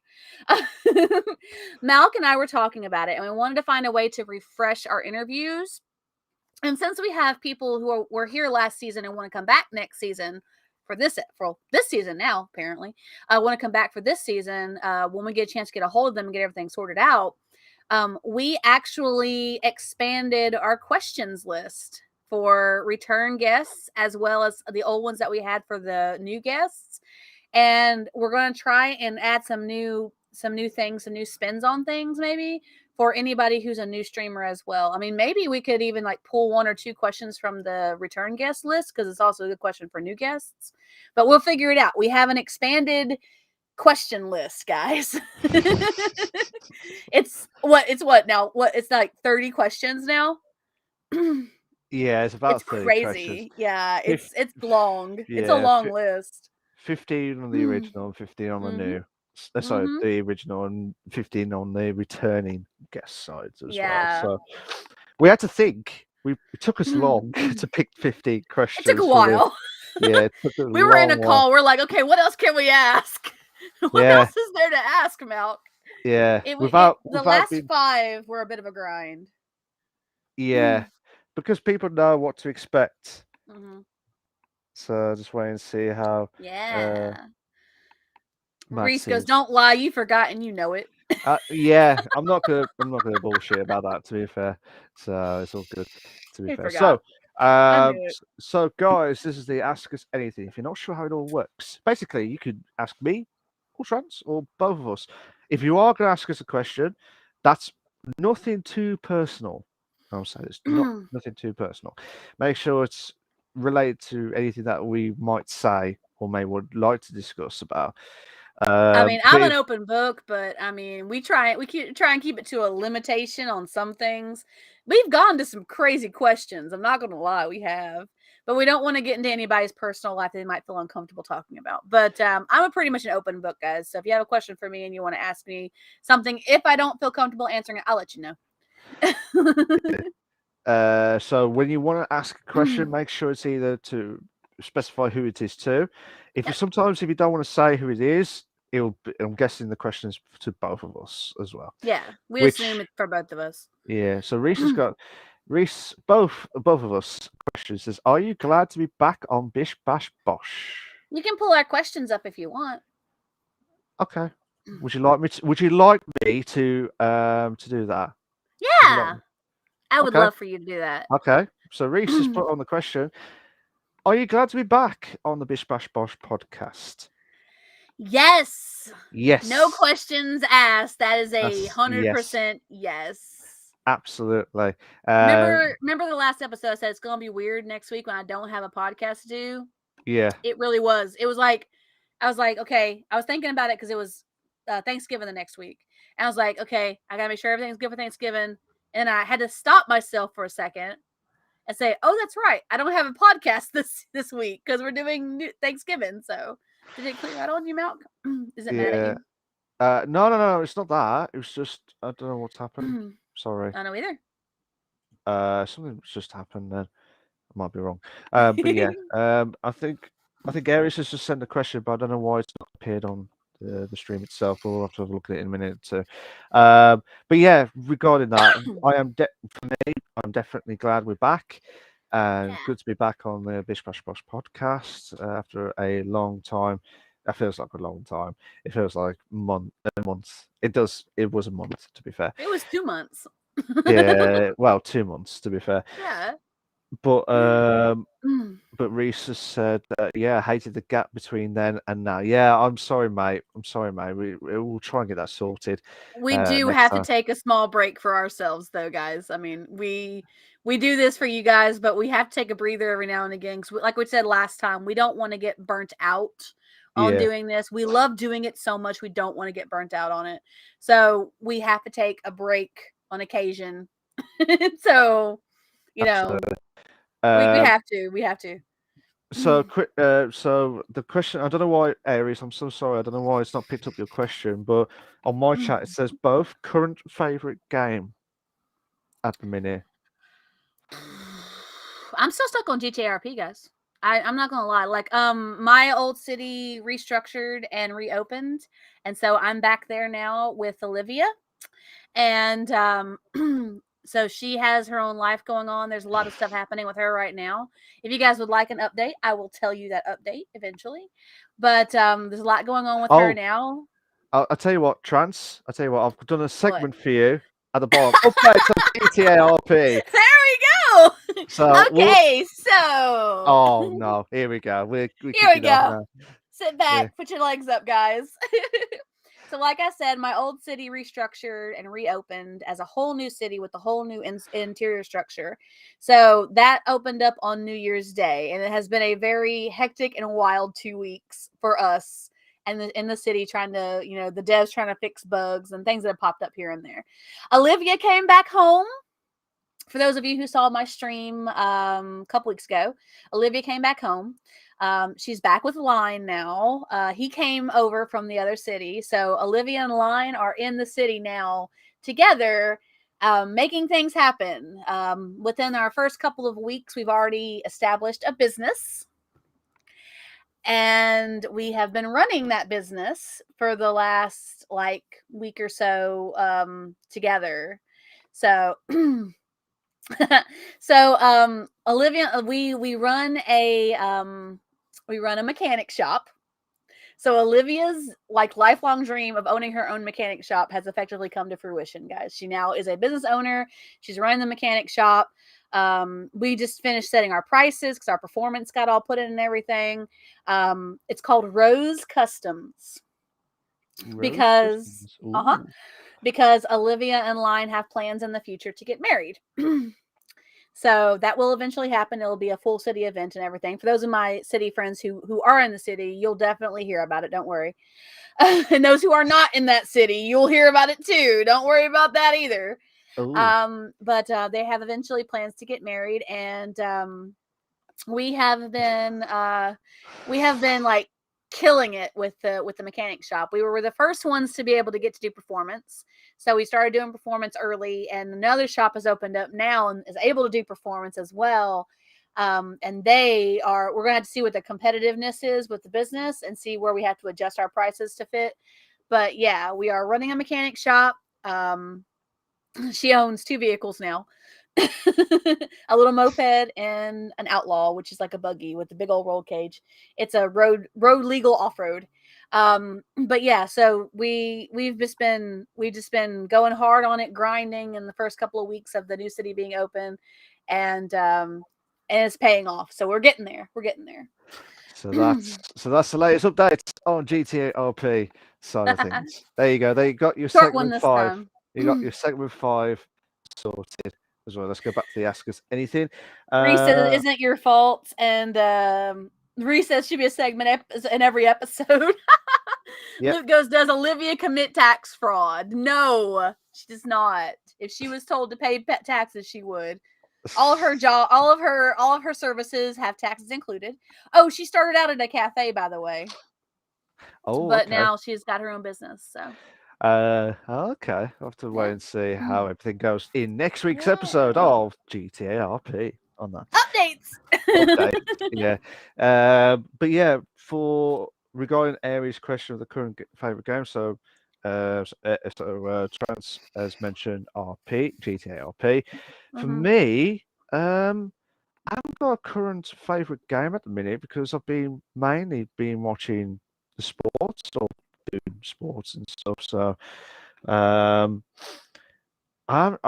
Malk and I were talking about it, and we wanted to find a way to refresh our interviews. And since we have people who were here last season and want to come back next season for this season now, apparently, want to come back for this season, when we get a chance to get a hold of them and get everything sorted out, we actually expanded our questions list for return guests as well as the old ones that we had for the new guests. And we're going to try and add some new things, some new spins on things, maybe for anybody who's a new streamer as well. I mean, maybe we could even like pull one or two questions from the return guest list because it's also a good question for new guests. But we'll figure it out. We have an expanded question list, guys. It's what now? What it's like 30 questions now. Yeah, it's about It's 30 questions. crazy. Yeah, Fif- it's long. It's a yeah, long list. 15 on the original and 15 on the Mhm. new. Sorry, Mhm. the original and 15 on the returning guest sides as well. Yeah. So we had to think. It took us long It to pick 15 took a questions for the. while. Yeah, it took a We were in long a while. call. We're like, okay, what else can we ask? What Yeah, else is there to ask, Malk? yeah. It Without the without last being. 5 were a bit of a grind. Yeah, because people know what to expect. Mhm. So just wait and see how uh, Yeah. Matt Reese goes, seems. "Don't lie, you forgot and you know it." Yeah, I'm not gonna bullshit about that. To be fair, so it's all good. To be He fair, forgot. so I knew it. guys, this is the Ask Us Anything. If you're not sure how it all works, basically you could ask me, or Trans, or both of us. If you are gonna ask us a question, that's nothing too personal. I'll say this, not nothing too personal. Make sure it's related to anything that we might say or may would like to discuss about. I mean, But I'm an if open book, but I mean, we try and keep it to a limitation on some things. We've gone to some crazy questions. I'm not going to lie, we have, but we don't want to get into anybody's personal life that they might feel uncomfortable talking about. But I'm a pretty much an open book, guys. So if you have a question for me and you want to ask me something, if I don't feel comfortable answering it, I'll let you know. So when you want to ask a question, make sure it's either to specify who it is to. Yep. Sometimes if you don't want to say who it is, I'm guessing the question is to both of us as well. Yeah, we assume Which it's for both of us. yeah, so Reese both of us questions says, are you glad to be back on Bish Bash Bosh? You can pull our questions up if you want. Okay. Would you like me to do that? Would you like Yeah, me? I would Okay. love for you to do that. Okay. So Reese has put on the question. Are you glad to be back on the Bish Bash Bosh podcast? Yes. No Yes. questions asked. That is a Yes. 100% yes. Absolutely. Remember the last episode I said it's gonna be weird next week when I don't have a podcast to do? Yeah. It really was. It was like I was like, okay. I was thinking about it because it was Thanksgiving the next week. And I was like, okay, I gotta make sure everything's good for Thanksgiving. And I had to stop myself for a second and say, "Oh, that's right. I don't have a podcast this week because we're doing Thanksgiving." So, did it clear out on you, Malcolm? Is it mad at Yeah. you? No, no, no. It's not that. It was just I don't know what's happened. Sorry. I don't know either. Something's just happened then. I might be wrong. But yeah. I think Aries has just sent a question, but I don't know why it's not appeared on the stream itself. We'll have to have a look at it in a minute. But yeah, regarding that, for me, I'm definitely glad we're back, and Yeah. good to be back on the Bish Bash Bosh podcast after a long time. That feels like a long time. It feels like months. It does. It was a month, to be fair. It was 2 months. Yeah, well, 2 months to be fair. Yeah. But Reese has said that yeah, I hated the gap between then and now. Yeah, I'm sorry, mate. I'm sorry, mate. We'll try and get that sorted We do next have to time. take a small break for ourselves though, guys. I mean, we do this for you guys, but we have to take a breather every now and again cuz like we said last time, we don't want to get burnt out on Yeah, doing this. We love doing it so much we don't want to get burnt out on it. So, we have to take a break on occasion. So, you know, absolutely. we Um, have to. We have to. So quick. So the question. I don't know why, Aries. I'm so sorry. I don't know why it's not picked up your question. But on my chat, it says both current favorite game at the minute. I'm still stuck on GTRP, guys. I'm not gonna lie. Like, my old city restructured and reopened, and so I'm back there now with Olivia, and so she has her own life going on. There's a lot of stuff happening with her right now. If you guys would like an update, I will tell you that update eventually. But there's a lot going on with her Oh, now. I'll tell you what, Trance. I'll tell you what. I've done a What? segment for you at the bottom. Updates on GTA RP. There we go. So we'll. Okay, so Oh no! Here we go. We're here we kicking off go. now. Sit Yeah. back, put your legs up, guys. So, like I said, my old city restructured and reopened as a whole new city with a whole new interior structure. So, that opened up on New Year's Day, and it has been a very hectic and wild 2 weeks for us and in the city trying to, the devs trying to fix bugs and things that have popped up here and there. Olivia came back home. For those of you who saw my stream a couple weeks ago, Olivia came back home. She's back with Line now. He came over from the other city. So Olivia and Line are in the city now together, making things happen. Within our first couple of weeks, we've already established a business. And we have been running that business for the last week or so together. So Olivia, we run a mechanic shop. So Olivia's lifelong dream of owning her own mechanic shop has effectively come to fruition, guys. She now is a business owner. She's running the mechanic shop. We just finished setting our prices because our performance got all put in and everything. It's called Rose Customs Rose because Customs. Ooh. because Olivia and Line have plans in the future to get married. So that will eventually happen. It'll be a full city event and everything. For those of my city friends who are in the city, you'll definitely hear about it. Don't worry. And those who are not in that city, you'll hear about it too. Don't worry about that either. Ooh. But they have eventually plans to get married, and we have been like killing it with the mechanic shop. We were the first ones to be able to get to do performance. So we started doing performance early, and another shop has opened up now and is able to do performance as well. And we're going to have to see what the competitiveness is with the business and see where we have to adjust our prices to fit. But yeah, we are running a mechanic shop. She owns 2 vehicles now. A little moped and an outlaw, which is like a buggy with a big old roll cage. It's a road legal off-road. But yeah, so we've just been going hard on it, grinding in the first couple of weeks of the new city being open, and it's paying off. So we're getting there. So that's the latest update on GTA RP side of things. There you go. There you got your Short one segment this 5. time. You got your segment 5 sorted as well. Let's go back to the Ask Us Anything. Reese says it isn't your fault, and Reese says should be a segment in every episode. Yep. Luke goes, does Olivia commit tax fraud? No, she does not. If she was told to pay taxes, she would. All of her services have taxes included. Oh, she started out at a cafe, by the way. Oh, But okay. now she's got her own business. So Okay. I'll have to wait yeah. and see how everything goes in next week's episode Yeah. of GTA RP on that. Updates. Update. Yeah. But yeah, for regarding Aries' question of the current favorite game, Trans has mentioned GTA RP. For me, I haven't got a current favorite game at the minute because I've been mainly watching the sports or doing sports and stuff. So, um, I'm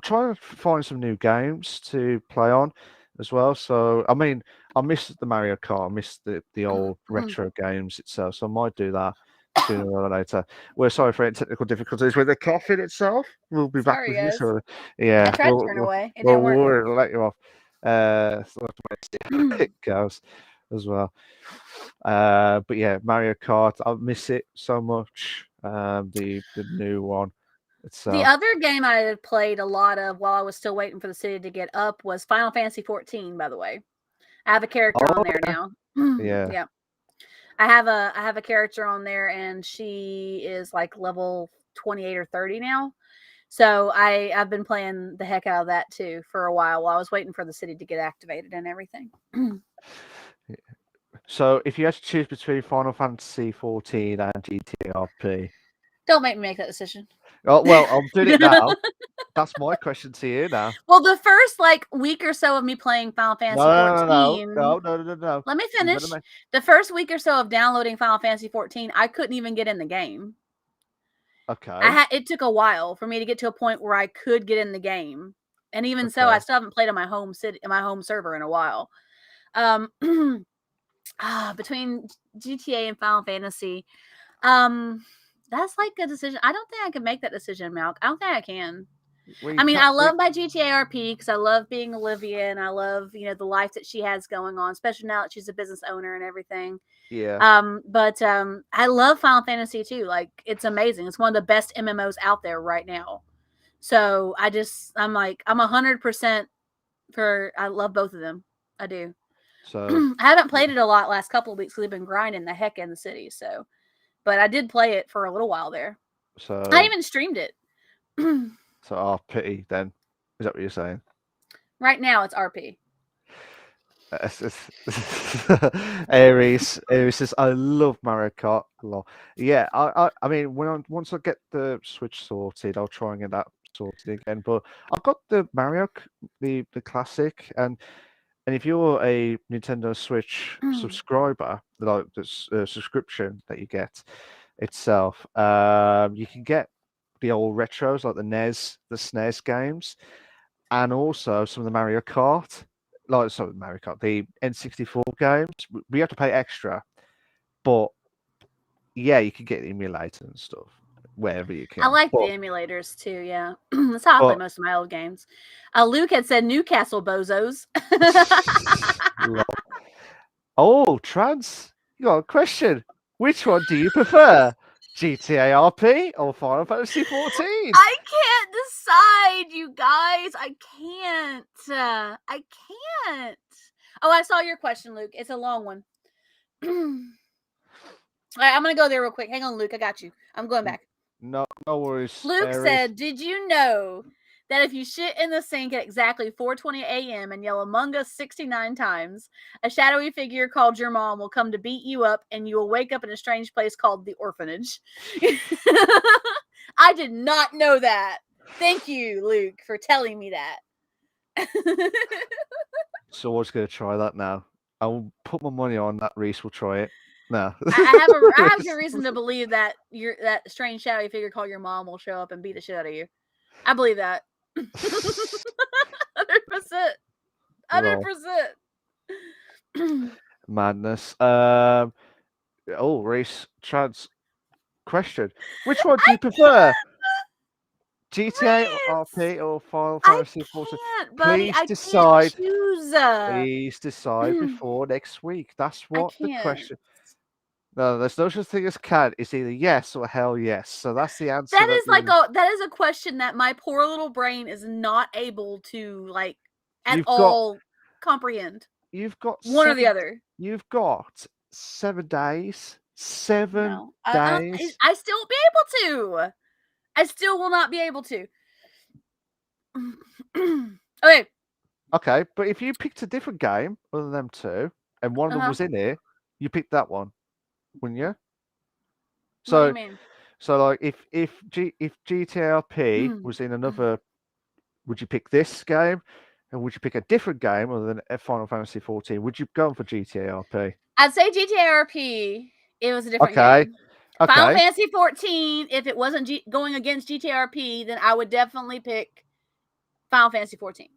trying to find some new games to play on as well. So I mean, I miss the Mario Kart, I miss the old retro games itself. So I might do that sooner or later. We're sorry for any technical difficulties with the coffin itself. We'll be back Sorry, with you. guys. So I yeah, tried to turn away. It didn't work. we'll let you off. So we'll have to wait to see how it goes as well. But yeah, Mario Kart, I miss it so much. The new one The itself. other game I had played a lot of while I was still waiting for the city to get up was Final Fantasy 14, by the way. I have a character Oh on there yeah, now. yeah. Yeah. I have a character on there, and she is like level 28 or 30 now. So I've been playing the heck out of that too for a while I was waiting for the city to get activated and everything. So if you had to choose between Final Fantasy 14 and GTRP, Don't make me make that decision. oh well, I'm doing it now. That's my question to you now. Well, the first like week or so of me playing Final No, Fantasy no, no, no, 14, no, no, no, no, no. let me You better finish. make. The first week or so of downloading Final Fantasy 14, I couldn't even get in the game. Okay, It took a while for me to get to a point where I could get in the game. And even so, I okay. still haven't played on my home server in a while. Um between GTA and Final Fantasy, um that's like a decision. I don't think I can make that decision, Malk. I don't think I can. Well, I you mean, can't. I love my GTA RP because I love being Olivia and I love, the life that she has going on, especially now that she's a business owner and everything. Yeah. But I love Final Fantasy too. Like, it's amazing. It's one of the best MMOs out there right now. So I'm like, I'm 100% for, I love both of them. I do. So, I haven't played it a lot last couple of weeks because we've been grinding the heck in the city. So, but I did play it for a little while there. I so, even streamed it. so, RP then. Is that what you're saying? Right now, it's RP. Aries says, I love Mario Kart. Lol. Yeah, I mean, once I get the Switch sorted, I'll try and get that sorted again. But I've got the the classic, and if you're a Nintendo Switch subscriber, like the subscription that you get itself, you can get the old retros like the NES, the SNES games, and also some of the Mario Kart, like sorry, Mario Kart, the N64 games. We have to pay extra, but yeah, you can get the emulator and stuff wherever you I can. like the emulators too. Yeah, that's how I play But most of my old games. Luke had said Newcastle bozos. oh, Trans, you got a question. Which one do you prefer? GTA RP or Final Fantasy 14? I can't decide, you guys. I can't. I can't. Oh, I saw your question, Luke. It's a long one. All right, I'm gonna go there real quick. Hang on, Luke. I got you. I'm going back. No, no worries, Luke Aries. said, "Did you know that if you shit in the sink at exactly 4:20 a.m. and yell Among Us 69 times, a shadowy figure called your mom will come to beat you up, and you will wake up in a strange place called the orphanage?" I did not know that. Thank you, Luke, for telling me that. So I was going to try that now. I will put my money on that Reese will try it. No. I have good reason to believe that that strange shadowy figure called your mom will show up and beat the shit out of you. I believe that. 100%. Lol. 100%. Madness. Oh, Reese, Chad's question. Which one do I you prefer? can't, GTA or Reese. RP or Final I Fantasy 14? can't, buddy. Please I can't decide. choose. Please decide before next week. That's I what the can't. question. No, there's no such thing as can. It's either yes or hell yes. So that's the answer That that is like we. that is a question that my poor little brain is not able to like at You've got. all comprehend. You've got One or the 7. other. You've got 7 days. 7 No, days. I still won't be able to. I still will not be able to. Okay. Okay, but if you picked a different game other than them two, and one of them Uh-huh. was in here, you picked that one, wouldn't you? What do you So, mean? like if GTRP was in another, would you pick this game, and would you pick a different game other than Final Fantasy 14? Would you go for GTRP? I'd say GTRP. It was a different Okay, game. Final okay, Fantasy 14. If it wasn't going against GTRP, then I would definitely pick Final Fantasy 14.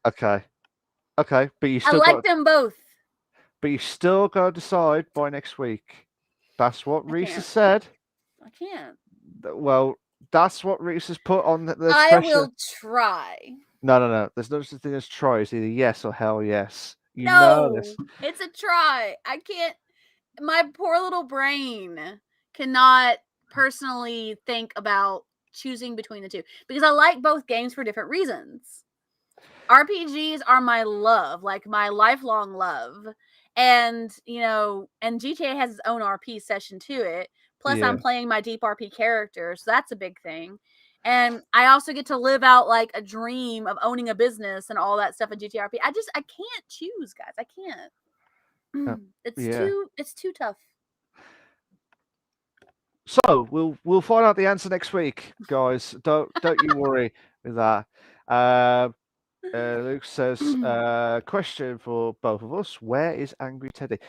okay, okay. But you I still like got, them both. but you still got to decide by next week. That's what I Reese has can't. said. I can't. Well, that's what Reese has put on the I question. will try. No, no, no. There's no such thing as try. It's either yes or hell yes. You know No, this. it's a try. I can't. My poor little brain cannot personally think about choosing between the two because I like both games for different reasons. RPGs are my love, like my lifelong love. And, and GTA has its own RP session to it. Plus, I'm Yeah. playing my deep RP character, so that's a big thing. And I also get to live out like a dream of owning a business and all that stuff in GTA RP. I can't choose, guys. I Uh, can't. It's yeah. too tough. So we'll find out the answer next week, guys. Don't you worry with that. Luke says, question for both of us: where is Angry Teddy?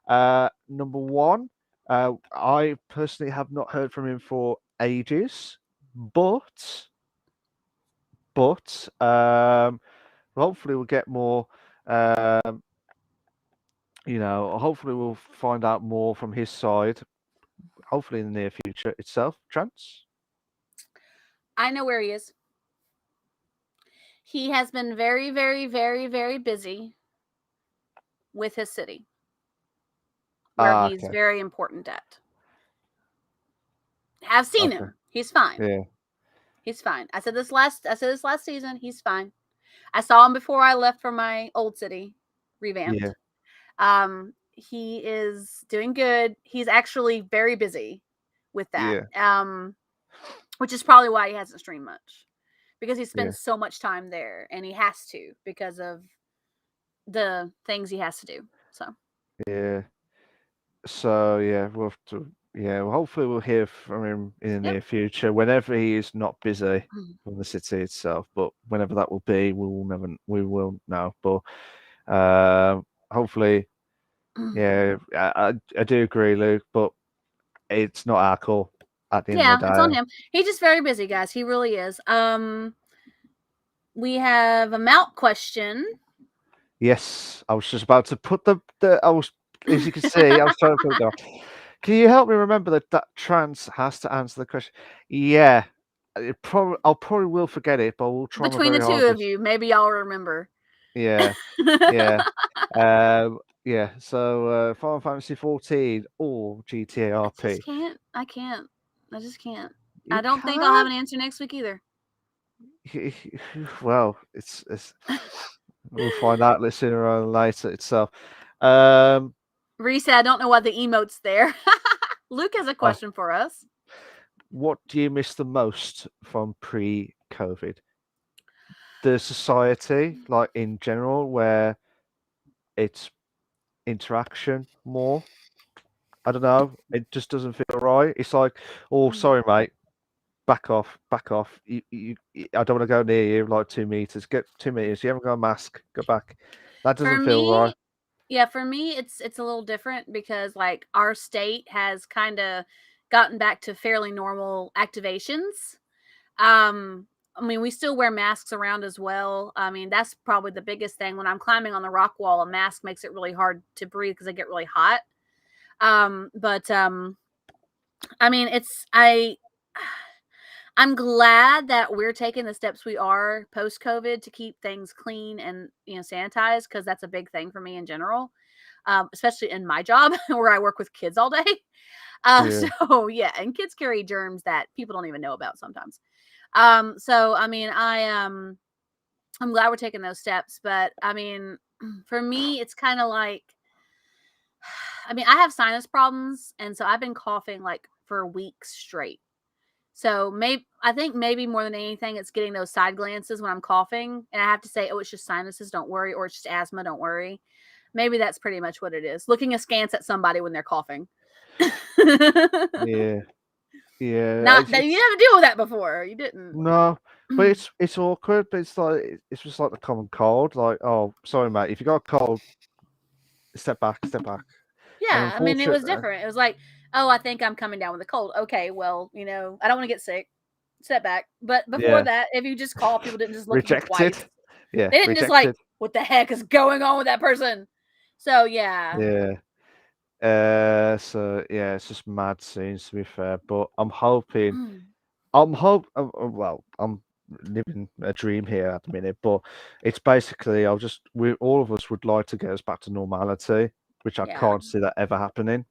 Number one, I personally have not heard from him for ages, but hopefully we'll get more. Um, hopefully we'll find out more from his side. Hopefully in the near future itself. Chance. I know where he is. He has been very, very, very, very busy with his city, where Ah, he's okay. very important at. I've seen Okay. him. He's fine. Yeah. He's fine. I said this last season. He's fine. I saw him before I left for my old city, Yeah. revamped. He is doing good. He's actually very busy with that. Yeah. Which is probably why he hasn't streamed much, because he Yeah. spends so much time there, and he has to because of the things he has to do. So Yeah. So yeah, we'll have to. Yeah. Well, hopefully we'll hear from him in the yep. near future, whenever he is not busy from the city itself. But whenever that will be, we will know. But hopefully, yeah, I do agree, Luke. But it's not our call at the end Yeah, of the it's on day. him. He's just very busy, guys. He really is. We have a Mount question. Yes, I was just about to put the I was, as you can see, I was trying to put it down. Can you help me remember that trans has to answer the question? Yeah, I'll probably will forget it, but we'll try my Between the very two of hardest. you, maybe y'all remember. Yeah, yeah, yeah. So Final Fantasy 14 or GTA I just RP. can't. I can't. I just can't. I You don't think I'll have can. an answer next week either. Well, it's we'll find out sooner rather than later itself. Um, Reese, I don't know why the emote's there. Luke has a oh, question for us. what do you miss the most from pre-COVID? The society, like in general, where it's interaction more. I don't know. It just doesn't feel right. It's like, oh, sorry, mate. Back off, back off. I don't want to go near you. Like 2 meters. Get 2 meters. You haven't got a mask. Go back. That For doesn't feel right. me, yeah, for me it's a little different because like our state has kind of gotten back to fairly normal activations. I mean, we still wear masks around as well. I mean, that's probably the biggest thing. When I'm climbing on the rock wall, a mask makes it really hard to breathe because I get really hot. But I mean, I'm glad that we're taking the steps we are post COVID to keep things clean and sanitized, because that's a big thing for me in general, especially in my job where I work with kids all day. Yeah, So yeah, and kids carry germs that people don't even know about sometimes. So I mean, I'm glad we're taking those steps, but I mean, for me, it's kind of like, I mean, I have sinus problems, and so I've been coughing like for weeks straight. So maybe I think maybe more than anything, it's getting those side glances when I'm coughing, and I have to say, "Oh, it's just sinuses, don't worry," or "It's just asthma, don't worry." Maybe that's pretty much what it is. Looking askance at somebody when they're coughing. yeah, yeah. Not that you never deal with that before. You didn't. No, but it's awkward. But it's like it's just like the common cold. Like, oh, sorry, mate. If you got a cold, step back, step back. And Yeah, I mean, it was unfortunately, different. It was like, "Oh, I think I'm coming down with a cold." Okay, well, I don't want to get sick. Step back. But before yeah, that, if you just call, people didn't just look at you rejected. twice. Yeah, They didn't just like, rejected. "What the heck is going on with that person?" So yeah. Yeah. So yeah, it's just mad scenes to be fair. But well, I'm living a dream here at the minute, but it's basically we all of us would like to get us back to normality, which I Yeah, can't see that ever happening,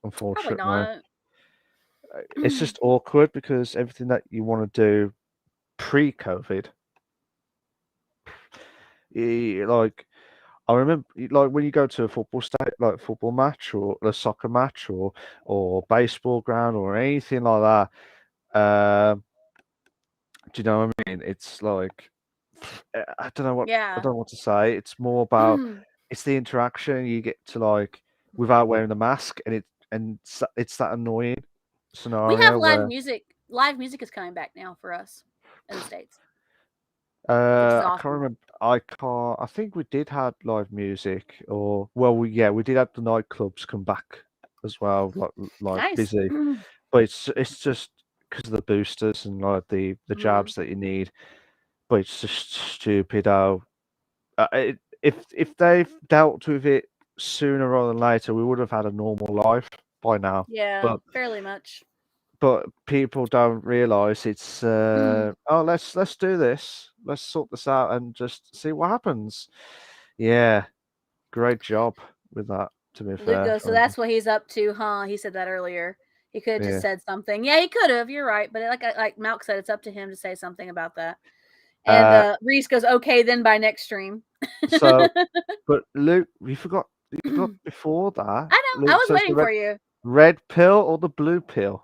probably unfortunately. not. It's just awkward because everything that you want to do pre-COVID, Like I remember, like when you go to a football like football match or a soccer match or baseball ground or anything like that. Do you know what I mean? It's like I don't know what I Yeah. don't know what to say. It's more about it's the interaction you get to like without wearing the mask, it's that annoying We have scenario live where music. Live music is coming back now for us in the States, which is I can't awesome. remember. I can't. I think we did have live music, or well, we did have the nightclubs come back as well, like Nice. busy. But it's just because of the boosters and like the Mhm. jabs that you need. But it's just stupid how if they've dealt with it sooner rather than later, we would have had a normal life by now. Yeah, But fairly much. people don't realize it's oh let's do this, let's sort this out and just see what happens. Yeah, great job with that, to be fair, Luca, so Simon. that's what he's up to, huh? He said that earlier. He could have just Yeah, said something. Yeah, he could have. You're right, but like Malk said, it's up to him to say something about that. And uh Reese goes, "Okay, then by next stream." so but Luke, you forgot I before that know. I Luke was says the waiting for you. red pill or the blue pill.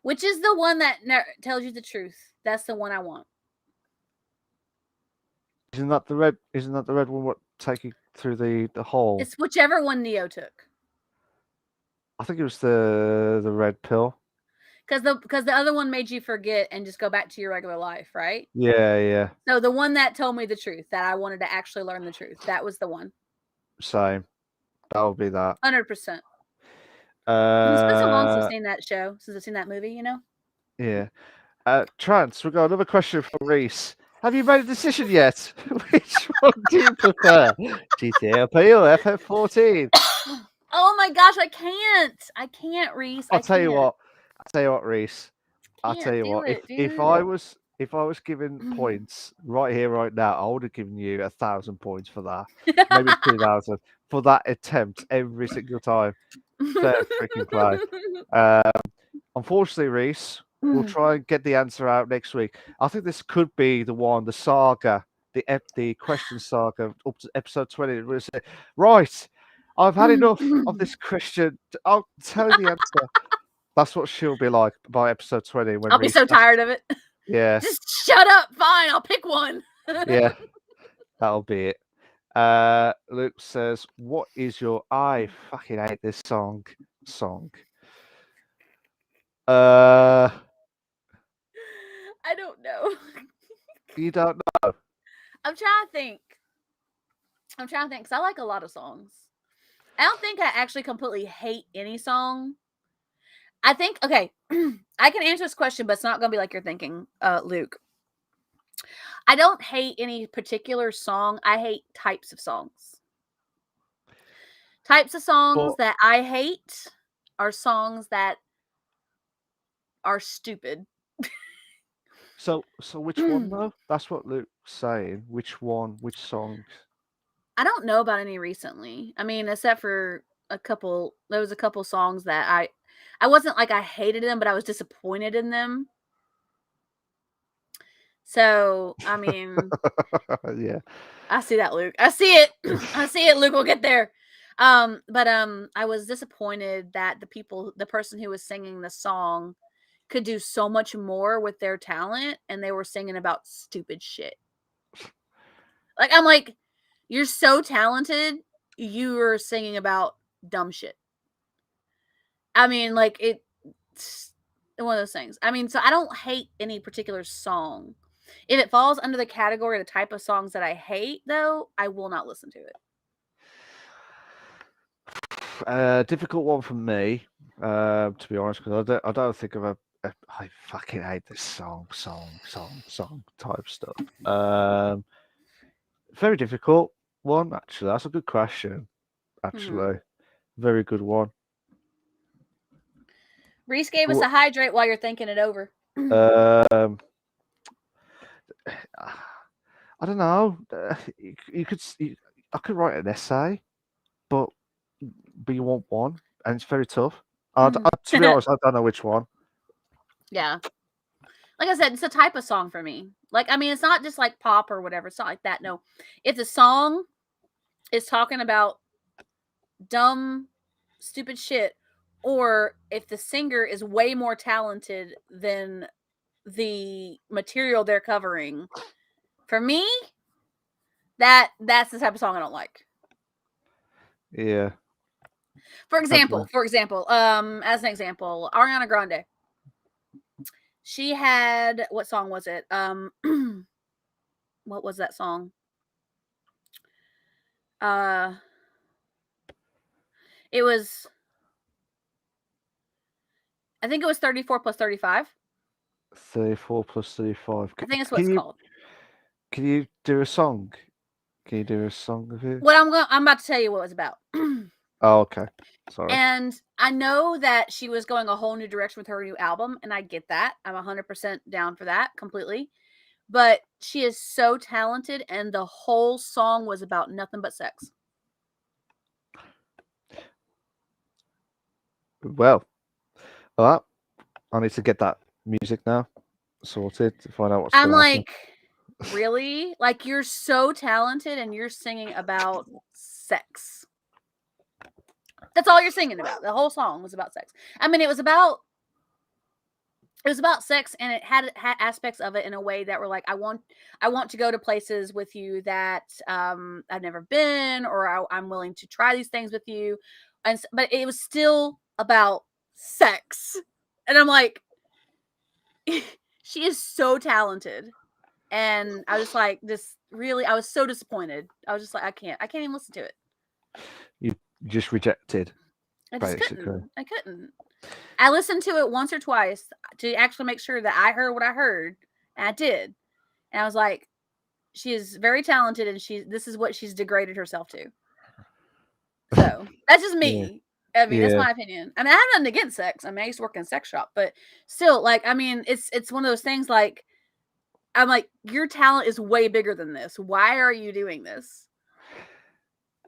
Which is the one that tells you the truth? That's the one I want. Isn't that the red one what take you through the hole? It's whichever one Neo took. I think it was the red pill. Because the other one made you forget and just go back to your regular life, right? Yeah, yeah. So the one that told me the truth, that I wanted to actually learn the truth, that was the one. Same. That'll be that. 100%. It's been so long since I've Uh seen that show, since I've seen that movie, you know? yeah. Trance, we've got another question from Reese. Have you made a decision yet? Which one do you prefer? GTLP or FF14? Oh my gosh, I can't. I can't, Reese. I'll I tell you can't. what. I'll tell you what, Reese. I'll tell Can't you do what. If it, if dude. I was if I was given points right here, right now, I would have given you 1,000 points for that. Maybe 2,000 for that attempt every single time. Fair freaking play. Unfortunately, Reese, we'll try and get the answer out next week. I think this could be the one, the saga, the question saga up to episode 20. We'll say, right, I've had enough of this question. I'll tell you the answer. That's what she'll be like by episode 20 when I'll be Reese so asks. tired of it. Yeah, Just shut up. Fine, I'll pick one. yeah, that'll be it. Luke says, "What is your I fucking hate this song?" Uh, I don't know. you don't know. I'm trying to think. Because I like a lot of songs. I don't think I actually completely hate any song. I think, okay, I can answer this question, but it's not going to be like you're thinking, Luke. I don't hate any particular song. I hate types of songs. Types of songs But that I hate are songs that are stupid. so which one though? That's what Luke's saying. Which one? Which songs? I don't know about any recently. I mean, except for there was a couple songs that I wasn't like I hated them, but I was disappointed in them. So, I mean, Yeah. I see that, Luke. I see it. I see it, Luke. We'll get there. But I was disappointed that the person who was singing the song could do so much more with their talent and they were singing about stupid shit. Like I'm like, you're so talented, you are singing about dumb shit. I mean, like it's one of those things. I mean, so I don't hate any particular song. If it falls under the category of the type of songs that I hate, though, I will not listen to it. Difficult one for me, to be honest, because I don't think of I fucking hate this song type stuff. Very difficult one, actually. That's a good question, Mhm. actually. Very good one. Reese gave us Wh- a hydrate while you're thinking it over. Um, I don't know. I could write an essay, but you want one, and it's very tough. To be honest, I don't know which one. Yeah. like I said, it's a type of song for me. Like, I mean, it's not just like pop or whatever. It's not like that. No, if the song is talking about dumb, stupid shit, or if the singer is way more talented than the material they're covering, for me, that's the type of song I don't like. Yeah. For Okay. example, as an example, Ariana Grande. She had, what song was it? What was that song? It was, I think it was 34 plus 35. 34 plus 35. I think that's what it's called. Can you do a song? Can you do a song of it? What I'm about to tell you what it was about. Oh, okay. Sorry. And I know that she was going a whole new direction with her new album, and I get that. I'm 100% down for that completely. But she is so talented, and the whole song was about nothing but sex. Well, all right. I need to get that music now sorted to find out what's I'm going to happen. like, really? Like, you're so talented, and you're singing about sex. That's all you're singing about. The whole song was about sex. I mean, it was about sex, and it had aspects of it in a way that were like, I want to go to places with you that I've never been, or I'm willing to try these things with you, but it was still about sex, and I'm like, she is so talented, and I was like, I was so disappointed. I was just like, I can't even listen to it. You just rejected. I just basically. couldn't. I listened to it once or twice to actually make sure that I heard what I heard, and I did. And I was like, she is very talented, and this is what she's degraded herself to. So that's just me. Yeah. I mean, that's my opinion. I mean, I have nothing against sex. I mean, I used to work in a sex shop, but still, like, I mean, it's one of those things. Like, I'm like, your talent is way bigger than this. Why are you doing this?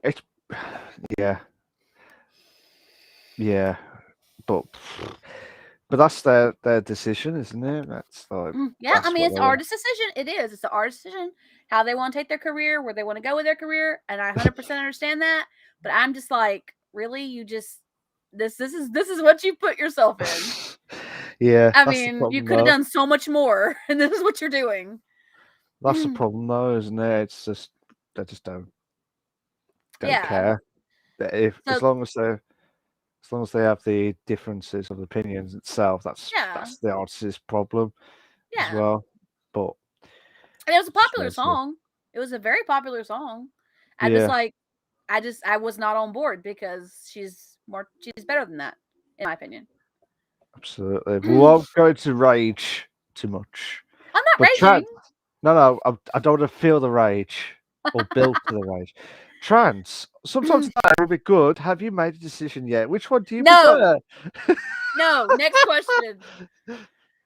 It's yeah, but that's their decision, isn't it? That's like, yeah. I mean, it's artist decision. It is. It's the artist decision how they want to take their career, where they want to go with their career, and I 100% understand that. But I'm just like, really, you just this is what you put yourself in. Yeah, I mean, you could have done so much more, and this is what you're doing. That's the problem, though, isn't it? It's just they just don't care. As long as they have the differences of opinions itself, that's the artist's problem as well. But it was a popular song. It was a very popular song. I was not on board because she's better than that, in my opinion. Absolutely. We won't go into rage too much. I'm not raging. No, I don't want to feel the rage or build to the rage. Trans, sometimes that will be good. Have you made a decision yet? Which one do you prefer? No. Next question.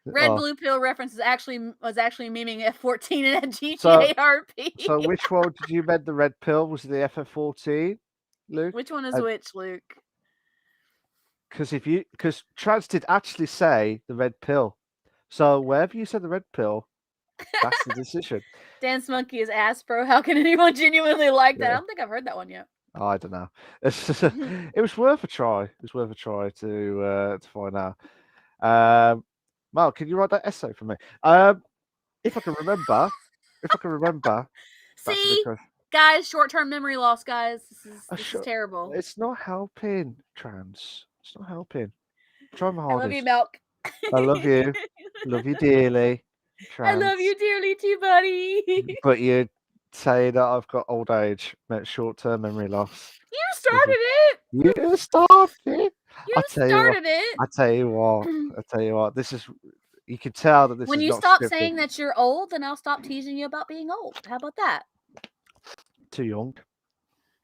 Red Blue Pill reference was actually memeing F14 and GTA RP. So which one did you meant the red pill? Was it the FF14, Luke? Which one is which, Luke? Because Trans did actually say the red pill. So wherever you said the red pill, that's the decision. Dance Monkey is Aspro. How can anyone genuinely like that? I don't think I've heard that one yet. Oh, I don't know. It was worth a try. It was worth a try to find out. Mal, can you write that essay for me? If I can remember. See, guys, short-term memory loss, guys. This is terrible. It's not helping, Trans. It's not helping. Try my hardest. I love you, Milk. I love you. Love you dearly. Trans. I love you dearly too, buddy. But you say that I've got old age, short-term memory loss. You started it. You started it. I tell you what. This is. You can tell that this. When is you not stop scripted. saying that you're old, then I'll stop teasing you about being old. How about that? Too young.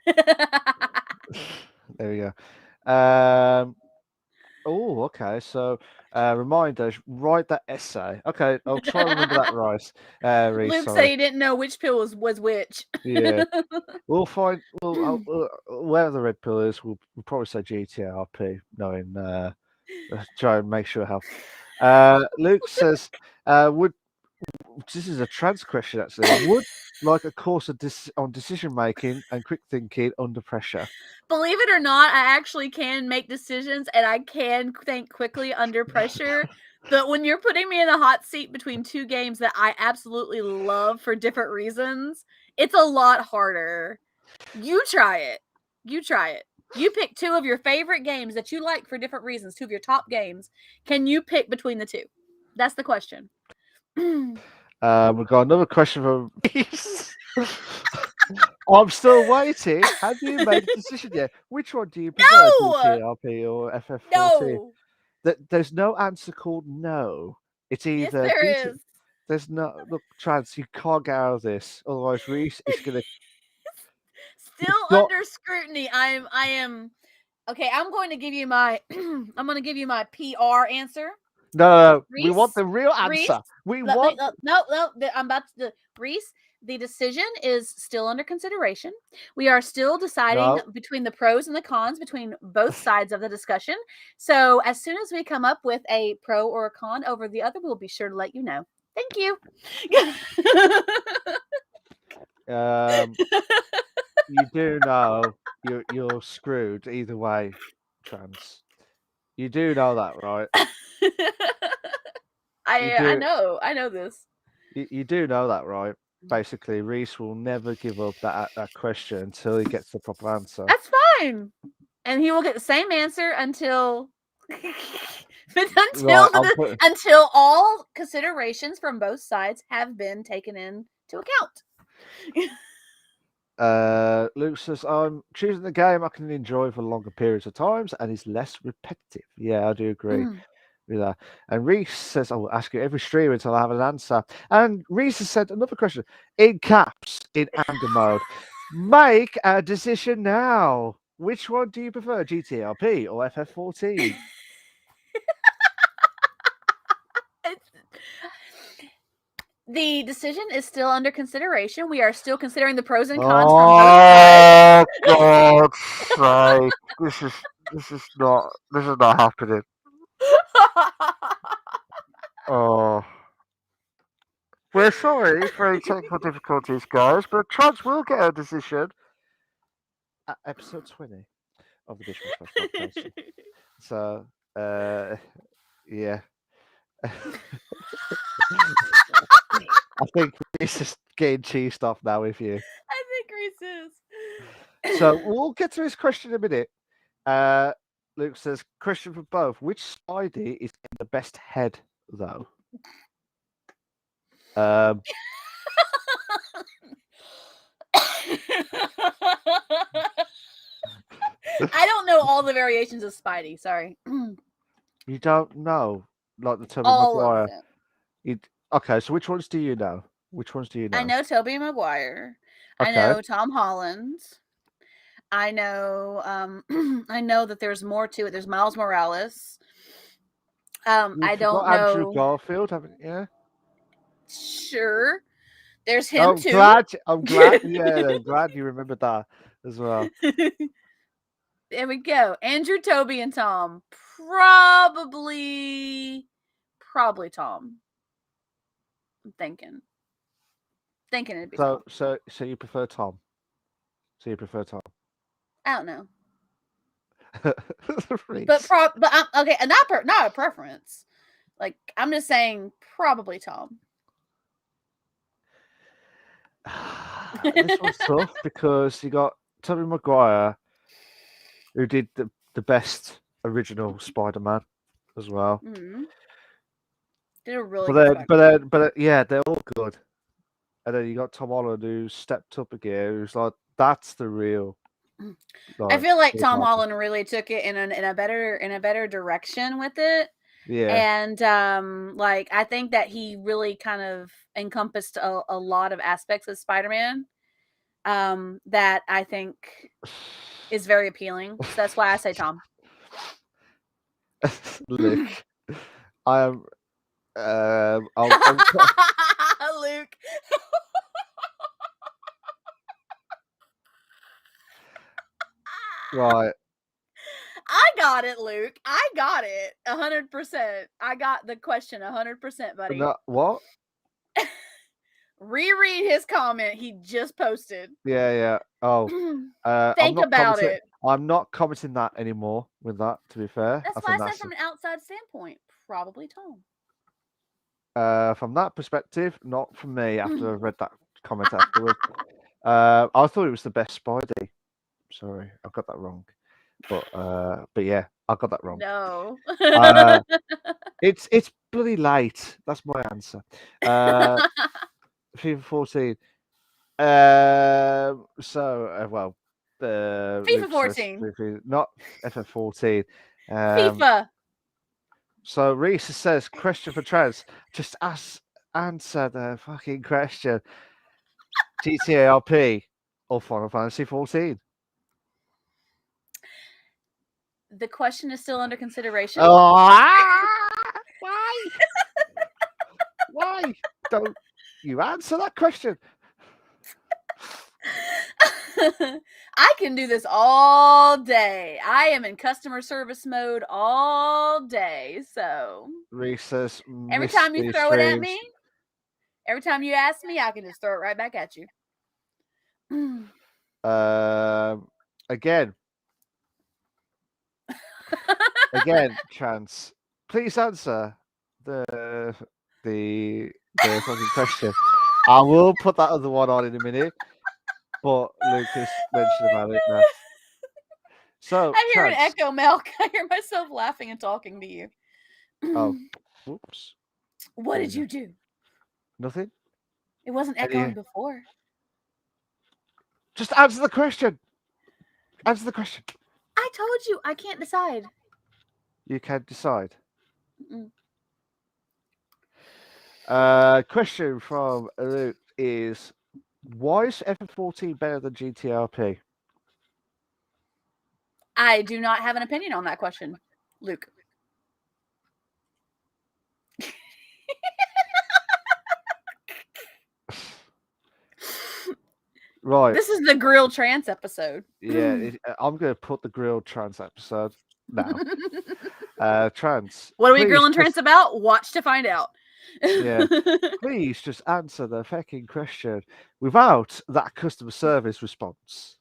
There we go. Oh, okay. So, reminder: write that essay. Okay, I'll try to remember that right. Luke said he didn't know which pill was which. Yeah, we'll find. Wherever the red pill is, we'll probably say GTRP, knowing. Try and make sure how Luke says, "Would this is a trans question actually? Would like a course of on decision making and quick thinking under pressure?" Believe it or not, I actually can make decisions and I can think quickly under pressure. But when you're putting me in a hot seat between two games that I absolutely love for different reasons, it's a lot harder. You try it. You try it. You pick two of your favorite games that you like for different reasons, two of your top games. Can you pick between the two? That's the question. We've got another question from I'm still waiting. Have you made a decision yet? Which one do you prefer, No! GTRP or FF14? No! There's no answer called no. It's Yes, either there is. there's no look, Trans, you can't get out of this. Otherwise, Reese is gonna. Still Got under scrutiny. I am okay. I'm going to give you my I'm going to give you my PR answer. no. We want Reese, the real Reese, answer. We let me want no, I'm about to Reese. The decision is still under consideration. We are still deciding no. between the pros and the cons between both sides of the discussion. So as soon as we come up with a pro or a con over the other, we'll be sure to let you know. Thank you. You do know you're screwed either way, Trans. You do know that, right? You I do. know this. You do know that, right? Basically, Reese will never give up that question until he gets the proper answer. That's fine. And he will get the same answer until Right, I'm putting. until all considerations from both sides have been taken into account. Luke says, "I'm choosing the game I can enjoy for longer periods of times and is less repetitive." Yeah, I do agree with that. And Reese says, "I will ask you every stream until I have an answer." And Reese has said another question in caps in anger mode. Make a decision now. Which one do you prefer, GTRP or FF14? The decision is still under consideration. We are still considering the pros and cons from both Oh sides. God's sake! This is not happening. Oh, we're sorry for any technical difficulties, guys, but Chance will get a decision at episode 20 of the Dishwash podcast. So, yeah. I think this is getting cheesed off now with you. I think Reese is. So we'll get to his question in a minute. Luke says, question for both. Which Spidey is in the best head, though? Um, I don't know all the variations of Spidey. Sorry. you don't know, like the Tobey All of Maguire. them. Okay, so which ones do you know? Which ones do you I know? know Tobey Maguire. I Okay. know Tom Holland. I know I know that there's more to it. There's Miles Morales. You've I don't forgot Andrew know. Garfield, haven't you? Sure. There's him too. I'm glad, yeah, I'm glad you remembered that as well. There we go. Andrew, Toby, and Tom. Probably Tom. I'm thinking. Thinking it'd be Tom. So you prefer Tom? So you prefer Tom? I don't know. But Reese. okay, and not a preference. Like I'm just saying probably Tom. This one's tough because you got Tobey Maguire, who did the best original Spider-Man as well. Mm-hmm. Did a really good Spider-Man. Yeah, they're all good. And then you got Tom Holland, who stepped up again. Who's like, that's the real. I Like, feel like Peter Tom Parker. Holland really took it in a better direction with it. Yeah. And like I think that he really kind of encompassed a lot of aspects of Spider-Man that I think is very appealing. So that's why I say Tom. Luke, I am. Luke. Right. I got it, Luke. I got it 100%. I got the question 100%, buddy. No, what? Reread his comment he just posted. Yeah. Oh, Think about it. I'm not commenting that anymore with that, to be fair. That's why I said from an outside standpoint, probably Tom. From that perspective, not from me after I've read that comment afterwards. I thought it was the best Spidey. Sorry, I got that wrong. But yeah, I got that wrong. No. It's bloody late. That's my answer. FIFA 14. Well, FIFA 14. Not FF14. FIFA. So Reese says, question for Trans. Just answer the fucking question. GTA RP or Final Fantasy 14? The question is still under consideration. Oh, why? Why don't you answer that question? I can do this all day. I am in customer service mode all day. So Reese says, every time you throw it at me, every time you ask me, I can just throw it right back at you. Again, Chance, please answer the fucking question. I will put that other one on in a minute, but Lucas mentioned about it now. So I hear an echo, Milk. I hear myself laughing and talking to you. Oh, whoops! What did you do? Nothing. It wasn't echoing before. Just answer the question. Answer the question. I told you I can't decide. You can't decide. Mm-mm. Question from Luke is, why is FF14 better than GTRP? I do not have an opinion on that question, Luke. Right. This is the grilled trance episode. Yeah, I'm going to put the grilled trance episode now. Trance. What are we grilling trance about? Watch to find out. Yeah. Please just answer the fucking question without that customer service response.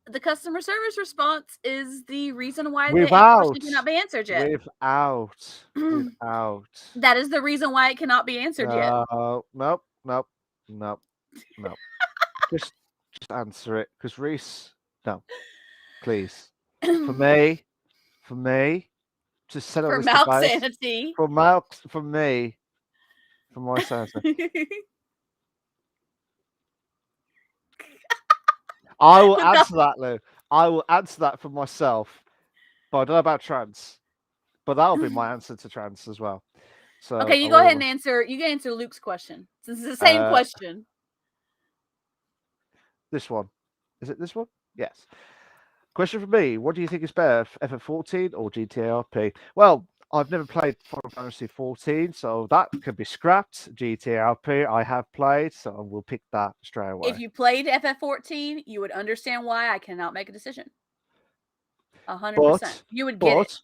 The customer service response is the reason why the question cannot be answered yet. Without. That is the reason why it cannot be answered yet. Nope. Just answer it, because Reese, no, please. For me, to settle this Malk's debate, sanity. for me, for my sanity. I will answer that, Lou. I will answer that for myself. But I don't know about trans. But that'll be my answer to trans as well. So okay, you go ahead and answer. You can answer Luke's question. Since it's the same question. This one. Is it this one? Yes. Question for me. What do you think is better, FF14 or GTRP? Well, I've never played Final Fantasy 14, so that could be scrapped. GTRP I have played, so we'll pick that straight away. If you played FF14, you would understand why I cannot make a decision. 100%. You would get it.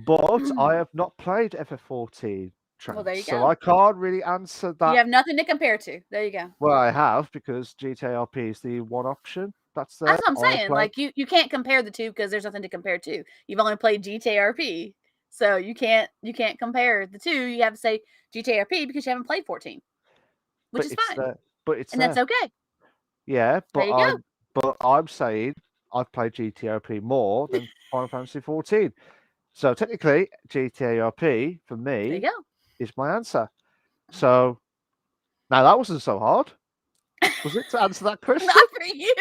But I have not played FF14. Well, there you go. So I can't really answer that. You have nothing to compare to. There you go. Well, I have, because GTRP is the one option. That's what I'm saying. Like you can't compare the two because there's nothing to compare to. You've only played GTRP, so you can't compare the two. You have to say GTRP because you haven't played 14, which is fine. That's okay. Yeah, but I'm saying I've played GTRP more than Final Fantasy 14. So technically, GTRP for me is my answer. So now that wasn't so hard, was it, to answer that question? Not for you.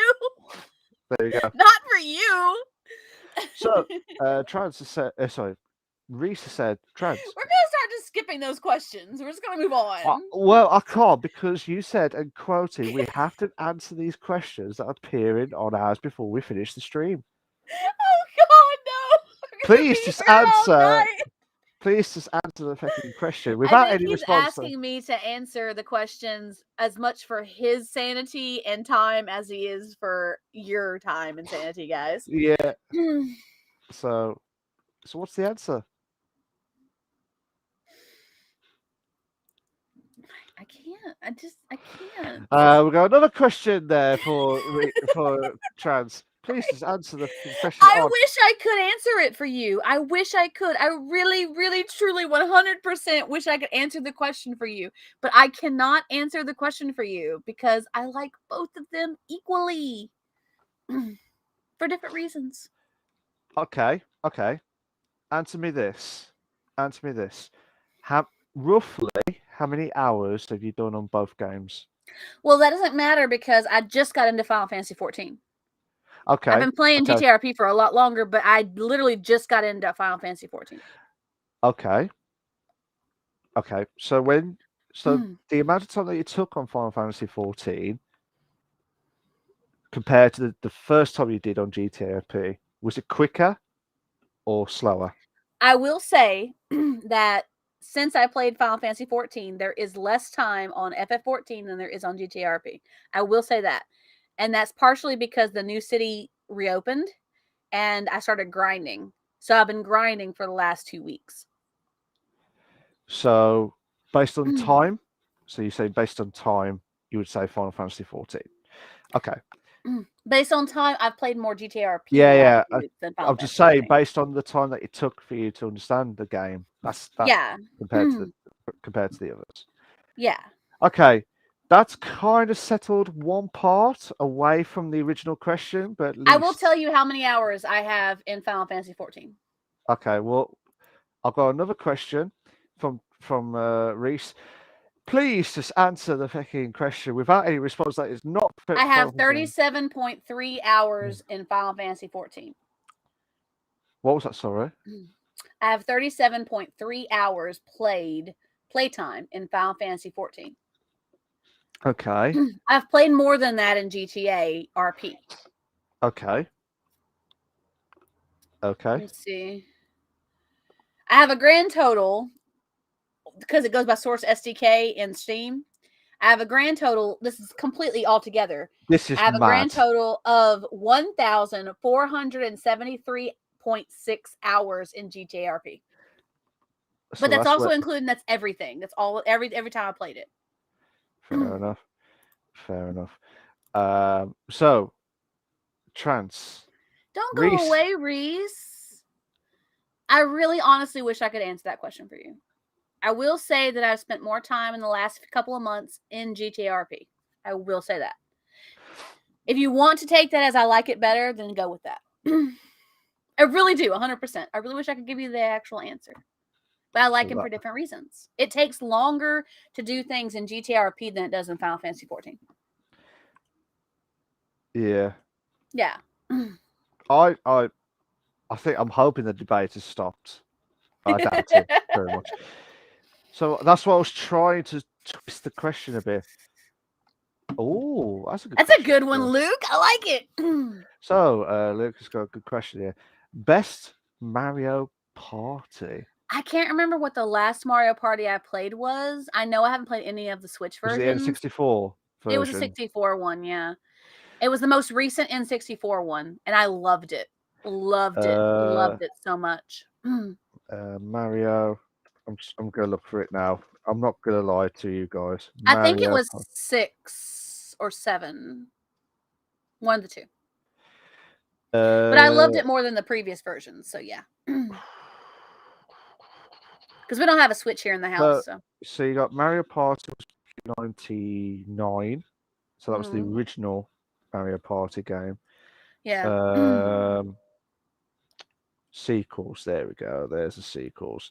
There you go. Not for you. So, Reese said, Trans. We're gonna start just skipping those questions. We're just gonna move on. Well, I can't, because you said, and quoting, we have to answer these questions that are appearing on ours before we finish the stream. Oh God, no! Please just answer. Please just answer the fucking question without any response. He's asking me to answer the questions as much for his sanity and time as he is for your time and sanity, guys. Yeah. So what's the answer? I can't. I can't. We've got another question there for Trans. Please just answer the question I on. wish I could answer it for you. I wish I could. I really, really, truly, 100% wish I could answer the question for you. But I cannot answer the question for you because I like both of them equally for different reasons. Okay. Answer me this. How roughly how many hours have you done on both games? Well, that doesn't matter because I just got into Final Fantasy 14. Okay. I've been playing Okay. GTRP for a lot longer, but I literally just got into Final Fantasy 14. Okay. So the amount of time that you took on Final Fantasy 14 compared to the first time you did on GTRP, was it quicker or slower? I will say that since I played Final Fantasy 14, there is less time on FF14 than there is on GTRP. I will say that. And that's partially because the new city reopened and I started grinding. So I've been grinding for the last 2 weeks. So based on time, so you say based on time, you would say Final Fantasy 14. Okay. Based on time, I've played more GTRP Yeah. than Final I'm just Fantasy saying, 14. based on the time that it took for you to understand the game, that's Yeah. compared to the others. Yeah. Okay, that's kind of settled one part away from the original question, but at least I will tell you how many hours I have in Final Fantasy 14. Okay, well, I've got another question from Reese. Please just answer the fucking question without any response. That is not. I have 37.3 hours in Final Fantasy 14. What was that? Sorry. I have 37.3 hours playtime in Final Fantasy 14. Okay. I've played more than that in GTA RP. Okay. Let's see. I have a grand total, because it goes by Source SDK in Steam. I have a grand total. This is completely all together. This is I have a grand mad. total of 1,473.6 hours in GTA RP. So But that's also including that's everything. That's all every time I played it. Fair enough. Fair enough. So Trance. Don't Reese. go away, Reese. I really honestly wish I could answer that question for you. I will say that I've spent more time in the last couple of months in GTRP. I will say that. If you want to take that as I like it better, then go with that. I really do, 100%. I really wish I could give you the actual answer. But I like him for different reasons. It takes longer to do things in GTRP than it does in Final Fantasy 14. Yeah. Yeah. I think I'm hoping the debate has stopped. I doubt it very much. So that's why I was trying to twist the question a bit. Oh, that's a good. That's a good one, Luke. I like it. So Luke has got a good question here. Best Mario Party. I can't remember what the last Mario Party I played was. I know I haven't played any of the Switch versions. Was it the N64 version? It was a 64 one, yeah. It was the most recent N64 one, and I loved it. Loved it so much. Mario. I'm gonna look for it now. I'm not gonna lie to you guys. I think it was 6 or 7. One of the two. But I loved it more than the previous versions, so yeah. Because we don't have a Switch here in the house. So you got Mario Party 99. So that was the original Mario Party game. Yeah. Sequels. There we go. There's the sequels.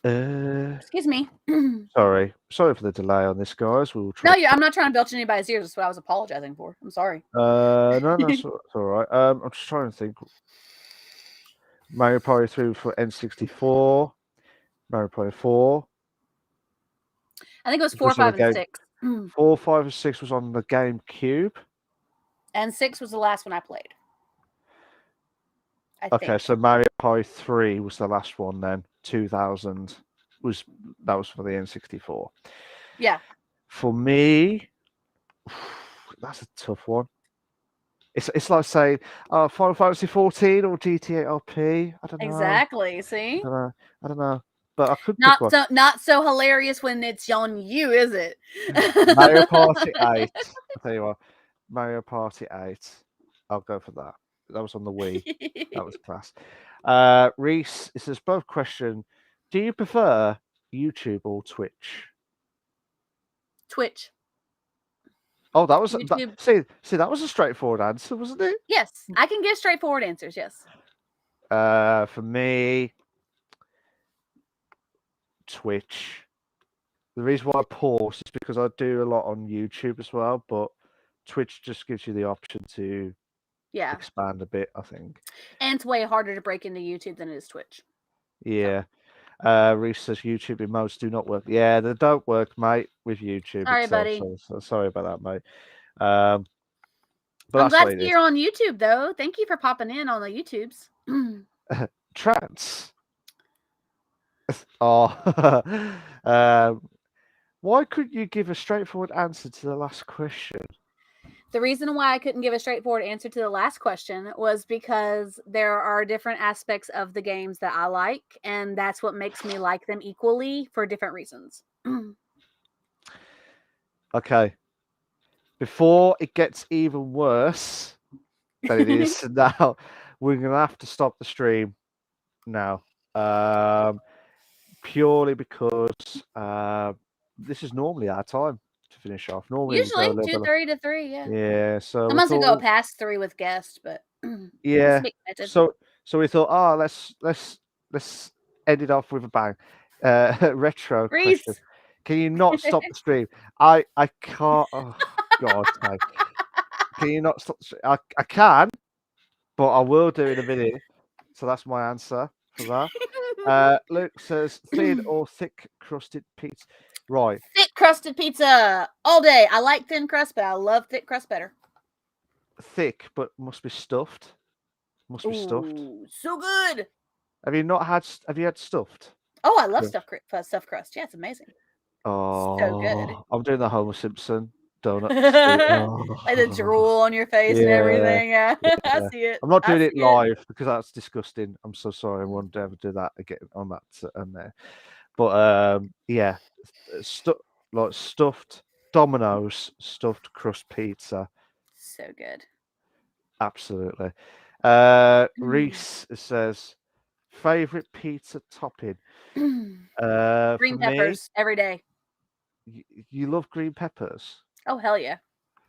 Excuse me. Sorry for the delay on this, guys. We'll try. No, I'm not trying to belch in anybody's ears. That's what I was apologizing for. I'm sorry. No, it's all right. I'm just trying to think. Mario Party 3 for N64. Mario Party 4. I think it was 4, 5, and 6. 4, 5, and 6 was on the GameCube. And 6 was the last one I played. Okay, so Mario Party 3 was the last one then. 2000 was for the N64. Yeah. For me, that's a tough one. It's like saying, "Oh, Final Fantasy 14 or GTA RP." I don't know. Exactly. I See? don't know. I don't know. But I could pick one. Not so hilarious when it's on you, is it? Mario Party 8. I'll tell you what. Mario Party 8. I'll go for that. That was on the Wii. That was class. Reese, it says both question. Do you prefer YouTube or Twitch? Twitch. Oh, that was that. YouTube. See, that was a straightforward answer, wasn't it? Yes, I can give straightforward answers. Yes. For me, Twitch. The reason why I pause is because I do a lot on YouTube as well, but Twitch just gives you the option to Yeah. expand a bit, I think. And it's way harder to break into YouTube than it is Twitch. Yeah. Reese says YouTube emotes do not work. Yeah, they don't work, mate, with YouTube Sorry, itself. buddy. So sorry about that, mate. But I'm that's glad what to it see is. you're on YouTube, though. Thank you for popping in on the YouTubes. Trance. Oh, why couldn't you give a straightforward answer to the last question? The reason why I couldn't give a straightforward answer to the last question was because there are different aspects of the games that I like, and that's what makes me like them equally for different reasons. Okay, before it gets even worse than it is now, we're gonna have to stop the stream now. Purely because this is normally our time to finish off. Normally we go Usually a little bit. 2:30 to 3, yeah. Yeah, so we Sometimes we go thought, past 3 with guests, but just to yeah, be excited. so we thought, oh, let's end it off with a bang. Retro question: Reese! can you not stop the stream? I can't. Oh God, no. Can you not stop? I can, but I will do in a minute. So that's my answer for that. Luke says thin or thick crusted pizza. Right, Thick crusted pizza all day. I like thin crust, but I love thick crust better. thick, but must be stuffed. Must be stuffed. Ooh, so good. Have you not had? Have you had stuffed? Oh, I love Crust? stuffed crust. Yeah, it's amazing. So good. Oh, I'm doing the Homer Simpson donut. See, Like the oh, drool on your face and yeah, everything. Yeah, I yeah. see it. I'm not I doing it see it. live because that's disgusting. I'm so sorry. I won't ever do that again on that and there. But yeah, like stuffed Domino's stuffed crust pizza. So good. Absolutely. Reese says favorite pizza topping. For Green me, peppers every day. you love green peppers. Oh hell yeah.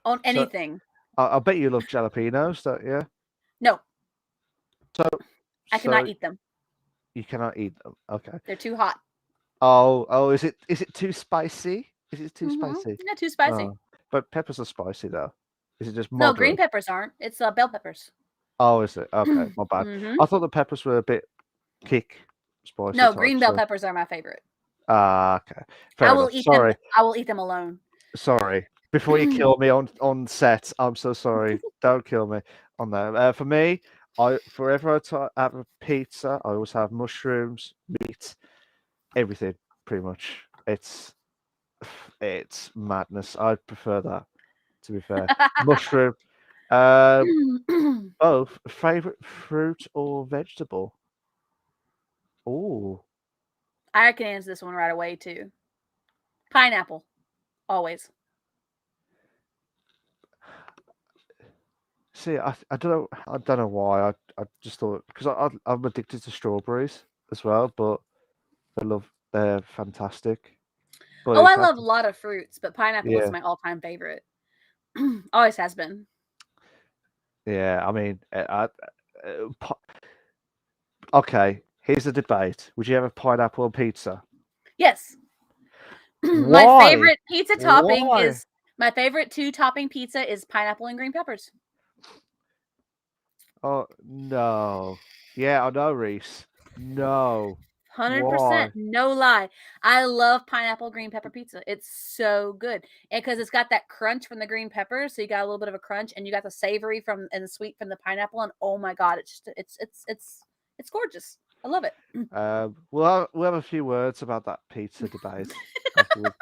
On So anything. I bet you love jalapenos, don't you? No, So I cannot so eat them. you cannot eat them. Okay. They're too hot. Oh, is it too spicy? Is it too spicy? Not too spicy. Oh, but peppers are spicy though. Is it just No, green moderate? peppers aren't. It's bell peppers. Oh, is it? Okay, my bad. I thought the peppers were a bit kick spicy No, type. green bell So peppers are my favorite. okay, fair enough. Sorry, I will eat them alone. sorry. Before you kill me on set, I'm so sorry. Don't kill me on there. For me, I forever have a pizza. I always have mushrooms, meat, everything pretty much. It's madness. I prefer that. To be fair, mushroom. Both favorite fruit or vegetable. Oh, I can answer this one right away too. Pineapple. Always. see, I don't know why. I just thought because I'm addicted to strawberries as well, but they're fantastic. But Oh, if I I had love a to, lot of fruits, but pineapple is yeah, my all-time favorite. Always has been. yeah. I mean, okay. Here's the debate: would you have a pineapple on pizza? Yes. My Why? favorite pizza topping Why? is my favorite two topping pizza is pineapple and green peppers. Oh no. Yeah, I know, Reese. No. 100%, Why? no lie. I love pineapple green pepper pizza. It's so good. And because it's got that crunch from the green peppers, so you got a little bit of a crunch and you got the savory from and the sweet from the pineapple and oh my god, it's gorgeous. I love it. We'll have a few words about that pizza debate afterwards.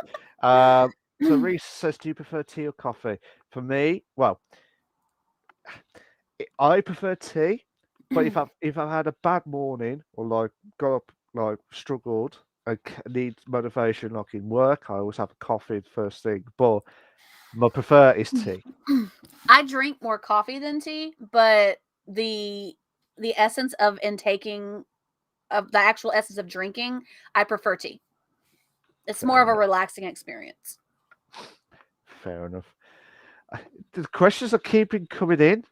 So Reese says, "Do you prefer tea or coffee?" For me, well, I prefer tea, but Mm. if I've had a bad morning or like got up like struggled and need motivation like in work, I always have a coffee first thing. But my prefer is tea. I drink more coffee than tea, but the the essence of intaking of the actual essence of drinking, I prefer tea. It's more Fair of a enough. relaxing experience. Fair enough. The questions are keeping coming in.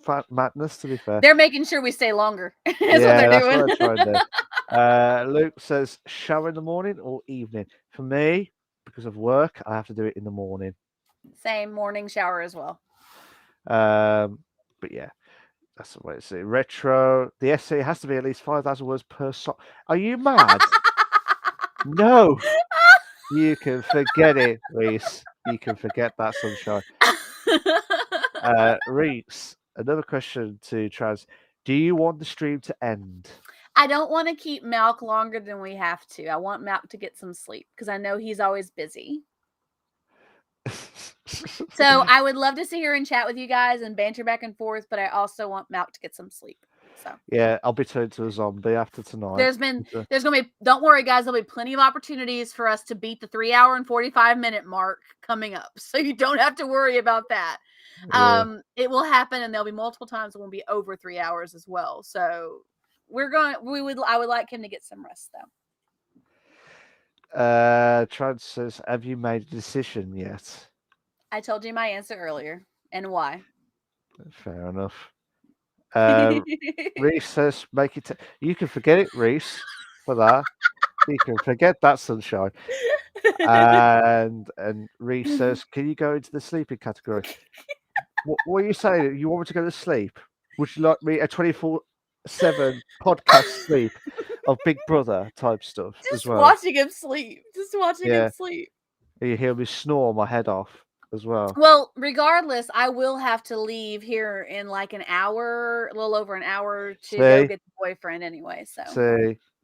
Fat madness, to be fair. They're making sure we stay longer. That's what they're Yeah, that's what doing. I try and do. Luke says shower in the morning or evening. For me, because of work, I have to do it in the morning. Same morning shower as well. But yeah, that's the way it's it. Retro. The essay has to be at least 5,000 words per song. Are you mad? No, you can forget it, Reese. You can forget that, sunshine. Reese, another question to Trans. Do you want the stream to end? I don't want to keep Malk longer than we have to. I want Malk to get some sleep because I know he's always busy. So I would love to sit here and chat with you guys and banter back and forth, but I also want Malk to get some sleep. So Yeah, I'll be turned to a zombie after tonight. there's gonna be, don't worry guys, there'll be plenty of opportunities for us to beat the 3 hour and 45 minute mark coming up. So you don't have to worry about that. Yeah. It will happen and there'll be multiple times it will be over 3 hours as well. So I would like him to get some rest though. Trans says, have you made a decision yet? I told you my answer earlier and why. Fair enough. Reese says, make it. You can forget it, Reese, for that. You can forget that, sunshine. And Reese says, can you go into the sleeping category? What are you saying? You want me to go to sleep? Would you like me a 24/7 podcast sleep of Big Brother type stuff as Just well? watching him sleep. Just watching him Yeah. sleep. You hear me snore my head off as well. Well, regardless, I will have to leave here in like an hour, a little over an hour to go See, get the boyfriend anyway. So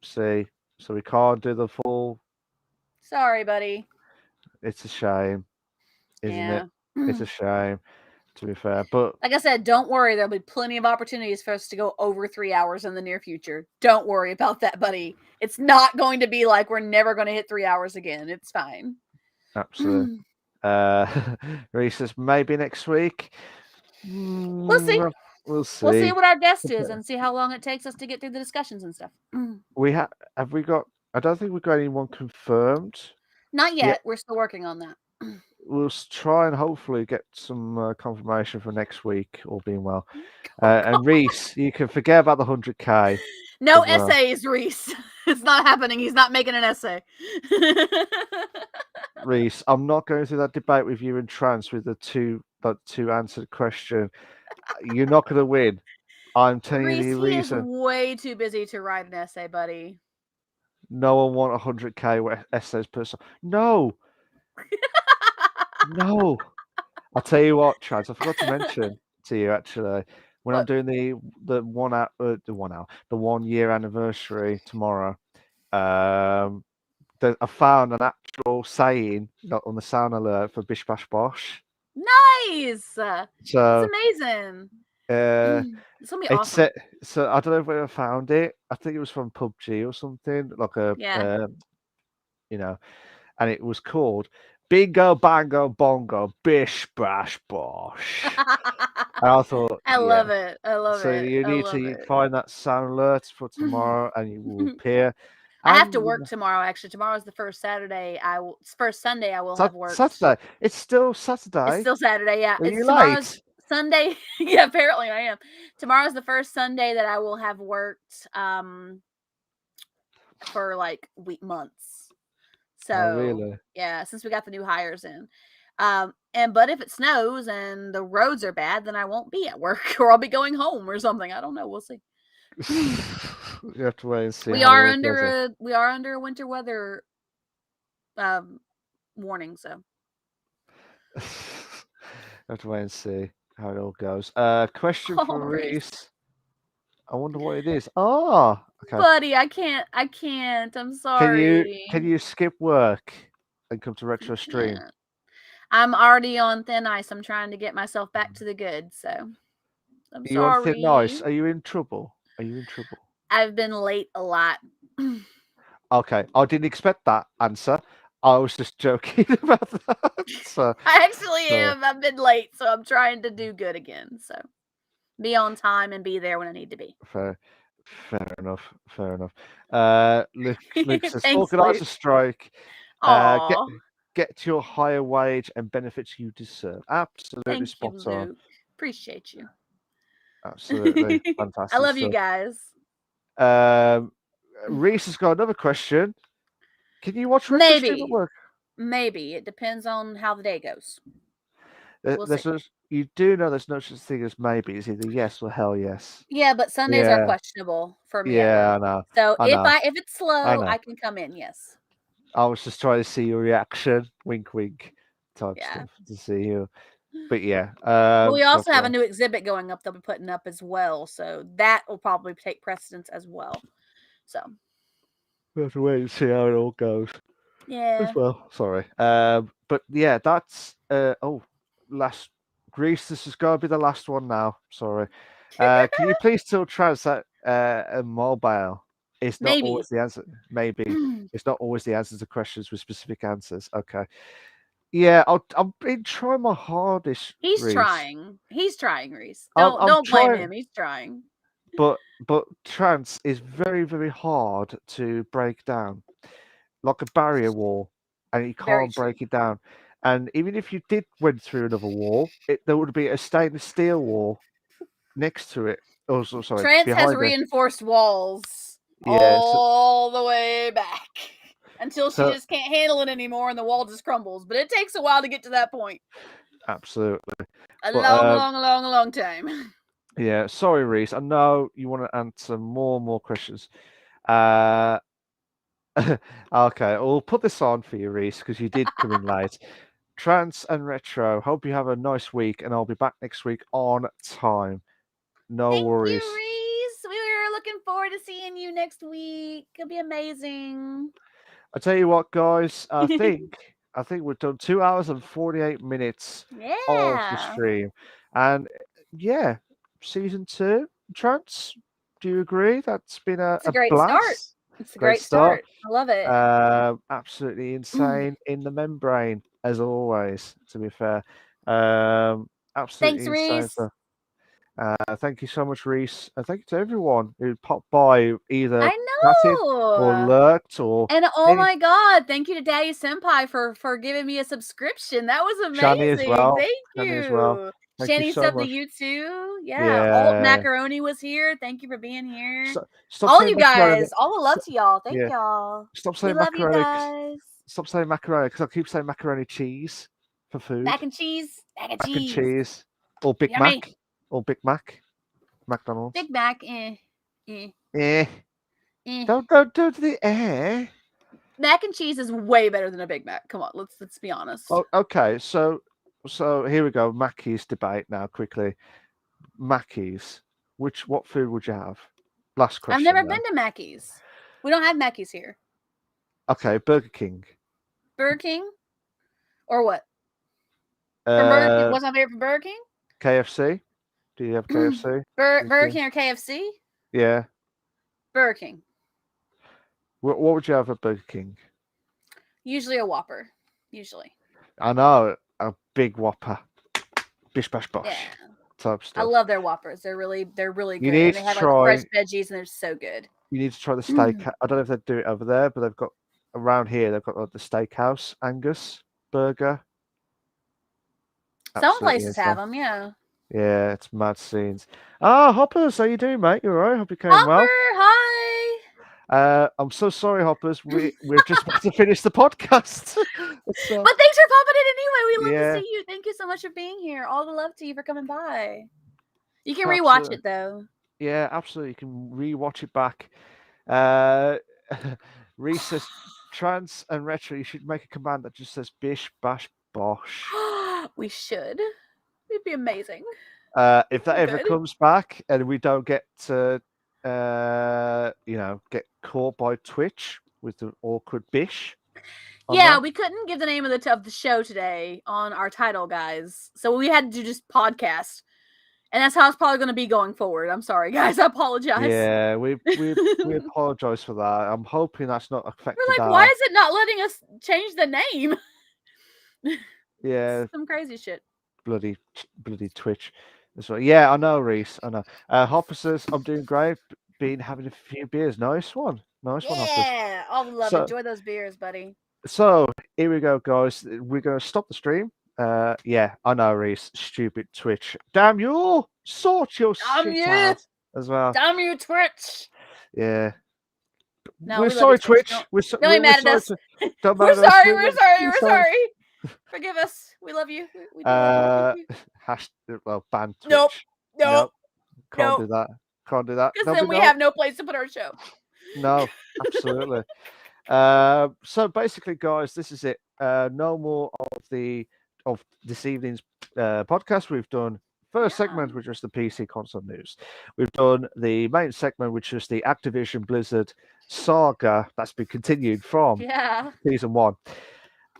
see. So we can't do the full. sorry, buddy. It's a shame, isn't it? Yeah. It's a shame, to be fair. But Like I said, don't worry. There'll be plenty of opportunities for us to go over 3 hours in the near future. Don't worry about that, buddy. It's not going to be like we're never going to hit 3 hours again. It's fine. absolutely. Reese says maybe next week. We'll see. We'll We'll see see. what our guest is and see how long it takes us to get through the discussions and stuff. Have we got? I don't think we've got anyone confirmed. Not Yeah, yet. We're still working on that. we'll try and hopefully get some confirmation for next week, all being well. And Reese, you can forget about the 100K. No as well. essays, Reese. It's not happening. He's not making an essay. Reese, I'm not going through that debate with you and Trans with the two answered question. You're not going to win. I'm telling you Reese, the he is reason. way too busy to write an essay, buddy. No one want 100K essays per song. No, no. I'll tell you what, Trans. I forgot to mention to you actually when I'm What? doing the 1 hour, the 1 year anniversary tomorrow. I found an actual saying on the sound alert for Bish Bash Bosh. Nice. That's So amazing. It's gonna be it's awesome. so I don't know if I found it. I think it was from PUBG or something, like a Yeah. you know, and it was called Bingo Bango Bongo Bish Bash Bosh. And I thought, I yeah. love it. I love So it. you I need love to it. find that sound alert for tomorrow, and you will appear. I have to And work tomorrow. Actually, tomorrow's the first Saturday. First Sunday I will have worked. Saturday. It's still It's Saturday. still Saturday. Yeah, Are it's you tomorrow's late? Sunday. Yeah, apparently I am. Tomorrow's the first Sunday that I will have worked for like months. Oh, So really? yeah, since we got the new hires in. But if it snows and the roads are bad, then I won't be at work or I'll be going home or something. I don't know. We'll see. You have to wait and see We how it are all goes. under a winter weather warning, so Have to wait and see how it all goes. Question oh, for Reese. Reese. I wonder what it is. Ah, okay. Buddy, I can't. I'm sorry. Can you skip work and come to retro stream? I'm already on thin ice. I'm trying to get myself back to the good, so I'm You want anything sorry. nice? Are you in trouble? Are you in trouble? I've been late a lot. Okay, I didn't expect that answer. I was just joking about that. So, I actually so am. I've been late, so I'm trying to do good again. So be on time and be there when I need to be. fair, fair enough. Fair enough. Luke says, Thanks, organise a Luke. strike. Get Aw. get your higher wage and benefits you deserve. Absolutely Thank you, spot on. Luke. Appreciate you. Absolutely I fantastic love you stuff. guys. Reese has got another question. Can you watch retro stream at Maybe. work? Maybe. It depends on how the day goes. We'll see. You do know there's no such thing as maybe. It's either yes or hell yes. Yeah, but Sundays are Yeah, questionable for me at work. yeah, I know, So I know, if it's I slow, know. I can come in, yes. I was just trying to see your reaction, wink, wink, type Yeah. stuff to see you. But yeah, But we that's also have a right. new exhibit going up they'll be putting up as well. So that will probably take precedence as well. So We have to wait and see how it all goes as yeah. well. Sorry. But yeah, that's last Greece. This is going to be the last one now. Sorry. Can you please tell Trans that a mobile is not Maybe. always the answer? Maybe it's not always the answer to questions with specific answers. Okay. Yeah, I've been trying my hardest, He's Reese. trying. He's trying, Reese. I'm Don't blame trying, him. He's trying. but trance is very, very hard to break down, like a barrier wall, and you Very can't true. break it down. And even if you did went through another wall, there would be a stainless steel wall next to it. Oh, sorry, Trance has behind it. reinforced walls Yeah. So, all the way back until she so just can't handle it anymore and the wall just crumbles. But it takes a while to get to that point. absolutely. A But long, long, long, long time. yeah. Sorry, Reese. I know you want to answer more questions. Uh, okay, we'll put this on for you, Reese, because you did come in late. Trance and retro. Hope you have a nice week, and I'll be back next week on time. No Thank you, worries. Reese. We were looking forward to seeing you next week. It'll be amazing. I tell you what, guys. I think we've done 2 hours and 48 minutes of the Yeah. stream, and yeah, season two, Trance. Do you agree? That's been It's a a great start. blast. It's a Great great start. start. I love it. Absolutely insane in the membrane, as always, to be fair. Absolutely Thanks, insane Reese. stuff. Thank you so much, Reese. And thank you to everyone who popped by, either I chatted or know. lurked or And oh any my god, thank you to Daddy Senpai for giving me a subscription. That was Shani as amazing. well. Thank Shani as well. you. Thank you Shanny so subbed to much. you too. Yeah. Alt Yeah. Macaroni was here. Thank you for being here. Stop All saying you macaroni. guys. All the love to y'all. Thank Yeah. y'all. Stop We saying love you macaroni. guys. Stop saying macaroni because I keep saying macaroni cheese for food. Mac and cheese. Mac and Mac and cheese. cheese. Or Big Yummy. Mac. Or Big Mac. McDonald's. Big Mac. Eh. Eh. Eh. Don't do the eh. Mac and cheese is way better than a Big Mac. Come on, let's be honest. Oh, okay. So here we go. Mackey's debate now quickly. Mackey's. What food would you have? Last I've question never now. been to Mackey's. We don't have Mackey's here. Okay, Burger King. Burger King? Or what? From Burger King? What's my favorite from Burger King? KFC. Do you have KFC? Burger King or KFC? Yeah. Burger King. What would you have at Burger King? Usually a Whopper. Usually. I know, a big Whopper. Bish bash bosh. Yeah. Type I stuff. love their Whoppers. They're really You good. need And they to have like try. fresh veggies and they're so good. You need to try the steak. I don't know if they do it over there, but they've got around here. They've got like the Steakhouse Angus burger. Some Absolutely places have insane. them, yeah. Yeah, it's mad scenes. Ah, Hoppers, how you doing, mate? You alright? Hope you came Hopper, well. hi. I'm so sorry, Hoppers. We're just about to finish the podcast. But thanks for popping in anyway. We love to see you. Thank you so much for being here. All the love to you for coming by. You can rewatch it though. Yeah, absolutely. You can rewatch it back. Reese says, Trance and Retro, you should make a command that just says bish bash bosh. We should. It'd be amazing. If that ever comes back and we don't get to, get caught by Twitch with the awkward bish. Yeah, we couldn't give the name of the show today on our title, guys. So we had to do just podcast. And that's how it's probably going to be going forward. I'm sorry, guys. I apologize. Yeah, we apologise for that. I'm hoping that's not affected We're like, our. why is it not letting us change the name? Yeah, Some crazy shit. bloody Twitch. That's right. Yeah, I know, Reese. I know. Hopper says I'm doing great. Been having a few beers. Nice one. Nice one, Hoppers. Yeah. All the love. So, Enjoy those beers, buddy. so here we go, guys. We're gonna stop the stream. Yeah, I know, Reese. Stupid Twitch. Damn you! Sort your Damn shit you! out as well. Damn you, Twitch! Yeah. No, We're we love sorry, you, Twitch. Twitch. Don't be mad at sorry. us. Don't We're mind us. sorry. We're sorry. we're We're sorry. Forgive us. We love you. We do love you. Ban Twitch. Nope. Nope. Can't Nope. do that. Can't do that. Because then we have no place to put our show. No, absolutely. So basically, guys, this is it. No more of this evening's podcast. We've done first segment, which was the PC console news. We've done the main segment, which was the Activision Blizzard saga that's been continued from season 1,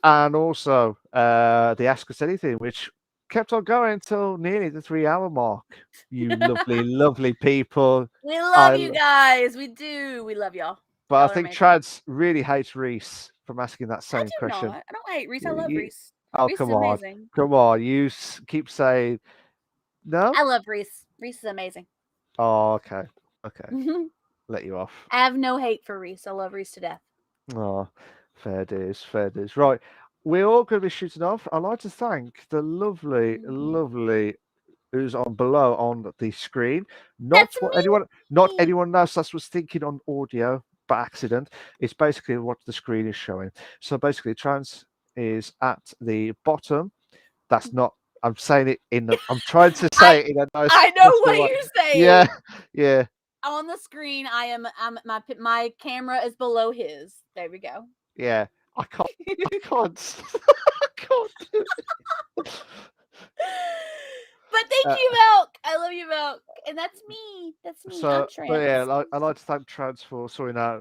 and also the Ask Us Anything, which kept on going until nearly the 3-hour mark. You lovely, lovely people. We love you guys. We do. We love y'all. But I think Trads really hates Reese from asking that same question. I don't hate Reese. I love Reese. Oh, Reese come is on. amazing. Come on. You keep saying no? I love Reese. Reese is amazing. Oh, okay. Okay. Let you off. I have no hate for Reese. I love Reese to death. Oh, fair dues. Fair dues. Right. We're all going to be shooting off. I'd like to thank the lovely, lovely who's on below on the screen. Not anyone else that was thinking on audio by accident. It's basically what the screen is showing. So basically, Trans is at the bottom. That's not. I'm saying it in. I'm trying to say it in a nice. I know what you're saying. Yeah, yeah. On the screen, my camera is below his. There we go. Yeah, I can't. I can't. I can't do it. But thank you, Milk. I love you, Milk, and that's me. That's me. So, I'm trans. but yeah, I'd like to thank Trans for sorting the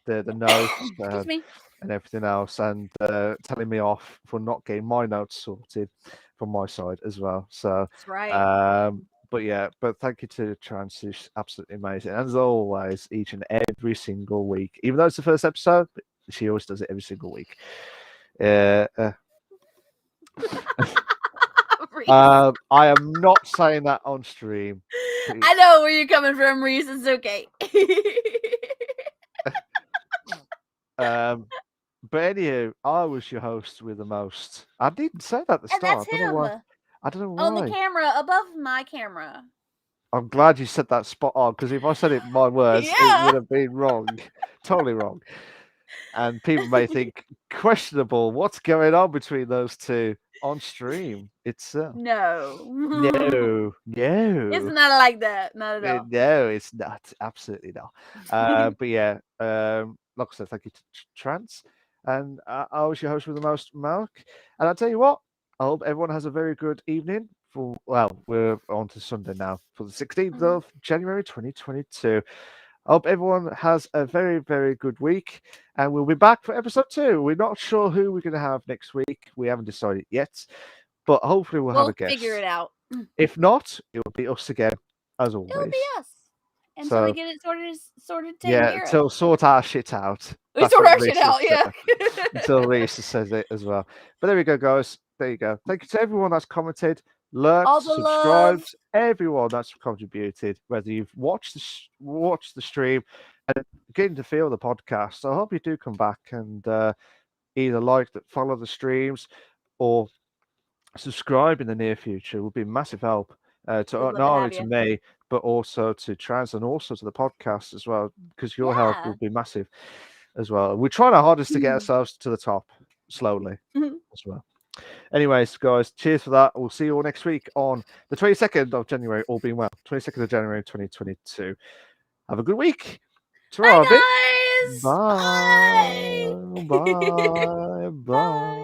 notes Excuse me. and everything else, and telling me off for not getting my notes sorted from my side as well. So, that's right. But thank you to Trans, who's absolutely amazing, as always, each and every single week. Even though it's the first episode, she always does it every single week. I am not saying that on stream. I know where you're coming from, Reese. It's okay. But anywho, I was your host with the most. I didn't say that at the start. And that's him. I don't know why. On the camera, above my camera. I'm glad you said that spot on, because if I said it in my words, it would have been wrong. Totally wrong. And people may think, questionable, what's going on between those two on stream itself? No. It's not like that. Not at all. No, it's not. Absolutely not. But yeah, like I said, thank you to Trans. And I was your host with the most, Mark. And I'll tell you what, I hope everyone has a very good evening. We're on to Sunday now for the 16th of January 2022. I hope everyone has a very, very good week. And we'll be back for episode 2. We're not sure who we're going to have next week. We haven't decided yet. But hopefully we'll have a guest. We'll figure it out. If not, it will be us again, as always. It'll be us. Until we get it sorted taken care of. Until sort our shit out. We sort our shit out, yeah. Until Reese says it as well. But there we go, guys. There you go. Thank you to everyone that's commented, lurked, subscribed, everyone that's contributed, whether you've watched the stream and getting to feel the podcast. So I hope you do come back and either follow the streams or subscribe in the near future. It would be a massive help to not only to me, but also to Trans and also to the podcast as well, because your help will be massive as well. We're trying our hardest to get ourselves to the top slowly as well. Anyways, guys, cheers for that. We'll see you all next week on the 22nd of January, all being well. 22nd of January 2022. Have a good week. Bye, guys. Bye. Bye. Bye.